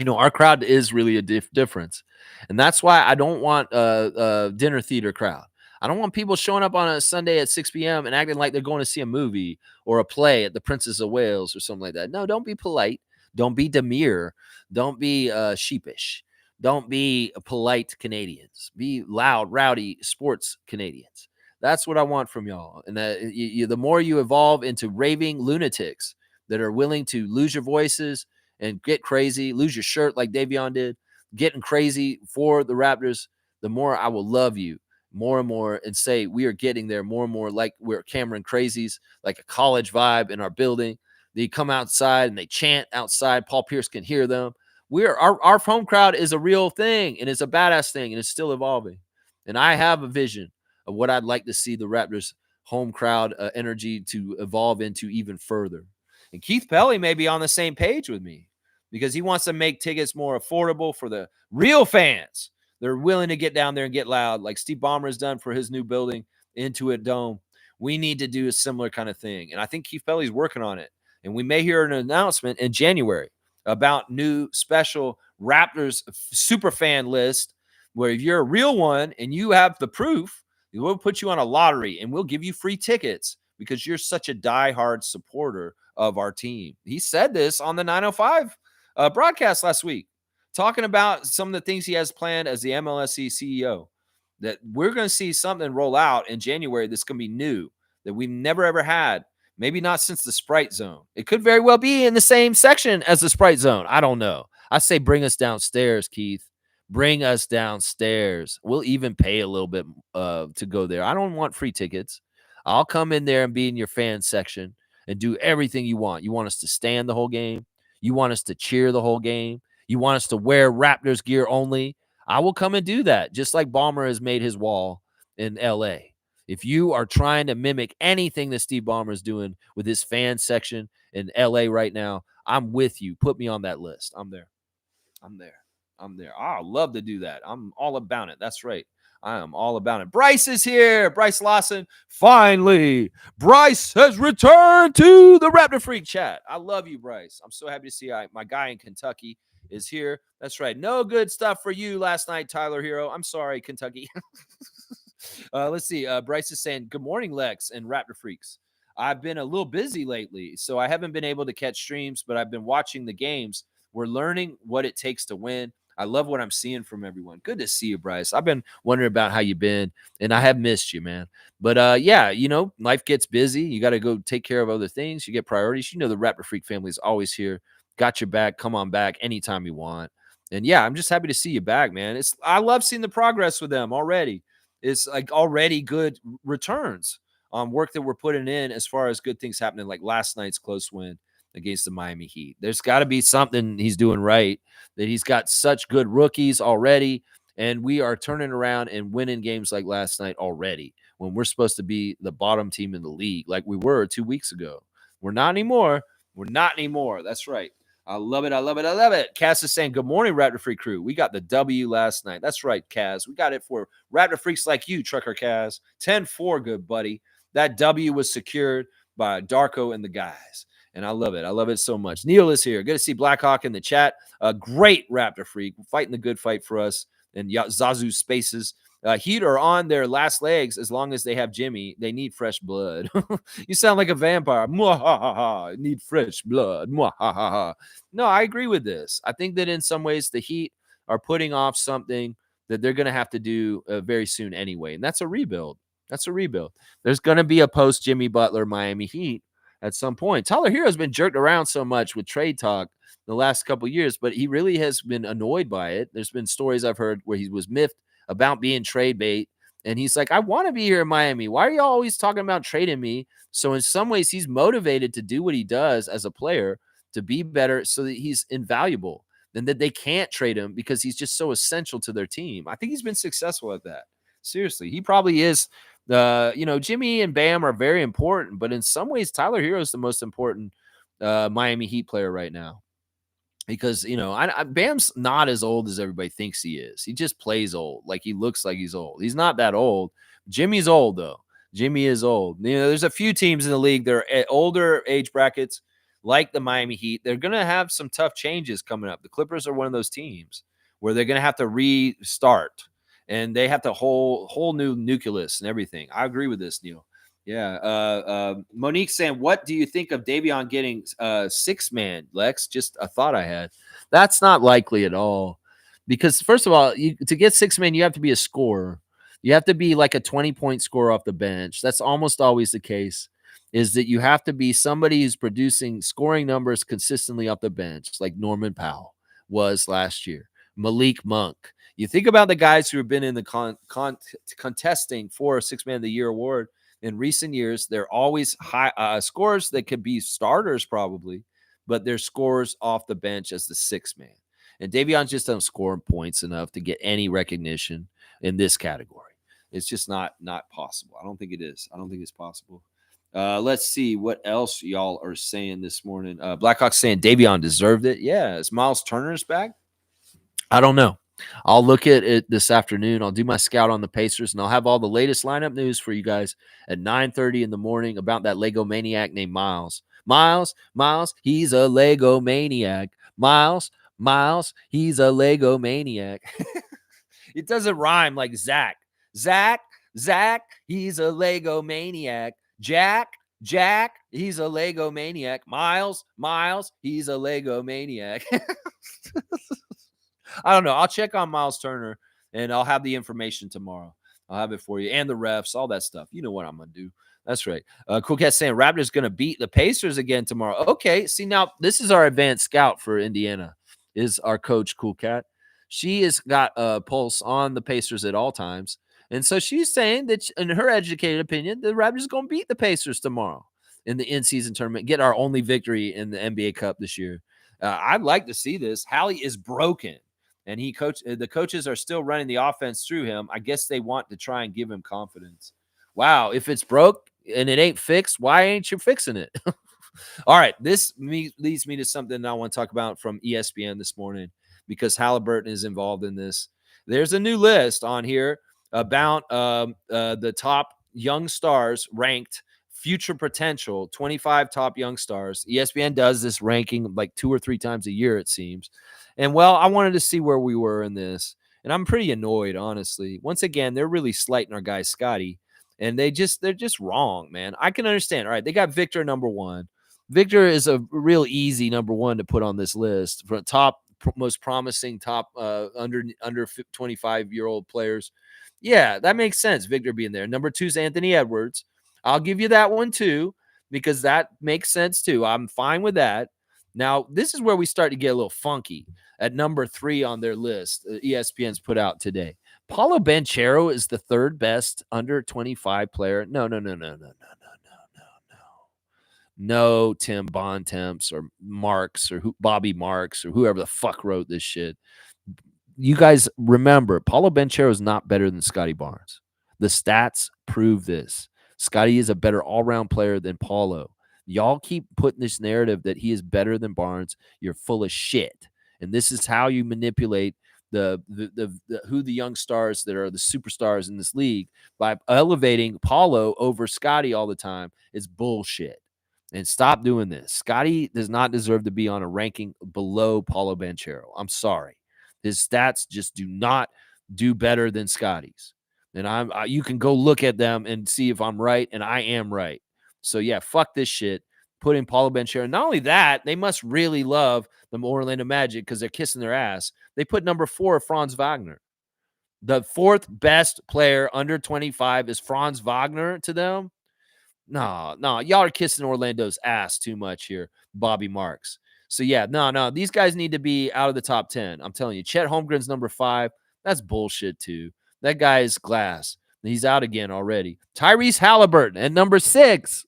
[SPEAKER 1] Our crowd is really a difference. And that's why I don't want a dinner theater crowd. I don't want people showing up on a Sunday at 6 p.m. and acting like they're going to see a movie or a play at the Princess of Wales or something like that. No, don't be polite. Don't be demure. Don't be sheepish. Don't be polite Canadians. Be loud, rowdy sports Canadians. That's what I want from y'all. And the more you evolve into raving lunatics that are willing to lose your voices and get crazy, lose your shirt like Davion did, getting crazy for the Raptors, the more I will love you more and more and say we are getting there more and more like we're Cameron crazies, like a college vibe in our building. They come outside and they chant outside. Paul Pierce can hear them. Our home crowd is a real thing, and it's a badass thing, and it's still evolving. And I have a vision of what I'd like to see the Raptors home crowd energy to evolve into even further. And Keith Pelly may be on the same page with me because he wants to make tickets more affordable for the real fans. They're willing to get down there and get loud, like Steve Ballmer has done for his new building, Intuit Dome. We need to do a similar kind of thing. And I think Keith Pelly's working on it. And we may hear an announcement in January about new special Raptors super fan list where if you're a real one and you have the proof, we'll put you on a lottery and we'll give you free tickets because you're such a diehard supporter of our team. He said this on the 905 broadcast last week, talking about some of the things he has planned as the MLSE CEO, that we're going to see something roll out in January that's going to be new, that we've never, ever had. Maybe not since the Sprite Zone. It could very well be in the same section as the Sprite Zone. I don't know. I say bring us downstairs, Keith. Bring us downstairs. We'll even pay a little bit to go there. I don't want free tickets. I'll come in there and be in your fan section and do everything you want. You want us to stand the whole game? You want us to cheer the whole game? You want us to wear Raptors gear only? I will come and do that, just like Ballmer has made his wall in L.A. If you are trying to mimic anything that Steve Ballmer is doing with his fan section in LA right now, I'm with you. Put me on that list. I'm there. I'm there. I'm there. I love to do that. I'm all about it. That's right. I am all about it. Bryce is here. Bryce Lawson. Finally, Bryce has returned to the Raptor Freak chat. I love you, Bryce. I'm so happy to see my guy in Kentucky is here. That's right. No good stuff for you last night, Tyler Hero. I'm sorry, Kentucky. Let's see. Bryce is saying, good morning, Lex and Raptor Freaks. I've been a little busy lately, so I haven't been able to catch streams, but I've been watching the games. We're learning what it takes to win. I love what I'm seeing from everyone. Good to see you, Bryce. I've been wondering about how you've been, and I have missed you, man. But yeah, life gets busy. You got to go take care of other things. You get priorities. The Raptor Freak family is always here. Got your back. Come on back anytime you want. And yeah, I'm just happy to see you back, man. I love seeing the progress with them already. It's like already good returns on work that we're putting in as far as good things happening, like last night's close win against the Miami Heat. There's got to be something he's doing right, that he's got such good rookies already, and we are turning around and winning games like last night already when we're supposed to be the bottom team in the league like we were 2 weeks ago. We're not anymore. We're not anymore. That's right. I love it. I love it. I love it. Kaz is saying, good morning, Raptor Freak crew. We got the W last night. That's right, Kaz. We got it for Raptor Freaks like you, Trucker Kaz. 10-4, good buddy. That W was secured by Darko and the guys. And I love it. I love it so much. Neil is here. Good to see Blackhawk in the chat. A great Raptor Freak fighting the good fight for us in Zazu spaces. Heat are on their last legs as long as they have Jimmy. They need fresh blood. You sound like a vampire. Mwahaha. Need fresh blood. Mwahaha. No, I agree with this. I think that in some ways the Heat are putting off something that they're going to have to do very soon anyway. And that's a rebuild. That's a rebuild. There's going to be a post Jimmy Butler Miami Heat at some point. Tyler Hero's been jerked around so much with trade talk the last couple of years, but he really has been annoyed by it. There's been stories I've heard where he was miffed about being trade bait And he's like, I want to be here in Miami. Why are you always talking about trading me? So in some ways, he's motivated to do what he does as a player to be better so that he's invaluable and that they can't trade him because he's just so essential to their team. I think he's been successful at that. Seriously, he probably is. Jimmy and Bam are very important, but in some ways, Tyler Hero is the most important Miami Heat player right now because Bam's not as old as everybody thinks he is. He just plays old, like he looks like he's old. He's not that old. Jimmy's old though. Jimmy is old. There's a few teams in the league that are at older age brackets, like the Miami Heat. They're gonna have some tough changes coming up. The Clippers are one of those teams where they're gonna have to restart, and they have to whole new nucleus and everything. I agree with this, Neil. Yeah. Monique saying, what do you think of Davion getting six man, Lex? Just a thought I had. That's not likely at all. Because, first of all, to get six man, you have to be a scorer. You have to be like a 20-point scorer off the bench. That's almost always the case, is that you have to be somebody who's producing scoring numbers consistently off the bench, like Norman Powell was last year, Malik Monk. You think about the guys who have been in the contesting for a six man of the year award in recent years. They're always high scorers that could be starters probably, but they're scorers off the bench as the six man. And Davion just doesn't score points enough to get any recognition in this category. It's just not possible. I don't think it is. I don't think it's possible. Let's see what else y'all are saying this morning. Blackhawks saying Davion deserved it. Yeah. Is Miles Turner's back? I don't know. I'll look at it this afternoon. I'll do my scout on the Pacers, and I'll have all the latest lineup news for you guys at 9:30 in the morning about that Lego maniac named Miles. Miles, he's a Lego maniac. Miles, he's a Lego maniac. It doesn't rhyme like Zach. Zach, he's a Lego maniac. Jack, he's a Lego maniac. Miles, he's a Lego maniac. I don't know. I'll check on Miles Turner, and I'll have the information tomorrow. I'll have it for you, and the refs, all that stuff. You know what I'm going to do. That's right. Cool Cat saying Raptors going to beat the Pacers again tomorrow. Okay. See, now this is our advanced scout for Indiana, is our coach, Cool Cat. She has got a pulse on the Pacers at all times. And so she's saying that, in her educated opinion, the Raptors are going to beat the Pacers tomorrow in the in-season tournament, get our only victory in the NBA Cup this year. I'd like to see this. Hallie is broken. And the coaches are still running the offense through him. I guess they want to try and give him confidence. Wow, if it's broke and it ain't fixed, why ain't you fixing it? All right, this leads me to something I want to talk about from ESPN this morning, because Halliburton is involved in this. There's a new list on here about the top young stars ranked future potential, 25 top young stars. ESPN does this ranking like 2 or 3 times a year, it seems. And, well, I wanted to see where we were in this. And I'm pretty annoyed, honestly. Once again, they're really slighting our guy, Scotty. And they're just wrong, man. I can understand. All right, they got Victor number 1. Victor is a real easy number 1 to put on this list for top most promising top under 25-year-old players. Yeah, that makes sense, Victor being there. Number 2 is Anthony Edwards. I'll give you that one too, because that makes sense too. I'm fine with that. Now, this is where we start to get a little funky. At number 3 on their list, ESPN's put out today, Paulo Banchero is the 3rd best under 25 player. No. No, Tim Bontemps or Marks or Bobby Marks or whoever the fuck wrote this shit. You guys remember, Paulo Banchero is not better than Scotty Barnes. The stats prove this. Scotty is a better all-around player than Paulo. Y'all keep putting this narrative that he is better than Barnes. You're full of shit. And this is how you manipulate the who the young stars that are the superstars in this league by elevating Paulo over Scotty all the time. It's bullshit. And stop doing this. Scotty does not deserve to be on a ranking below Paulo Banchero. I'm sorry. His stats just do not do better than Scotty's. And you can go look at them and see if I'm right, and I am right. So, yeah, fuck this shit. Put in Paulo Banchero. Not only that, they must really love the Orlando Magic because they're kissing their ass. They put number 4, Franz Wagner. The 4th best player under 25 is Franz Wagner to them. No, y'all are kissing Orlando's ass too much here, Bobby Marks. So, yeah, no, these guys need to be out of the top 10. I'm telling you, Chet Holmgren's number 5. That's bullshit, too. That guy is glass.
[SPEAKER 2] He's out again already. Tyrese Halliburton at number 6.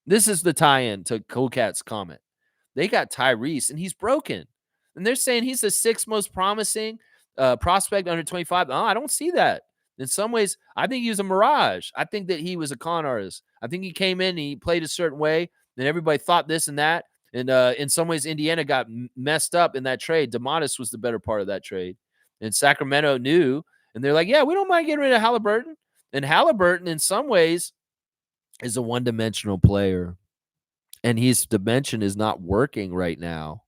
[SPEAKER 2] This is the tie-in to Cool Cat's comment. They got Tyrese, and he's broken. And they're saying he's the 6th most promising prospect under 25. Oh, I don't see that. In some ways, I think he was a mirage. I think that he was a con artist. I think he came in and he played a certain way, and everybody thought this and that. And in some ways, Indiana got messed up in that trade. DeModis was the better part of that trade. And Sacramento knew, and they're like, yeah, we don't mind getting rid of Halliburton. And Halliburton, in some ways, is a one-dimensional player, and his dimension is not working right now.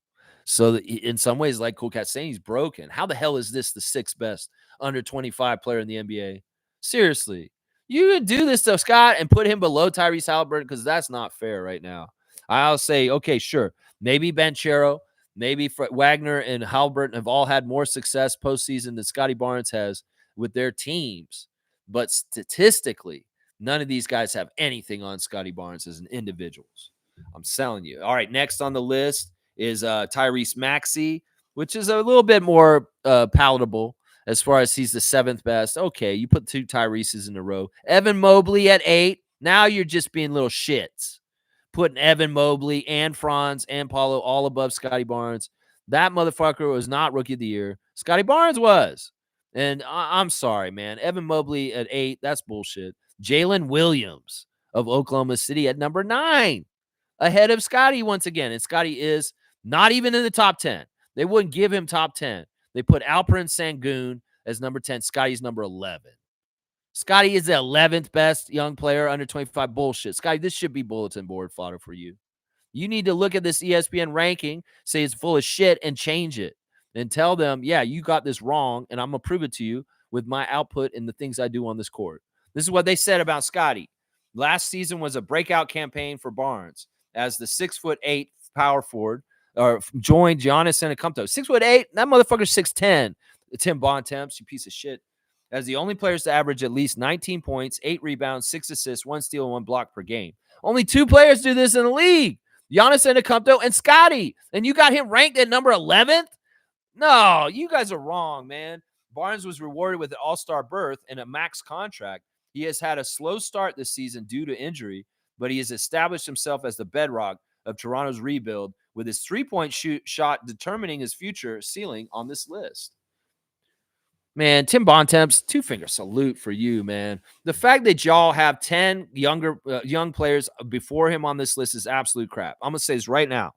[SPEAKER 2] So in some ways, like Cool Cat saying, he's broken. How the hell is this the 6th best under 25 player in the NBA? Seriously, you could do this to Scott and put him below Tyrese Halliburton, because that's not fair right now. I'll say, okay, sure, maybe Banchero, maybe Wagner and Halliburton have all had more success postseason than Scotty Barnes has with their teams, but statistically, none of these guys have anything on Scotty Barnes as an individuals. I'm selling you. All right, next on the list is Tyrese Maxey, which is a little bit more palatable as far as he's the 7th best. Okay, you put 2 Tyreses in a row. Evan Mobley at 8. Now you're just being little shits. Putting Evan Mobley and Franz and Paulo all above Scotty Barnes. That motherfucker was not Rookie of the Year. Scotty Barnes was. And I'm sorry, man. Evan Mobley at 8, that's bullshit. Jalen Williams of Oklahoma City at number 9. Ahead of Scotty once again. And Scotty is not even in the top 10. They wouldn't give him top 10. They put Alperen Sengun as number 10. Scotty's number 11. Scotty is the 11th best young player under 25. Bullshit. Scotty, this should be bulletin board fodder for you. You need to look at this ESPN ranking, say it's full of shit, and change it. And tell them, yeah, you got this wrong, and I'm going to prove it to you with my output and the things I do on this court. This is what they said about Scotty. Last season was a breakout campaign for Barnes as the 6'8" power forward, or joined Giannis Antetokounmpo. 6'8", that motherfucker's 6'10". Tim Bontemps, you piece of shit. As the only players to average at least 19 points, 8 rebounds, 6 assists, 1 steal, and 1 block per game. Only 2 players do this in the league. Giannis Antetokounmpo and Scotty. And you got him ranked at number 11th? No, you guys are wrong, man. Barnes was rewarded with an all-star berth and a max contract. He has had a slow start this season due to injury, but he has established himself as the bedrock of Toronto's rebuild, with his three-point shot determining his future ceiling on this list. Man, Tim Bontemps, 2-finger salute for you, man. The fact that y'all have 10 young players before him on this list is absolute crap. I'm going to say this right now.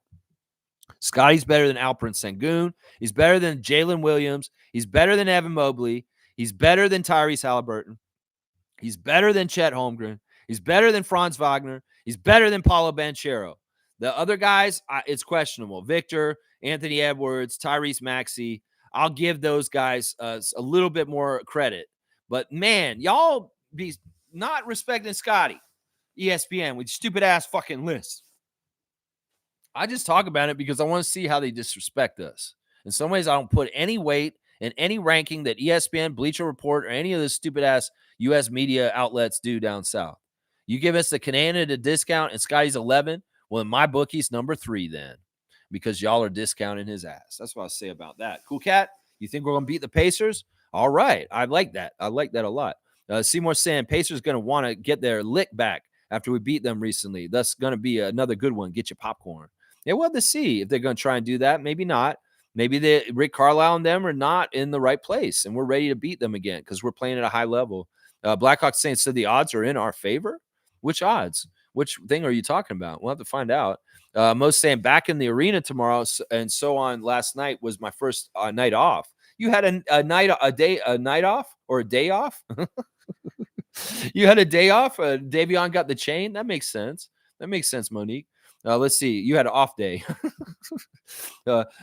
[SPEAKER 2] Scotty's better than Alperen Sengun. He's better than Jalen Williams. He's better than Evan Mobley. He's better than Tyrese Halliburton. He's better than Chet Holmgren. He's better than Franz Wagner. He's better than Paulo Banchero. The other guys, it's questionable. Victor, Anthony Edwards, Tyrese Maxey. I'll give those guys a little bit more credit. But, man, y'all be not respecting Scotty, ESPN, with stupid-ass fucking lists. I just talk about it because I want to see how they disrespect us. In some ways, I don't put any weight in any ranking that ESPN, Bleacher Report, or any of the stupid-ass U.S. media outlets do down south. You give us the Canadian a discount and Scotty's 11, well, in my book, he's number 3 then, because y'all are discounting his ass. That's what I'll say about that. Cool Cat, you think we're going to beat the Pacers? All right. I like that. I like that a lot. Seymour saying Pacers going to want to get their lick back after we beat them recently. That's going to be another good one. Get your popcorn. Yeah, we'll have to see if they're going to try and do that. Maybe not. Maybe Rick Carlisle and them are not in the right place, and we're ready to beat them again because we're playing at a high level. Blackhawks saying, so the odds are in our favor? Which odds? Which thing are you talking about? We'll have to find out. Most saying back in the arena tomorrow and so on. Last night was my first night off. You had a night off or a day off? You had a day off? Davion got the chain? That makes sense. That makes sense, Monique. Let's see. You had an off day.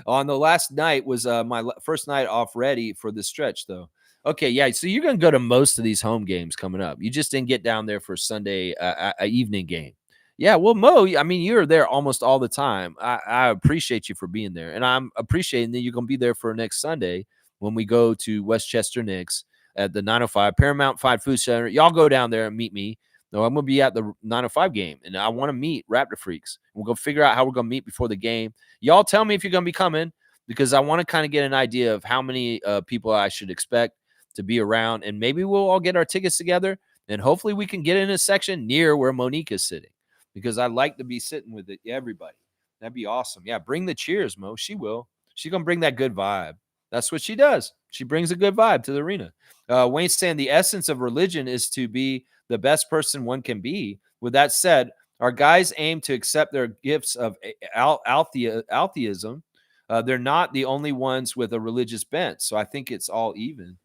[SPEAKER 2] On the last night was my first night off ready for the stretch, though. Okay, yeah. So you're going to go to most of these home games coming up. You just didn't get down there for Sunday evening game. Yeah, well, Mo, I mean, you're there almost all the time. I appreciate you for being there. And I'm appreciating that you're going to be there for next Sunday when we go to Westchester Knicks at the 905 Paramount 5 Food Center. Y'all go down there and meet me. No, I'm going to be at the 905 game, and I want to meet Raptor Freaks. We're going to figure out how we're going to meet before the game. Y'all tell me if you're going to be coming, because I want to kind of get an idea of how many people I should expect to be around, and maybe we'll all get our tickets together And hopefully we can get in a section near where Monique is sitting, because I'd like to be sitting with everybody. That'd be awesome. Yeah, bring the cheers, Mo. She will. She gonna bring that good vibe. That's what she does. She brings a good vibe to the arena. Wayne's saying the essence of religion is to be the best person one can be. With that said, our guys aim to accept their gifts of altheism. They're not the only ones with a religious bent, so I think it's all even.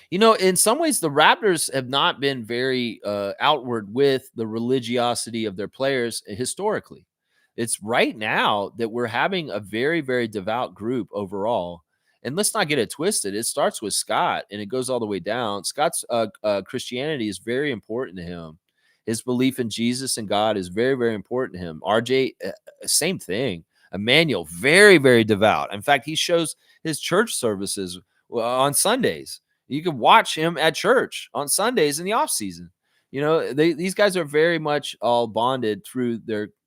[SPEAKER 2] In some ways, the Raptors have not been very outward with the religiosity of their players historically. It's right now that we're having a very, very devout group overall. And let's not get it twisted. It starts with Scott and it goes all the way down. Scott's Christianity is very important to him. His belief in Jesus and God is very, very important to him. RJ, same thing. Emmanuel, very, very devout. In fact, he shows his church services on Sundays. You can watch him at church on Sundays in the off season. These guys are very much all bonded through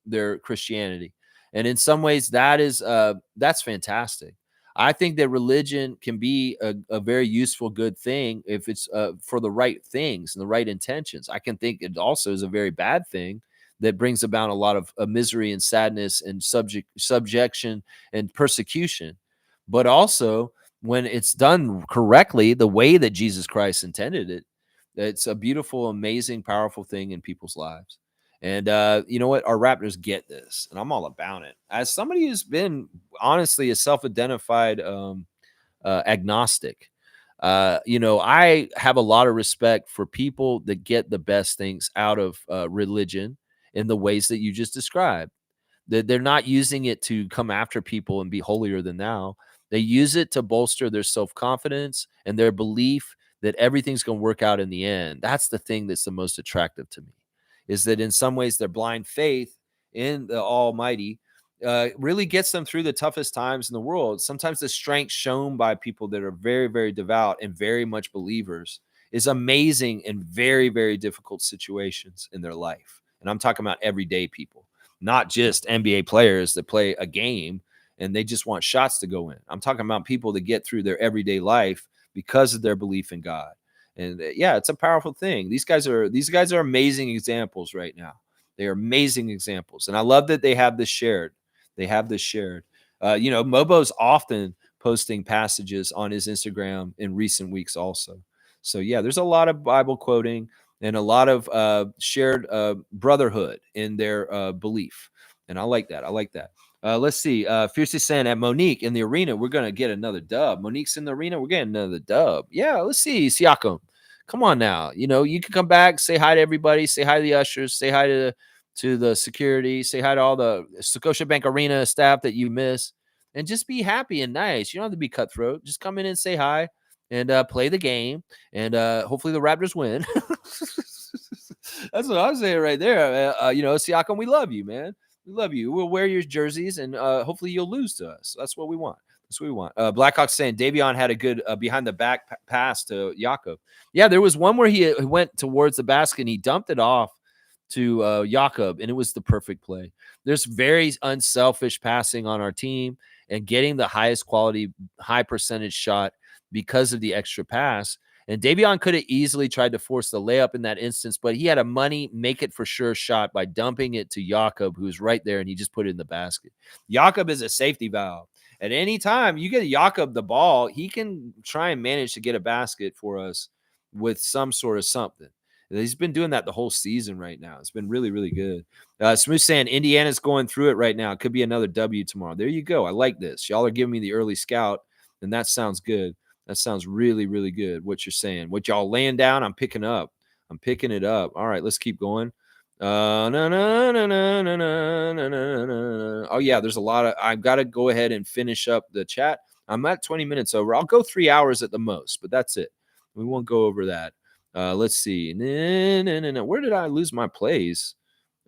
[SPEAKER 2] their Christianity, and in some ways, that's fantastic. I think that religion can be a very useful, good thing if it's for the right things and the right intentions. I can think it also is a very bad thing that brings about a lot of misery and sadness and subjection and persecution. But also, when it's done correctly, the way that Jesus Christ intended it, it's a beautiful, amazing, powerful thing in people's lives. And you know what? Our Raptors get this, and I'm all about it. As somebody who's been honestly a self-identified agnostic, I have a lot of respect for people that get the best things out of religion in the ways that you just described. They're not using it to come after people and be holier than thou. They use it to bolster their self-confidence and their belief that everything's going to work out in the end. That's the thing that's the most attractive to me, is that in some ways their blind faith in the Almighty really gets them through the toughest times in the world. Sometimes the strength shown by people that are very, very devout and very much believers is amazing in very, very difficult situations in their life. And I'm talking about everyday people, not just NBA players that play a game and they just want shots to go in. I'm talking about people that get through their everyday life because of their belief in God. And yeah, it's a powerful thing. These guys are amazing examples right now. They are amazing examples. And I love that they have this shared. Mobo's often posting passages on his Instagram in recent weeks also. So yeah, there's a lot of Bible quoting and a lot of shared brotherhood in their belief. And I like that. Let's see. Fiercely saying at Monique in the arena, we're going to get another dub. Monique's in the arena. We're getting another dub. Yeah, let's see. Siakam, come on now. You can come back, say hi to everybody, say hi to the ushers, say hi to the security, say hi to all the Scotiabank Arena staff that you miss, and just be happy and nice. You don't have to be cutthroat. Just come in and say hi and play the game, and hopefully the Raptors win. That's what I'm saying right there. Siakam, we love you, man. We love you. We'll wear your jerseys, and hopefully you'll lose to us. That's what we want. Blackhawks saying Davion had a good behind the back pass to Jakob. Yeah, there was one where he went towards the basket and he dumped it off to Jakob, and it was the perfect play. There's very unselfish passing on our team, and getting the highest quality, high percentage shot because of the extra pass. And Davion could have easily tried to force the layup in that instance, but he had a money make it for sure shot by dumping it to Jakob, who was right there, and he just put it in the basket. Jakob is a safety valve. At any time you get Jakob the ball, he can try and manage to get a basket for us with some sort of something. He's been doing that the whole season right now. It's been really, really good. Smooth saying Indiana's going through it right now. It could be another W tomorrow. There you go. I like this. Y'all are giving me the early scout, and that sounds good. That sounds really, really good, what you're saying. What y'all laying down, I'm picking up. I'm picking it up. All right, let's keep going. Oh, yeah, there's a lot of – I've got to go ahead and finish up the chat. I'm at 20 minutes over. I'll go 3 hours at the most, but that's it. We won't go over that. Let's see. No. Where did I lose my plays?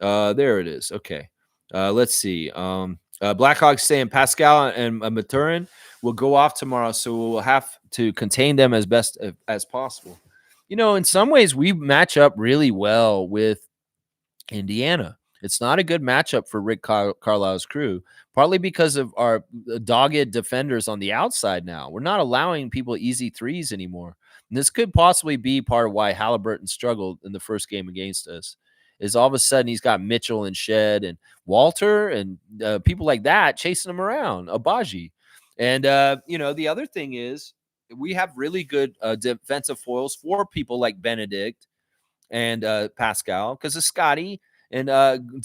[SPEAKER 2] There it is. Okay. Let's see. Blackhawks saying Pascal and Maturin will go off tomorrow, so we'll have to contain them as best as possible. In some ways, we match up really well with Indiana. It's not a good matchup for Rick Carlisle's crew, partly because of our dogged defenders on the outside now. We're not allowing people easy threes anymore. And this could possibly be part of why Halliburton struggled in the first game against us. Is all of a sudden he's got Mitchell and Shed and Walter and people like that chasing him around, Abaji. And, the other thing is we have really good defensive foils for people like Benedict and Pascal because of Scotty and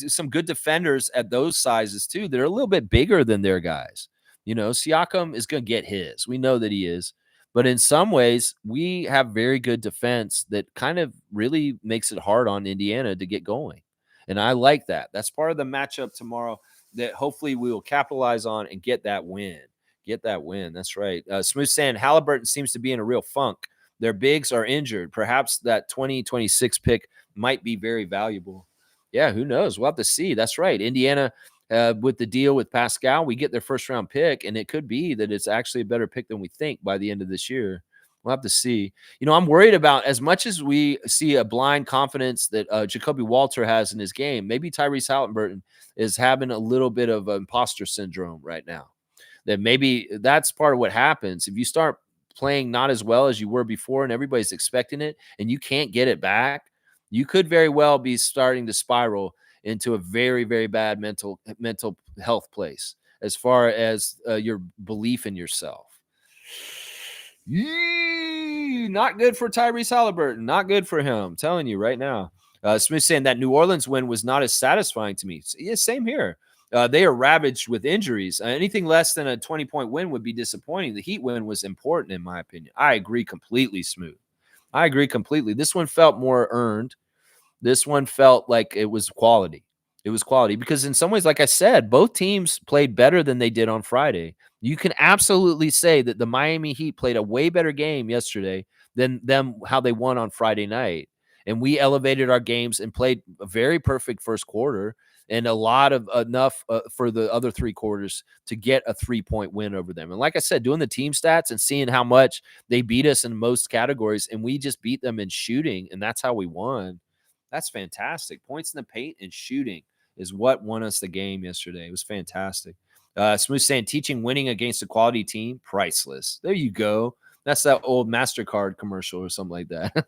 [SPEAKER 2] some good defenders at those sizes too. They're a little bit bigger than their guys. Siakam is going to get his. We know that he is. But in some ways, we have very good defense that kind of really makes it hard on Indiana to get going. And I like that. That's part of the matchup tomorrow that hopefully we will capitalize on and get that win. Get that win. That's right. Smooth saying Halliburton seems to be in a real funk. Their bigs are injured. Perhaps that 2026 pick might be very valuable. Yeah, who knows? We'll have to see. That's right. Indiana, with the deal with Pascal, we get their first round pick, and it could be that it's actually a better pick than we think by the end of this year. We'll have to see. I'm worried about, as much as we see a blind confidence that Jacoby Walter has in his game, maybe Tyrese Halliburton is having a little bit of imposter syndrome right now. That maybe that's part of what happens. If you start playing not as well as you were before and everybody's expecting it and you can't get it back, you could very well be starting to spiral into a very, very bad mental health place as far as your belief in yourself. Not good for Tyrese Halliburton. Not good for him. I'm telling you right now. Smith saying that New Orleans win was not as satisfying to me. Yeah, same here. They are ravaged with injuries. Anything less than a 20-point win would be disappointing. The Heat win was important, in my opinion. I agree completely, Smooth. I agree completely. This one felt more earned. This one felt like it was quality. It was quality because in some ways, like I said, both teams played better than they did on Friday. You can absolutely say that the Miami Heat played a way better game yesterday than them how they won on Friday night. And we elevated our games and played a very perfect first quarter and a lot of enough for the other three quarters to get a 3-point win over them. And like I said, doing the team stats and seeing how much they beat us in most categories, and we just beat them in shooting, and that's how we won. That's fantastic. Points in the paint and shooting is what won us the game yesterday. It was fantastic. Smooth saying teaching winning against a quality team, priceless. There you go. That's that old MasterCard commercial or something like that.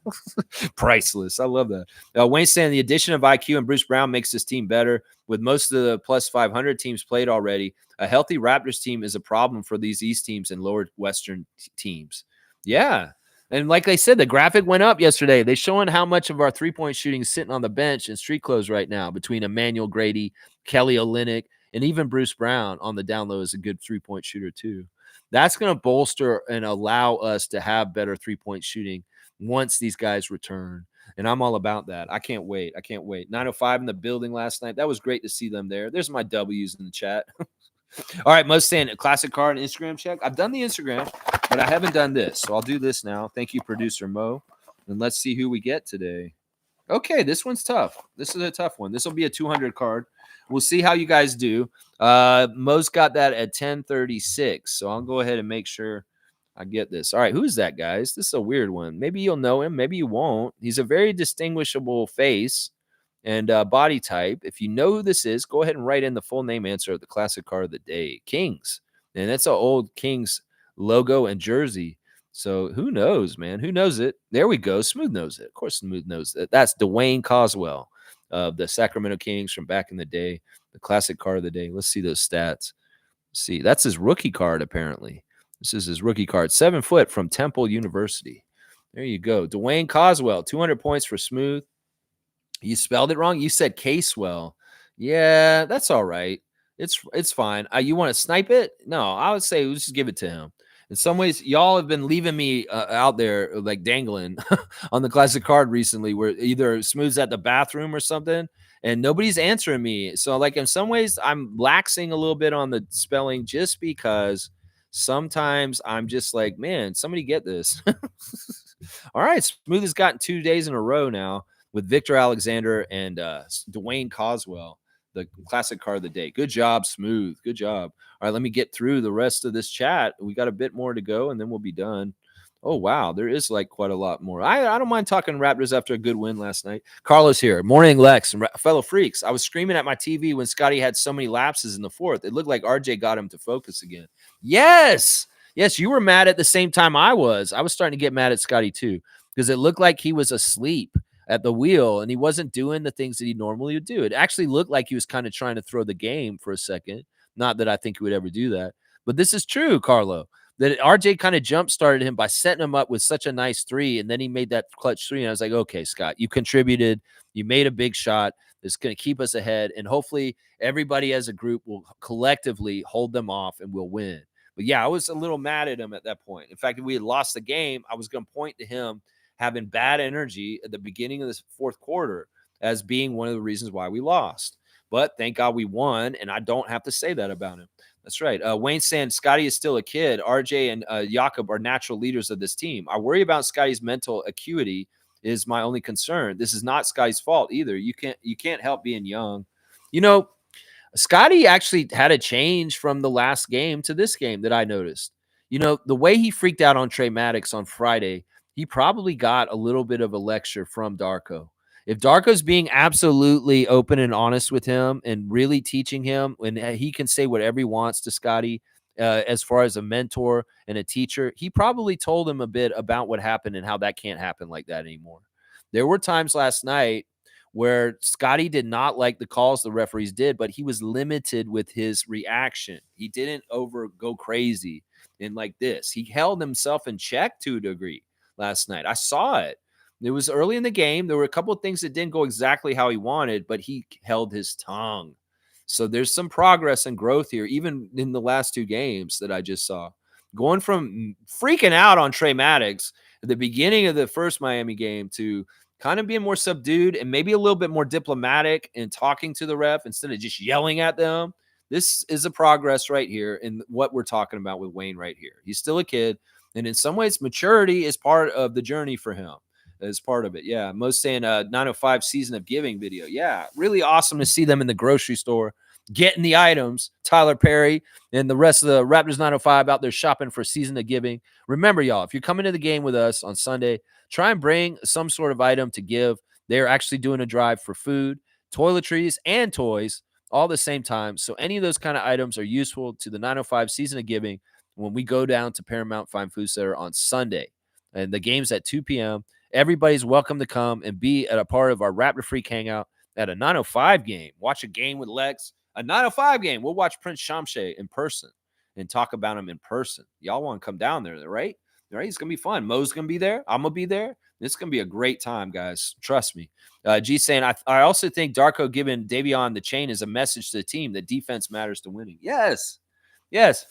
[SPEAKER 2] Priceless. I love that. Wayne saying the addition of IQ and Bruce Brown makes this team better. With most of the plus 500 teams played already, a healthy Raptors team is a problem for these East teams and lower Western teams. Yeah. And like I said, the graphic went up yesterday. They're showing how much of our three-point shooting is sitting on the bench in street clothes right now between Emmanuel Grady, Kelly Olynyk, and even Bruce Brown on the down low is a good three-point shooter too. That's going to bolster and allow us to have better three-point shooting once these guys return. And I'm all about that. I can't wait. 905 in the building last night. That was great to see them there. There's my W's in the chat. All right, most saying a classic card and Instagram check. I've done the Instagram, but I haven't done this. So I'll do this now. Thank you, producer Mo. And let's see who we get today. Okay, this one's tough. This is a tough one. This will be a 200 card. We'll see how you guys do. Mo's got that at 1036. So I'll go ahead and make sure I get this. All right, who's that, guys? This is a weird one. Maybe you'll know him. Maybe you won't. He's a very distinguishable face and body type. If you know who this is, go ahead and write in the full name answer of the classic card of the day. Kings. And that's an old Kings logo and jersey. So who knows, man? Who knows it? There we go. Smooth knows it. Of course, Smooth knows it. That's Dwayne Coswell of the Sacramento Kings from back in the day. The classic card of the day. Let's see those stats. Let's see, that's his rookie card, apparently. This is his rookie card. 7 foot from Temple University. There you go. Dwayne Coswell, 200 points for Smooth. You spelled it wrong. You said Casewell. Yeah, that's all right. It's fine. You want to snipe it? No, I would say let's just give it to him. In some ways, y'all have been leaving me out there like dangling on the classic card recently, where either Smooth's at the bathroom or something, and nobody's answering me. So, like in some ways, I'm laxing a little bit on the spelling just because sometimes I'm just like, man, somebody get this. All right, Smooth has gotten 2 days in a row now with Victor Alexander and Dwayne Coswell, the classic card of the day. Good job, Smooth. Good job. All right, let me get through the rest of this chat. We got a bit more to go, and then we'll be done. Oh, wow. There is like quite a lot more. I don't mind talking Raptors after a good win last night. Carlos here. Morning, Lex and fellow freaks. I was screaming at my TV when Scotty had so many lapses in the fourth. It looked like RJ got him to focus again. Yes. Yes, you were mad at the same time I was. I was starting to get mad at Scotty too, because it looked like he was asleep at the wheel and he wasn't doing the things that he normally would do. It actually looked like he was kind of trying to throw the game for a second. Not that I think he would ever do that, but this is true, Carlo. That RJ kind of jump started him by setting him up with such a nice three, and then he made that clutch three. And I was like, okay, Scott, you contributed, you made a big shot that's going to keep us ahead, and hopefully everybody as a group will collectively hold them off and we'll win. But yeah, I was a little mad at him at that point. In fact, if we had lost the game, I was going to point to him having bad energy at the beginning of this fourth quarter as being one of the reasons why we lost. But thank God we won, and I don't have to say that about him. That's right. Wayne saying Scotty is still a kid. RJ and Jakob are natural leaders of this team. I worry about Scotty's mental acuity is my only concern. This is not Scotty's fault either. You can't help being young. You know, Scotty actually had a change from the last game to this game that I noticed. You know, the way he freaked out on Trey Maddox on Friday, he probably got a little bit of a lecture from Darko. If Darko's being absolutely open and honest with him and really teaching him, and he can say whatever he wants to Scotty, as far as a mentor and a teacher, he probably told him a bit about what happened and how that can't happen like that anymore. There were times last night where Scotty did not like the calls the referees did, but he was limited with his reaction. He didn't go crazy and like this. He held himself in check to a degree last night. I saw it. It was early in the game. There were a couple of things that didn't go exactly how he wanted, but he held his tongue. So there's some progress and growth here, even in the last two games that I just saw. Going from freaking out on Trey Maddox at the beginning of the first Miami game to kind of being more subdued and maybe a little bit more diplomatic and talking to the ref instead of just yelling at them. This is a progress right here in what we're talking about with Wayne right here. He's still a kid. And in some ways, maturity is part of the journey for him. As part of it. Yeah. Most saying 905 season of giving video. Yeah. Really awesome to see them in the grocery store getting the items. Tyler Perry and the rest of the Raptors 905 out there shopping for season of giving. Remember, y'all, if you're coming to the game with us on Sunday, try and bring some sort of item to give. They're actually doing a drive for food, toiletries, and toys all at the same time. So any of those kind of items are useful to the 905 season of giving when we go down to Paramount Fine Food Center on Sunday. And the game's at 2 p.m. Everybody's welcome to come and be at a part of our Raptor Freak Hangout at a 905 game. Watch a game with Lex. A 905 game. We'll watch Prince Shamshay in person and talk about him in person. Y'all want to come down there, right? Right? It's going to be fun. Mo's going to be there. I'm going to be there. It's going to be a great time, guys. Trust me. G saying, I also think Darko giving Davion the chain is a message to the team that defense matters to winning. Yes. Yes.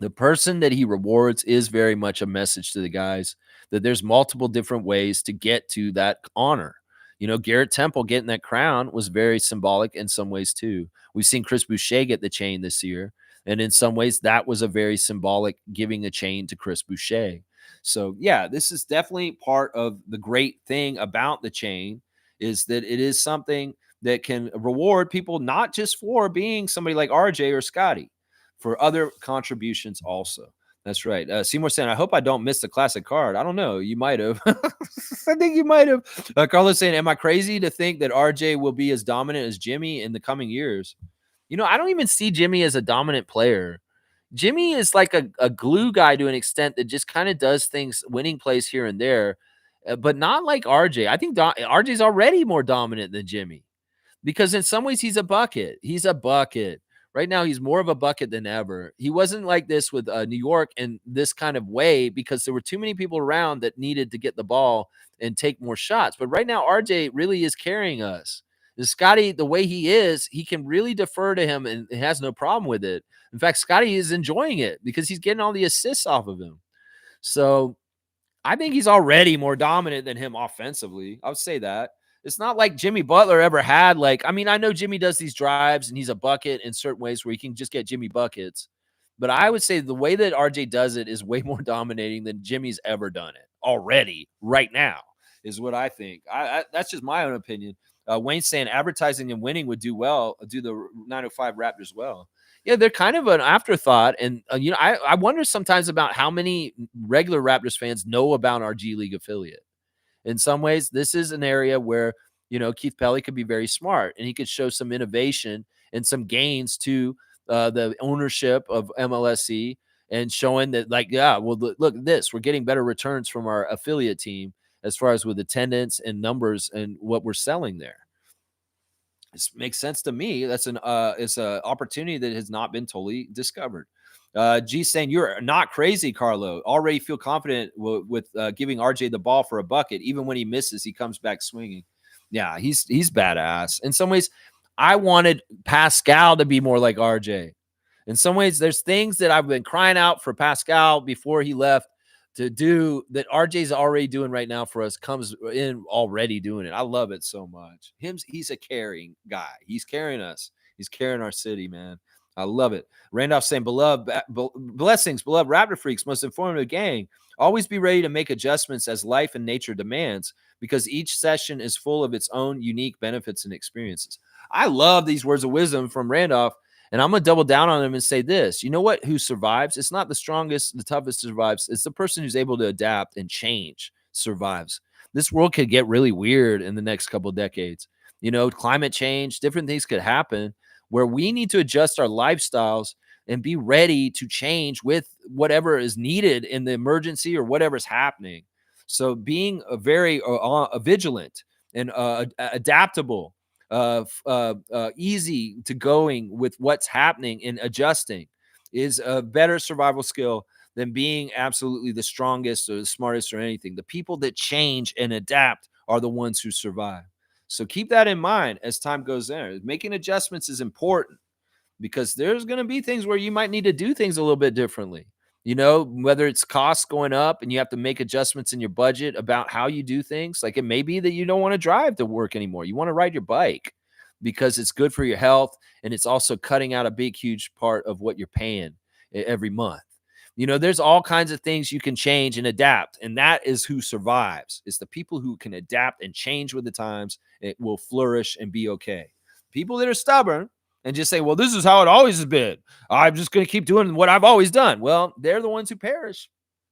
[SPEAKER 2] The person that he rewards is very much a message to the guys that there's multiple different ways to get to that honor. You know, Garrett Temple getting that crown was very symbolic in some ways too. We've seen Chris Boucher get the chain this year. And in some ways, that was a very symbolic giving a chain to Chris Boucher. So, yeah, this is definitely part of the great thing about the chain is that it is something that can reward people, not just for being somebody like RJ or Scotty, for other contributions also. That's right. Seymour saying, I hope I don't miss the classic card. I don't know. You might have. I think you might have. Carlos saying, am I crazy to think that RJ will be as dominant as Jimmy in the coming years? You know, I don't even see Jimmy as a dominant player. Jimmy is like a glue guy to an extent that just kind of does things, winning plays here and there, but not like RJ. I think RJ's already more dominant than Jimmy because in some ways he's a bucket. He's a bucket. Right now, he's more of a bucket than ever. He wasn't like this with New York in this kind of way because there were too many people around that needed to get the ball and take more shots. But right now, RJ really is carrying us. And Scotty, the way he is, he can really defer to him and has no problem with it. In fact, Scotty is enjoying it because he's getting all the assists off of him. So I think he's already more dominant than him offensively. I would say that. It's not like Jimmy Butler ever had, I mean, I know Jimmy does these drives and he's a bucket in certain ways where he can just get Jimmy buckets. But I would say the way that RJ does it is way more dominating than Jimmy's ever done it already right now is what I think. That's just my own opinion. Wayne's saying advertising and winning would do the 905 Raptors well. Yeah, they're kind of an afterthought. And, I wonder sometimes about how many regular Raptors fans know about our G League affiliate. In some ways, this is an area where, Keith Pelly could be very smart and he could show some innovation and some gains to the ownership of MLSE and showing that, like, yeah, well, look at this. We're getting better returns from our affiliate team as far as with attendance and numbers and what we're selling there. This makes sense to me. That's it's an opportunity that has not been totally discovered. G saying you're not crazy, Carlo. Already feel confident with giving RJ the ball for a bucket. Even when he misses, he comes back swinging. Yeah, he's badass. In some ways, I wanted Pascal to be more like RJ. In some ways, there's things that I've been crying out for Pascal before he left to do that RJ's already doing right now for us, comes in already doing it. I love it so much. He's a caring guy. He's carrying us. He's carrying our city, man. I love it. Randolph saying, beloved, blessings, beloved Raptor Freaks, most informative gang. Always be ready to make adjustments as life and nature demands, because each session is full of its own unique benefits and experiences. I love these words of wisdom from Randolph. And I'm going to double down on them and say this. You know what? Who survives? It's not the strongest, the toughest survives. It's the person who's able to adapt and change survives. This world could get really weird in the next couple of decades. You know, climate change, different things could happen where we need to adjust our lifestyles and be ready to change with whatever is needed in the emergency or whatever's happening. So being very vigilant and adaptable, easy to going with what's happening and adjusting is a better survival skill than being absolutely the strongest or the smartest or anything. The people that change and adapt are the ones who survive. So keep that in mind as time goes on. Making adjustments is important because there's going to be things where you might need to do things a little bit differently. You know, whether it's costs going up and you have to make adjustments in your budget about how you do things. Like, it may be that you don't want to drive to work anymore. You want to ride your bike because it's good for your health. And it's also cutting out a big, huge part of what you're paying every month. You know, there's all kinds of things you can change and adapt. And that is who survives. It's the people who can adapt and change with the times. It will flourish and be okay. People that are stubborn and just say, well, this is how it always has been. I'm just going to keep doing what I've always done. Well, they're the ones who perish.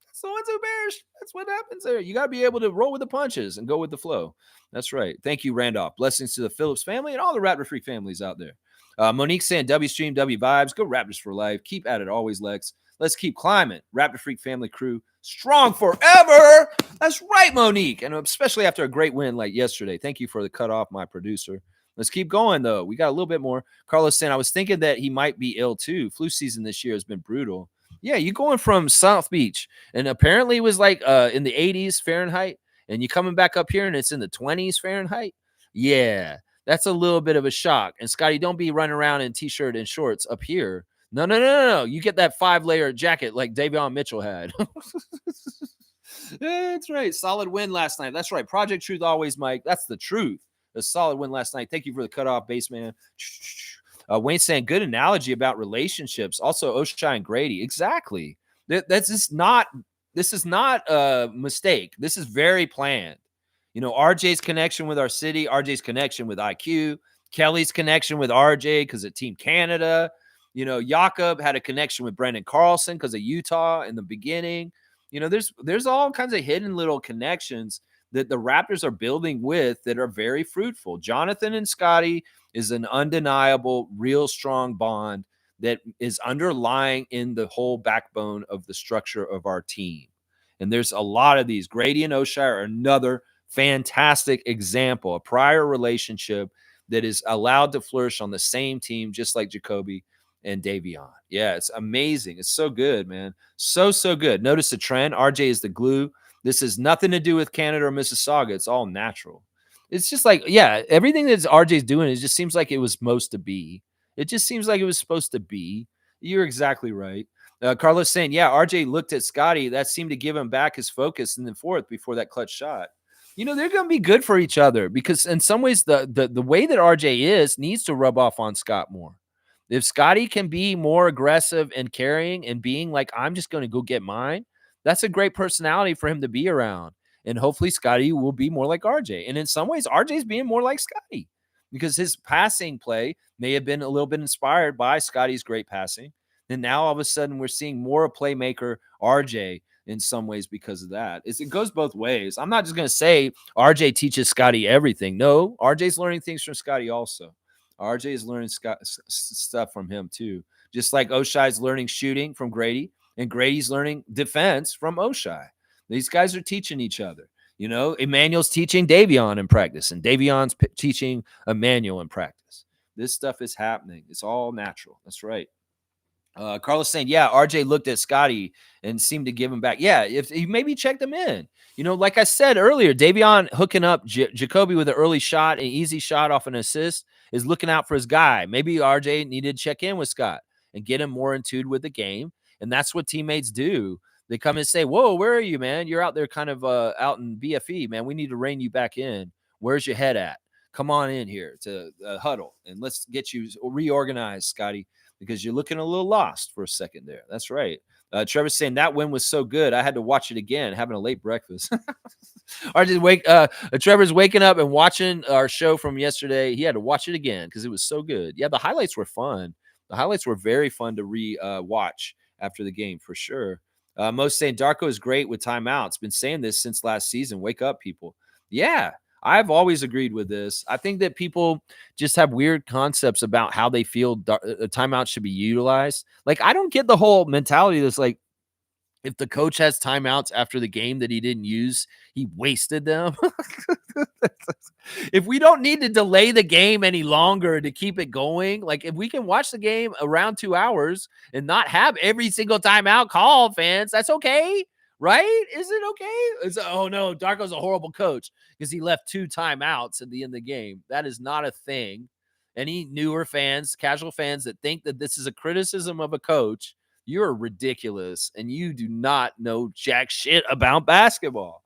[SPEAKER 2] That's the ones who perish. That's what happens there. You got to be able to roll with the punches and go with the flow. That's right. Thank you, Randolph. Blessings to the Phillips family and all the Raptor Freak families out there. Monique saying, W Stream, W Vibes. Go Raptors for life. Keep at it always, Lex. Let's keep climbing. Raptor Freak family crew, strong forever. That's right, Monique. And especially after a great win like yesterday. Thank you for the cutoff, my producer. Let's keep going, though. We got a little bit more. Carlos saying, I was thinking that he might be ill, too. Flu season this year has been brutal. Yeah, you going from South Beach, and apparently it was like in the 80s Fahrenheit, and you coming back up here, and it's in the 20s Fahrenheit. Yeah, that's a little bit of a shock. And, Scotty, don't be running around in T-shirt and shorts up here. No. You get that 5-layer jacket like Davion Mitchell had. That's right. Solid win last night. That's right. Project Truth always, Mike. That's the truth. A solid win last night. Thank you for the cutoff, baseman. Wayne saying, good analogy about relationships. Also, Oshai and Grady. Exactly. This is not a mistake. This is very planned. You know, RJ's connection with our city, RJ's connection with IQ, Kelly's connection with RJ because of Team Canada. You know, Jakob had a connection with Brendan Carlson because of Utah in the beginning. You know, there's all kinds of hidden little connections that the Raptors are building with that are very fruitful. Jonathan and Scotty is an undeniable, real strong bond that is underlying in the whole backbone of the structure of our team. And there's a lot of these. Grady and Oshai are another fantastic example, a prior relationship that is allowed to flourish on the same team, just like Jacoby and Davion. Yeah, it's amazing. It's so good, man. So good. Notice the trend. RJ is the glue. This has nothing to do with Canada or Mississauga. It's all natural. It's just like, yeah, everything that RJ's doing, it just seems like it was supposed to be. It just seems like it was supposed to be. You're exactly right. Carlos saying, yeah, RJ looked at Scotty. That seemed to give him back his focus in the fourth before that clutch shot. You know, they're going to be good for each other because in some ways, the way that RJ is needs to rub off on Scott more. If Scotty can be more aggressive and carrying and being like, I'm just going to go get mine, that's a great personality for him to be around. And hopefully Scotty will be more like RJ. And in some ways, RJ's being more like Scotty because his passing play may have been a little bit inspired by Scotty's great passing. And now all of a sudden we're seeing more a playmaker RJ in some ways because of that. It goes both ways. I'm not just going to say RJ teaches Scotty everything. No, RJ's learning things from Scotty also. RJ is learning stuff from him too. Just like Oshai's learning shooting from Grady. and Grady's learning defense from Oshai. These guys are teaching each other. Emmanuel's teaching Davion in practice, and Davion's teaching Emmanuel in practice. This stuff is happening. It's all natural. That's right. Carlos saying, yeah, RJ looked at Scotty and seemed to give him back. Yeah, if he maybe checked him in. Like I said earlier, Davion hooking up Jacoby with an early shot, an easy shot off an assist, is looking out for his guy. Maybe RJ needed to check in with Scott and get him more in tune with the game. And that's what teammates do. They come and say, whoa, where are you, man? You're out there kind of out in BFE, man. We need to rein you back in. Where's your head at? Come on in here to huddle, and let's get you reorganized, Scotty, because you're looking a little lost for a second there. That's right. Trevor's saying that win was so good, I had to watch it again, having a late breakfast. Trevor's waking up and watching our show from yesterday. He had to watch it again because it was so good. Yeah, the highlights were fun. The highlights were very fun to watch after the game for sure. Most saying Darko is great with timeouts. Been saying this since last season. Wake up, people. Yeah, I've always agreed with this. I think that people just have weird concepts about how they feel timeouts should be utilized. Like, I don't get the whole mentality that's like, if the coach has timeouts after the game that he didn't use, he wasted them. If we don't need to delay the game any longer to keep it going, like if we can watch the game around 2 hours and not have every single timeout called, fans, that's okay, right? Is it okay? Oh no, Darko's a horrible coach because he left 2 timeouts at the end of the game. That is not a thing. Any newer fans, casual fans that think that this is a criticism of a coach, you're ridiculous, and you do not know jack shit about basketball.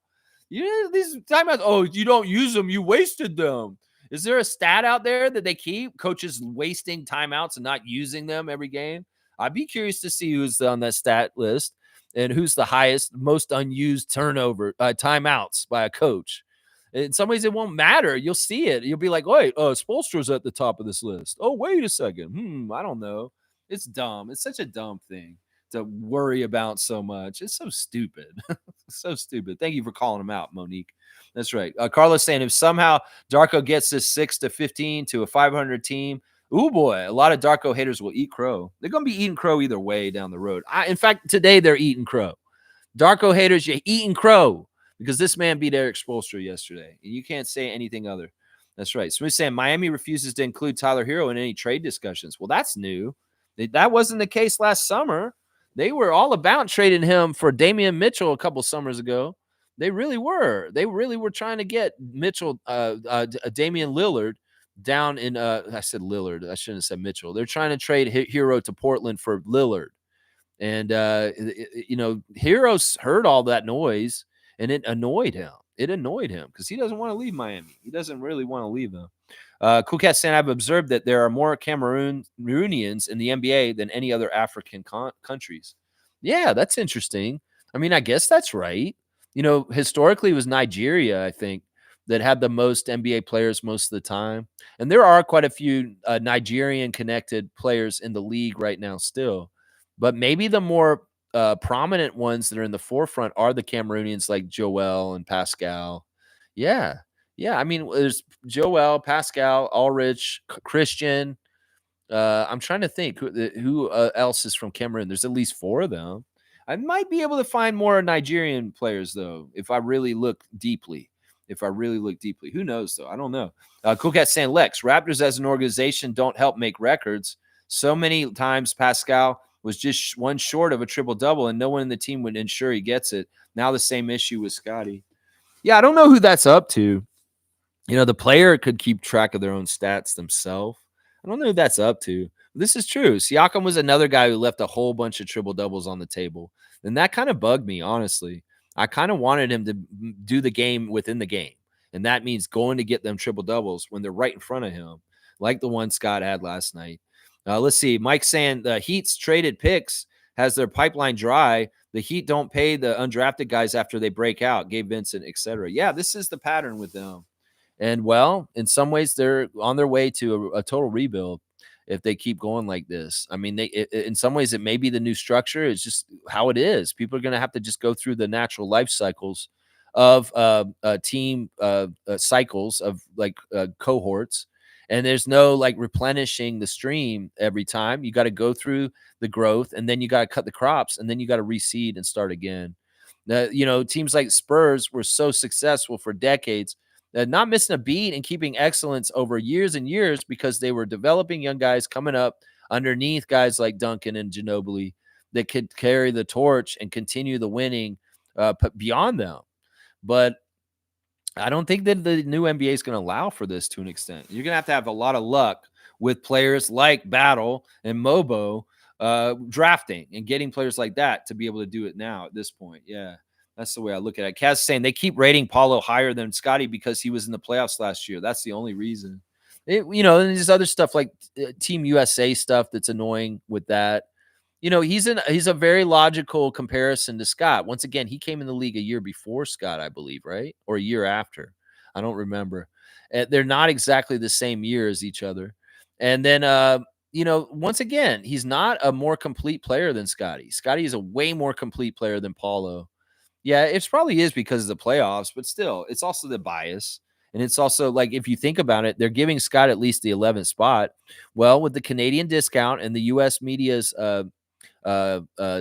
[SPEAKER 2] These timeouts, oh, you don't use them, you wasted them. Is there a stat out there that they keep coaches wasting timeouts and not using them every game? I'd be curious to see who's on that stat list and who's the highest, most unused timeouts by a coach. In some ways, it won't matter. You'll see it. You'll be like, wait, Spoelstra's at the top of this list. Oh, wait a second. I don't know. It's dumb. It's such a dumb thing to worry about so much. It's so stupid. So stupid. Thank you for calling him out, Monique. That's right. Carlos saying if somehow Darko gets this 6-15 to a 500 team, ooh boy, a lot of Darko haters will eat crow. They're going to be eating crow either way down the road. In fact, today they're eating crow. Darko haters, you're eating crow because this man beat Eric Spoelstra yesterday, and you can't say anything other. That's right. Smooth saying Miami refuses to include Tyler Hero in any trade discussions. Well, that's new. That wasn't the case last summer. They were all about trading him for Damian Mitchell a couple summers ago. They really were. They really were trying to get Mitchell, Damian Lillard down in, I said Lillard. I shouldn't have said Mitchell. They're trying to trade Hero to Portland for Lillard. And, Hero's heard all that noise, and it annoyed him. It annoyed him because he doesn't want to leave Miami. He doesn't really want to leave them. Cool Cat saying, I've observed that there are more Cameroonians in the NBA than any other African countries. Yeah, that's interesting. I mean, I guess that's right. Historically, it was Nigeria, I think, that had the most NBA players most of the time. And there are quite a few Nigerian-connected players in the league right now still. But maybe the more prominent ones that are in the forefront are the Cameroonians like Joel and Pascal. Yeah. Yeah, I mean, there's Joel, Pascal, Ulrich, Christian. I'm trying to think who else is from Cameroon. There's at least 4 of them. I might be able to find more Nigerian players, though, if I really look deeply. Who knows, though? I don't know. Cool Cat saying, Lex, Raptors as an organization don't help make records. So many times Pascal was just one short of a triple-double, and no one in the team would ensure he gets it. Now the same issue with Scotty. Yeah, I don't know who that's up to. The player could keep track of their own stats themselves. I don't know who that's up to. This is true. Siakam was another guy who left a whole bunch of triple doubles on the table. And that kind of bugged me, honestly. I kind of wanted him to do the game within the game. And that means going to get them triple doubles when they're right in front of him, like the one Scott had last night. Let's see. Mike saying the Heat's traded picks has their pipeline dry. The Heat don't pay the undrafted guys after they break out, Gabe Vincent, etc. Yeah, this is the pattern with them. And, well, in some ways, they're on their way to a total rebuild if they keep going like this. I mean, in some ways, it may be the new structure. It's just how it is. People are going to have to just go through the natural life cycles of team cycles of, like, cohorts. and there's no like replenishing the stream every time. You got to go through the growth, and then you got to cut the crops, and then you got to reseed and start again. Teams like Spurs were so successful for decades, not missing a beat and keeping excellence over years and years because they were developing young guys coming up underneath guys like Duncan and Ginobili that could carry the torch and continue the winning beyond them. But I don't think that the new NBA is going to allow for this to an extent. You're going to have a lot of luck with players like Battle and Mobo drafting and getting players like that to be able to do it now at this point. Yeah, that's the way I look at it. Kaz saying they keep rating Paulo higher than Scotty because he was in the playoffs last year. That's the only reason. And there's other stuff like Team USA stuff that's annoying with that. He's a very logical comparison to Scott. Once again, he came in the league a year before Scott, I believe, right? Or a year after. I don't remember. They're not exactly the same year as each other. And then, once again, he's not a more complete player than Scotty. Scotty is a way more complete player than Paulo. Yeah, it probably is because of the playoffs, but still, it's also the bias. And it's also like, if you think about it, they're giving Scott at least the 11th spot. Well, with the Canadian discount and the U.S. media's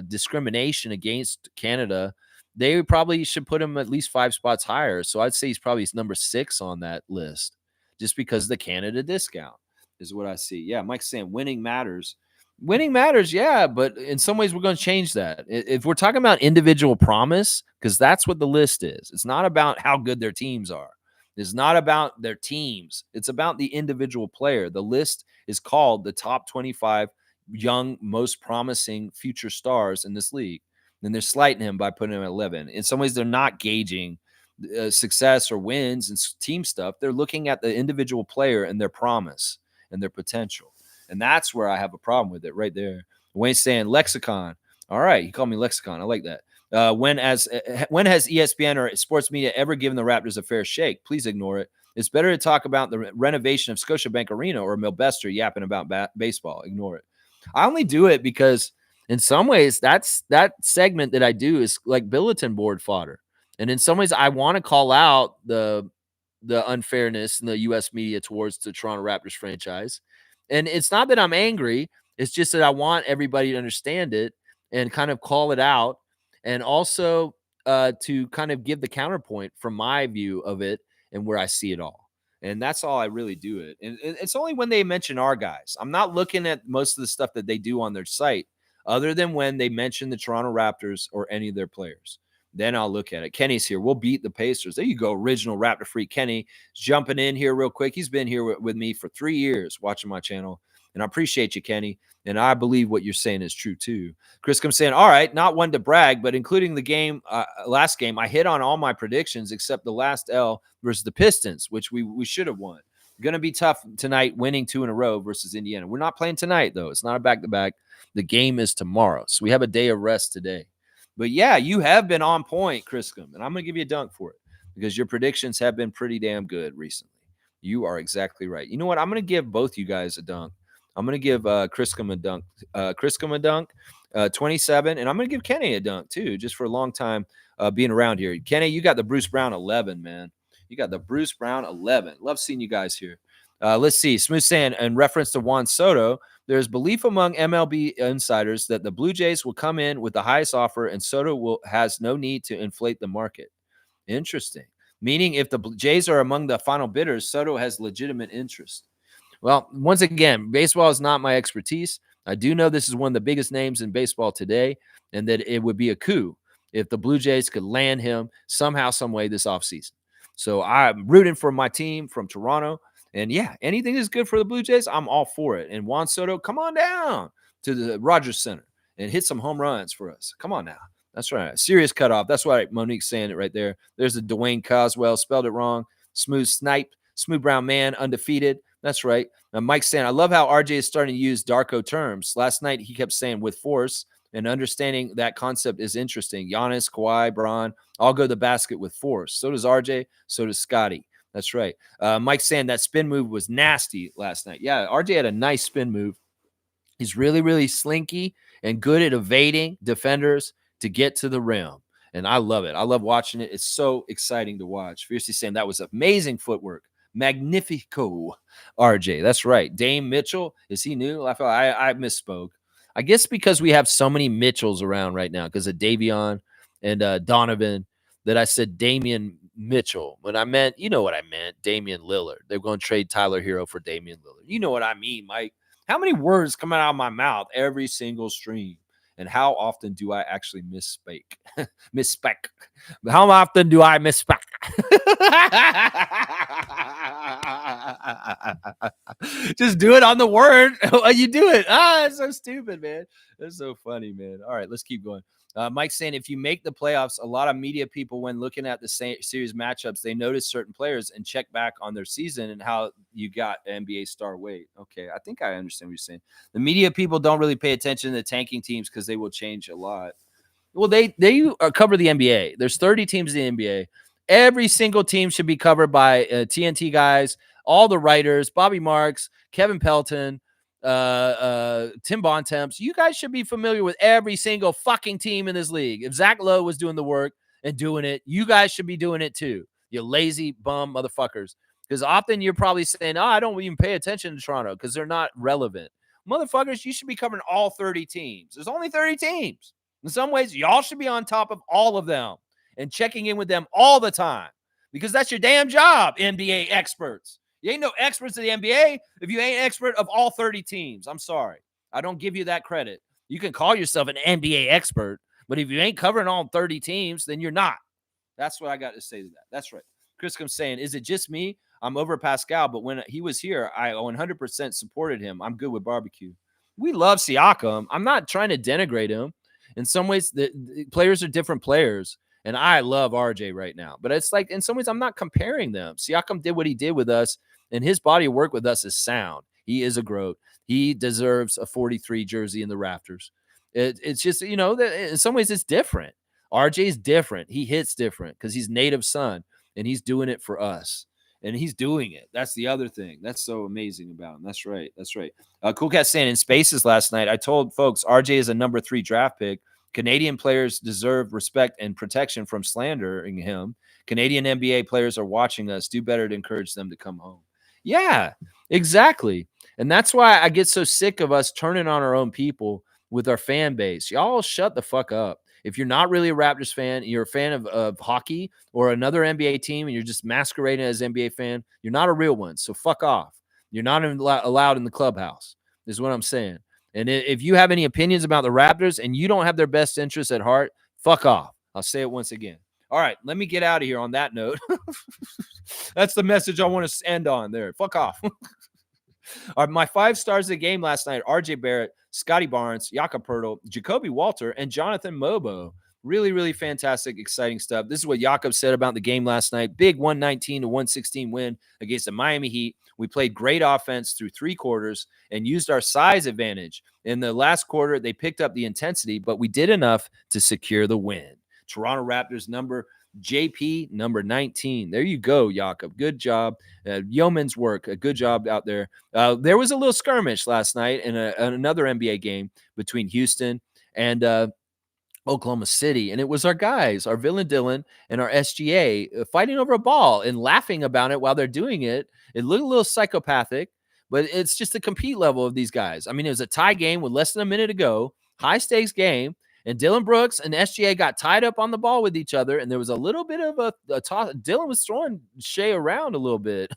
[SPEAKER 2] discrimination against Canada, they probably should put him at least 5 spots higher. So I'd say he's probably number 6 on that list just because of the Canada discount is what I see. Yeah, Mike's saying winning matters. Winning matters, yeah, but in some ways we're going to change that. If we're talking about individual promise, because that's what the list is. It's not about how good their teams are. It's not about their teams. It's about the individual player. The list is called the top 25 young, most promising future stars in this league. And they're slighting him by putting him at 11. In some ways, they're not gauging success or wins and team stuff. They're looking at the individual player and their promise and their potential. And that's where I have a problem with it right there. Wayne's saying lexicon. All right. He called me lexicon. I like that. When has ESPN or sports media ever given the Raptors a fair shake? Please ignore it. It's better to talk about the renovation of Scotiabank Arena or Milbester yapping about baseball. Ignore it. I only do it because in some ways that segment that I do is like bulletin board fodder. And in some ways I want to call out the unfairness in the US media towards the Toronto Raptors franchise. And it's not that I'm angry, it's just that I want everybody to understand it and kind of call it out, and also to kind of give the counterpoint from my view of it and where I see it all. And that's all I really do it. And it's only when they mention our guys. I'm not looking at most of the stuff that they do on their site, other than when they mention the Toronto Raptors or any of their players. Then I'll look at it. Kenny's here. We'll beat the Pacers. There you go. Original Raptor freak Kenny is jumping in here real quick. He's been here with me for 3 years watching my channel. And I appreciate you, Kenny. And I believe what you're saying is true, too. Chris comes saying, all right, not one to brag, but including the game, last game, I hit on all my predictions except the last L versus the Pistons, which we should have won. Going to be tough tonight, winning 2 in a row versus Indiana. We're not playing tonight, though. It's not a back-to-back. The game is tomorrow. So we have a day of rest today. But, yeah, you have been on point, Chriscom, and I'm going to give you a dunk for it because your predictions have been pretty damn good recently. You are exactly right. You know what? I'm going to give both you guys a dunk. I'm going to give Chriscom a dunk. 27, and I'm going to give Kenny a dunk, too, just for a long time being around here. Kenny, you got the Bruce Brown 11, man. You got the Bruce Brown 11. Love seeing you guys here. Let's see. Smooth saying, in reference to Juan Soto, there's belief among MLB insiders that the Blue Jays will come in with the highest offer and Soto has no need to inflate the market. Interesting. Meaning if the Jays are among the final bidders, Soto has legitimate interest. Well, once again, baseball is not my expertise. I do know this is one of the biggest names in baseball today, and that it would be a coup if the Blue Jays could land him somehow, some way this offseason. So I'm rooting for my team from Toronto. And yeah, anything is good for the Blue Jays, I'm all for it. And Juan Soto, come on down to the Rogers Center and hit some home runs for us. Come on now. That's right. Serious cutoff. That's why Monique's saying it right there. There's a Dwayne Coswell, spelled it wrong. Smooth snipe. Smooth Brown man, undefeated. That's right. Now, Mike's saying, I love how RJ is starting to use Darko terms. Last night, he kept saying with force, and understanding that concept is interesting. Giannis, Kawhi, Braun, all go to the basket with force. So does RJ. So does Scotty. That's right. Mike's saying that spin move was nasty last night. Yeah, RJ had a nice spin move. He's really, really slinky and good at evading defenders to get to the rim. And I love it. I love watching it. It's so exciting to watch. Fiercely saying that was amazing footwork Magnifico, RJ. That's right. Dame Mitchell. Is he new? I misspoke. I guess because we have so many Mitchells around right now because of Davion and Donovan that I said Damian Mitchell when I meant, you know what I meant, Damian Lillard. They're going to trade Tyler Hero for Damian Lillard. You know what I mean, Mike. How many words come out of my mouth every single stream? And how often do I actually misspeak? Misspeak. How often do I misspeak? Just do it on the word. You do it. It's so stupid, man. That's so funny, man. All right, let's keep going. Mike's saying if you make the playoffs, a lot of media people, when looking at the series matchups, they notice certain players and check back on their season and how you got NBA star weight. Okay, I think I understand what you're saying. The media people don't really pay attention to the tanking teams because they will change a lot. Well, they cover the NBA. There's 30 teams in the NBA. Every single team should be covered by TNT guys, all the writers, Bobby Marks, Kevin Pelton, Tim Bontemps. You guys should be familiar with every single fucking team in this league. If Zach Lowe was doing the work and doing it, you guys should be doing it too. You lazy bum motherfuckers. Because often you're probably saying, I don't even pay attention to Toronto because they're not relevant. Motherfuckers, you should be covering all 30 teams. There's only 30 teams. In some ways, y'all should be on top of all of them and checking in with them all the time because that's your damn job, NBA experts. You ain't no experts in the NBA if you ain't expert of all 30 teams. I'm sorry. I don't give you that credit. You can call yourself an NBA expert, but if you ain't covering all 30 teams, then you're not. That's what I got to say to that. That's right. Chris comes saying, is it just me? I'm over Pascal, but when he was here, I 100% supported him. I'm good with barbecue. We love Siakam. I'm not trying to denigrate him. In some ways, the players are different players, and I love RJ right now. But it's like, in some ways, I'm not comparing them. Siakam did what he did with us, and his body of work with us is sound. He is a GOAT. He deserves a 43 jersey in the rafters. It's just, in some ways, it's different. RJ is different. He hits different because he's native son, and he's doing it for us. And he's doing it. That's the other thing. That's so amazing about him. That's right. That's right. Cool Cat saying in Spaces last night, I told folks RJ is a number 3 draft pick. Canadian players deserve respect and protection from slandering him. Canadian NBA players are watching us. Do better to encourage them to come home. Yeah, exactly. And that's why I get so sick of us turning on our own people with our fan base. Y'all shut the fuck up. If you're not really a Raptors fan, you're a fan of hockey or another NBA team, and you're just masquerading as an NBA fan, you're not a real one. So fuck off. You're not allowed in the clubhouse, is what I'm saying. And if you have any opinions about the Raptors and you don't have their best interests at heart, fuck off. I'll say it once again. All right, let me get out of here on that note. That's the message I want to end on there. Fuck off. All right, my 5 stars of the game last night: RJ Barrett, Scotty Barnes, Jakob Poeltl, Jacoby Walter, and Jonathan Mobo. Really, really fantastic, exciting stuff. This is what Jakob said about the game last night. Big 119-116 win against the Miami Heat. We played great offense through 3 quarters and used our size advantage. In the last quarter, they picked up the intensity, but we did enough to secure the win. Toronto Raptors number JP number 19. There you go, Jakob. Good job. Yeoman's work. A good job out there. There was a little skirmish last night in another NBA game between Houston and Oklahoma City. And it was our guys, our Villain Dylan and our SGA fighting over a ball and laughing about it while they're doing it. It looked a little psychopathic, but it's just the compete level of these guys. I mean, it was a tie game with less than a minute to go, high stakes game. And Dylan Brooks and SGA got tied up on the ball with each other. And there was a little bit of a toss. Dylan was throwing Shea around a little bit.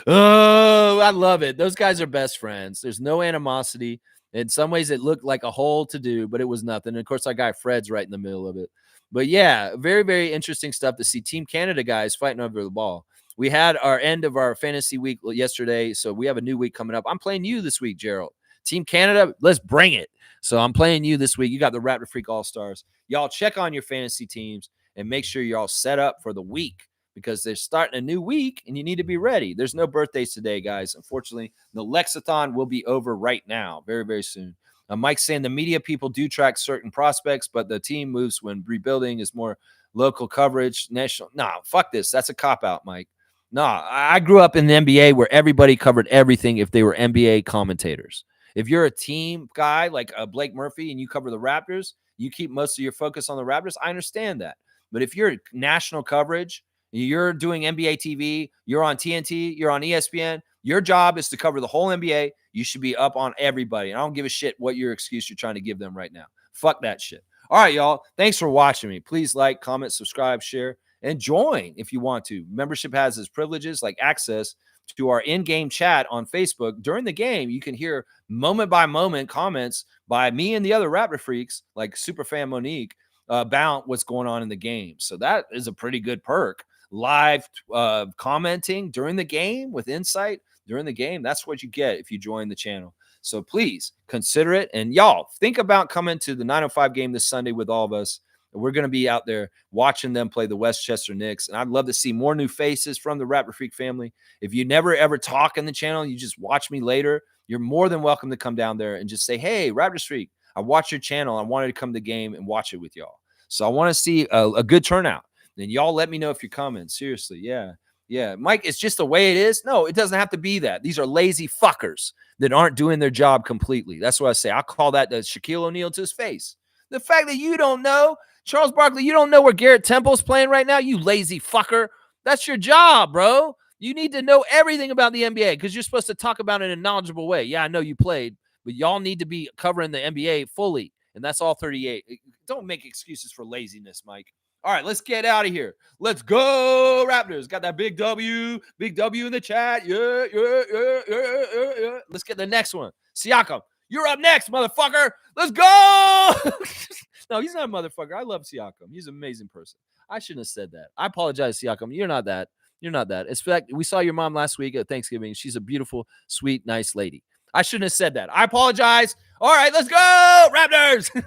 [SPEAKER 2] Oh, I love it. Those guys are best friends. There's no animosity. In some ways, it looked like a whole to do, but it was nothing. And of course, our guy Fred's right in the middle of it. But yeah, very, very interesting stuff to see Team Canada guys fighting over the ball. We had our end of our fantasy week yesterday, so we have a new week coming up. I'm playing you this week, Gerald. Team Canada, let's bring it. So I'm playing you this week. You got the Raptor Freak All-Stars. Y'all check on your fantasy teams and make sure you're all set up for the week because they're starting a new week and you need to be ready. There's no birthdays today, guys. Unfortunately, the Lexathon will be over right now, very, very soon. Mike's saying the media people do track certain prospects, but the team moves when rebuilding is more local coverage, national. Nah, fuck this. That's a cop-out, Mike. Nah, I grew up in the NBA where everybody covered everything if they were NBA commentators. If you're a team guy like Blake Murphy and you cover the Raptors, you keep most of your focus on the Raptors. I understand that. But if you're national coverage, You're doing NBA TV, you're on TNT, you're on ESPN. Your job is to cover the whole NBA. You should be up on everybody. And I don't give a shit what your excuse you're trying to give them right now. Fuck that shit. All right, y'all. Thanks for watching me. Please like, comment, subscribe, share, and join if you want to. Membership has its privileges like access to our in-game chat on Facebook. During the game, you can hear moment by moment comments by me and the other Raptor freaks like Superfan Monique about what's going on in the game. So that is a pretty good perk. Live commenting during the game with insight during the game. That's what you get if you join the channel. So please consider it. And y'all think about coming to the 905 game this Sunday with all of us. We're going to be out there watching them play the Westchester Knicks. And I'd love to see more new faces from the Raptor Freak family. If you never ever talk in the channel, you just watch me later, you're more than welcome to come down there and just say, hey, Raptor Freak, I watched your channel. I wanted to come to the game and watch it with y'all. So I want to see a good turnout. Then y'all let me know if you're coming. Seriously. Yeah. Yeah. Mike, it's just the way it is. No, it doesn't have to be that. These are lazy fuckers that aren't doing their job completely. That's what I say. I call that the Shaquille O'Neal to his face. The fact that you don't know, Charles Barkley, you don't know where Garrett Temple's playing right now, you lazy fucker. That's your job, bro. You need to know everything about the NBA because you're supposed to talk about it in a knowledgeable way. Yeah, I know you played, but y'all need to be covering the NBA fully, and that's all 38. Don't make excuses for laziness, Mike. All right, let's get out of here. Let's go, Raptors. Got that big W in the chat. Yeah. Let's get the next one. Siakam, you're up next, motherfucker. Let's go. No, he's not a motherfucker. I love Siakam. He's an amazing person. I shouldn't have said that. I apologize, Siakam. You're not that. You're not that. In fact, we saw your mom last week at Thanksgiving. She's a beautiful, sweet, nice lady. I shouldn't have said that. I apologize. All right, let's go, Raptors.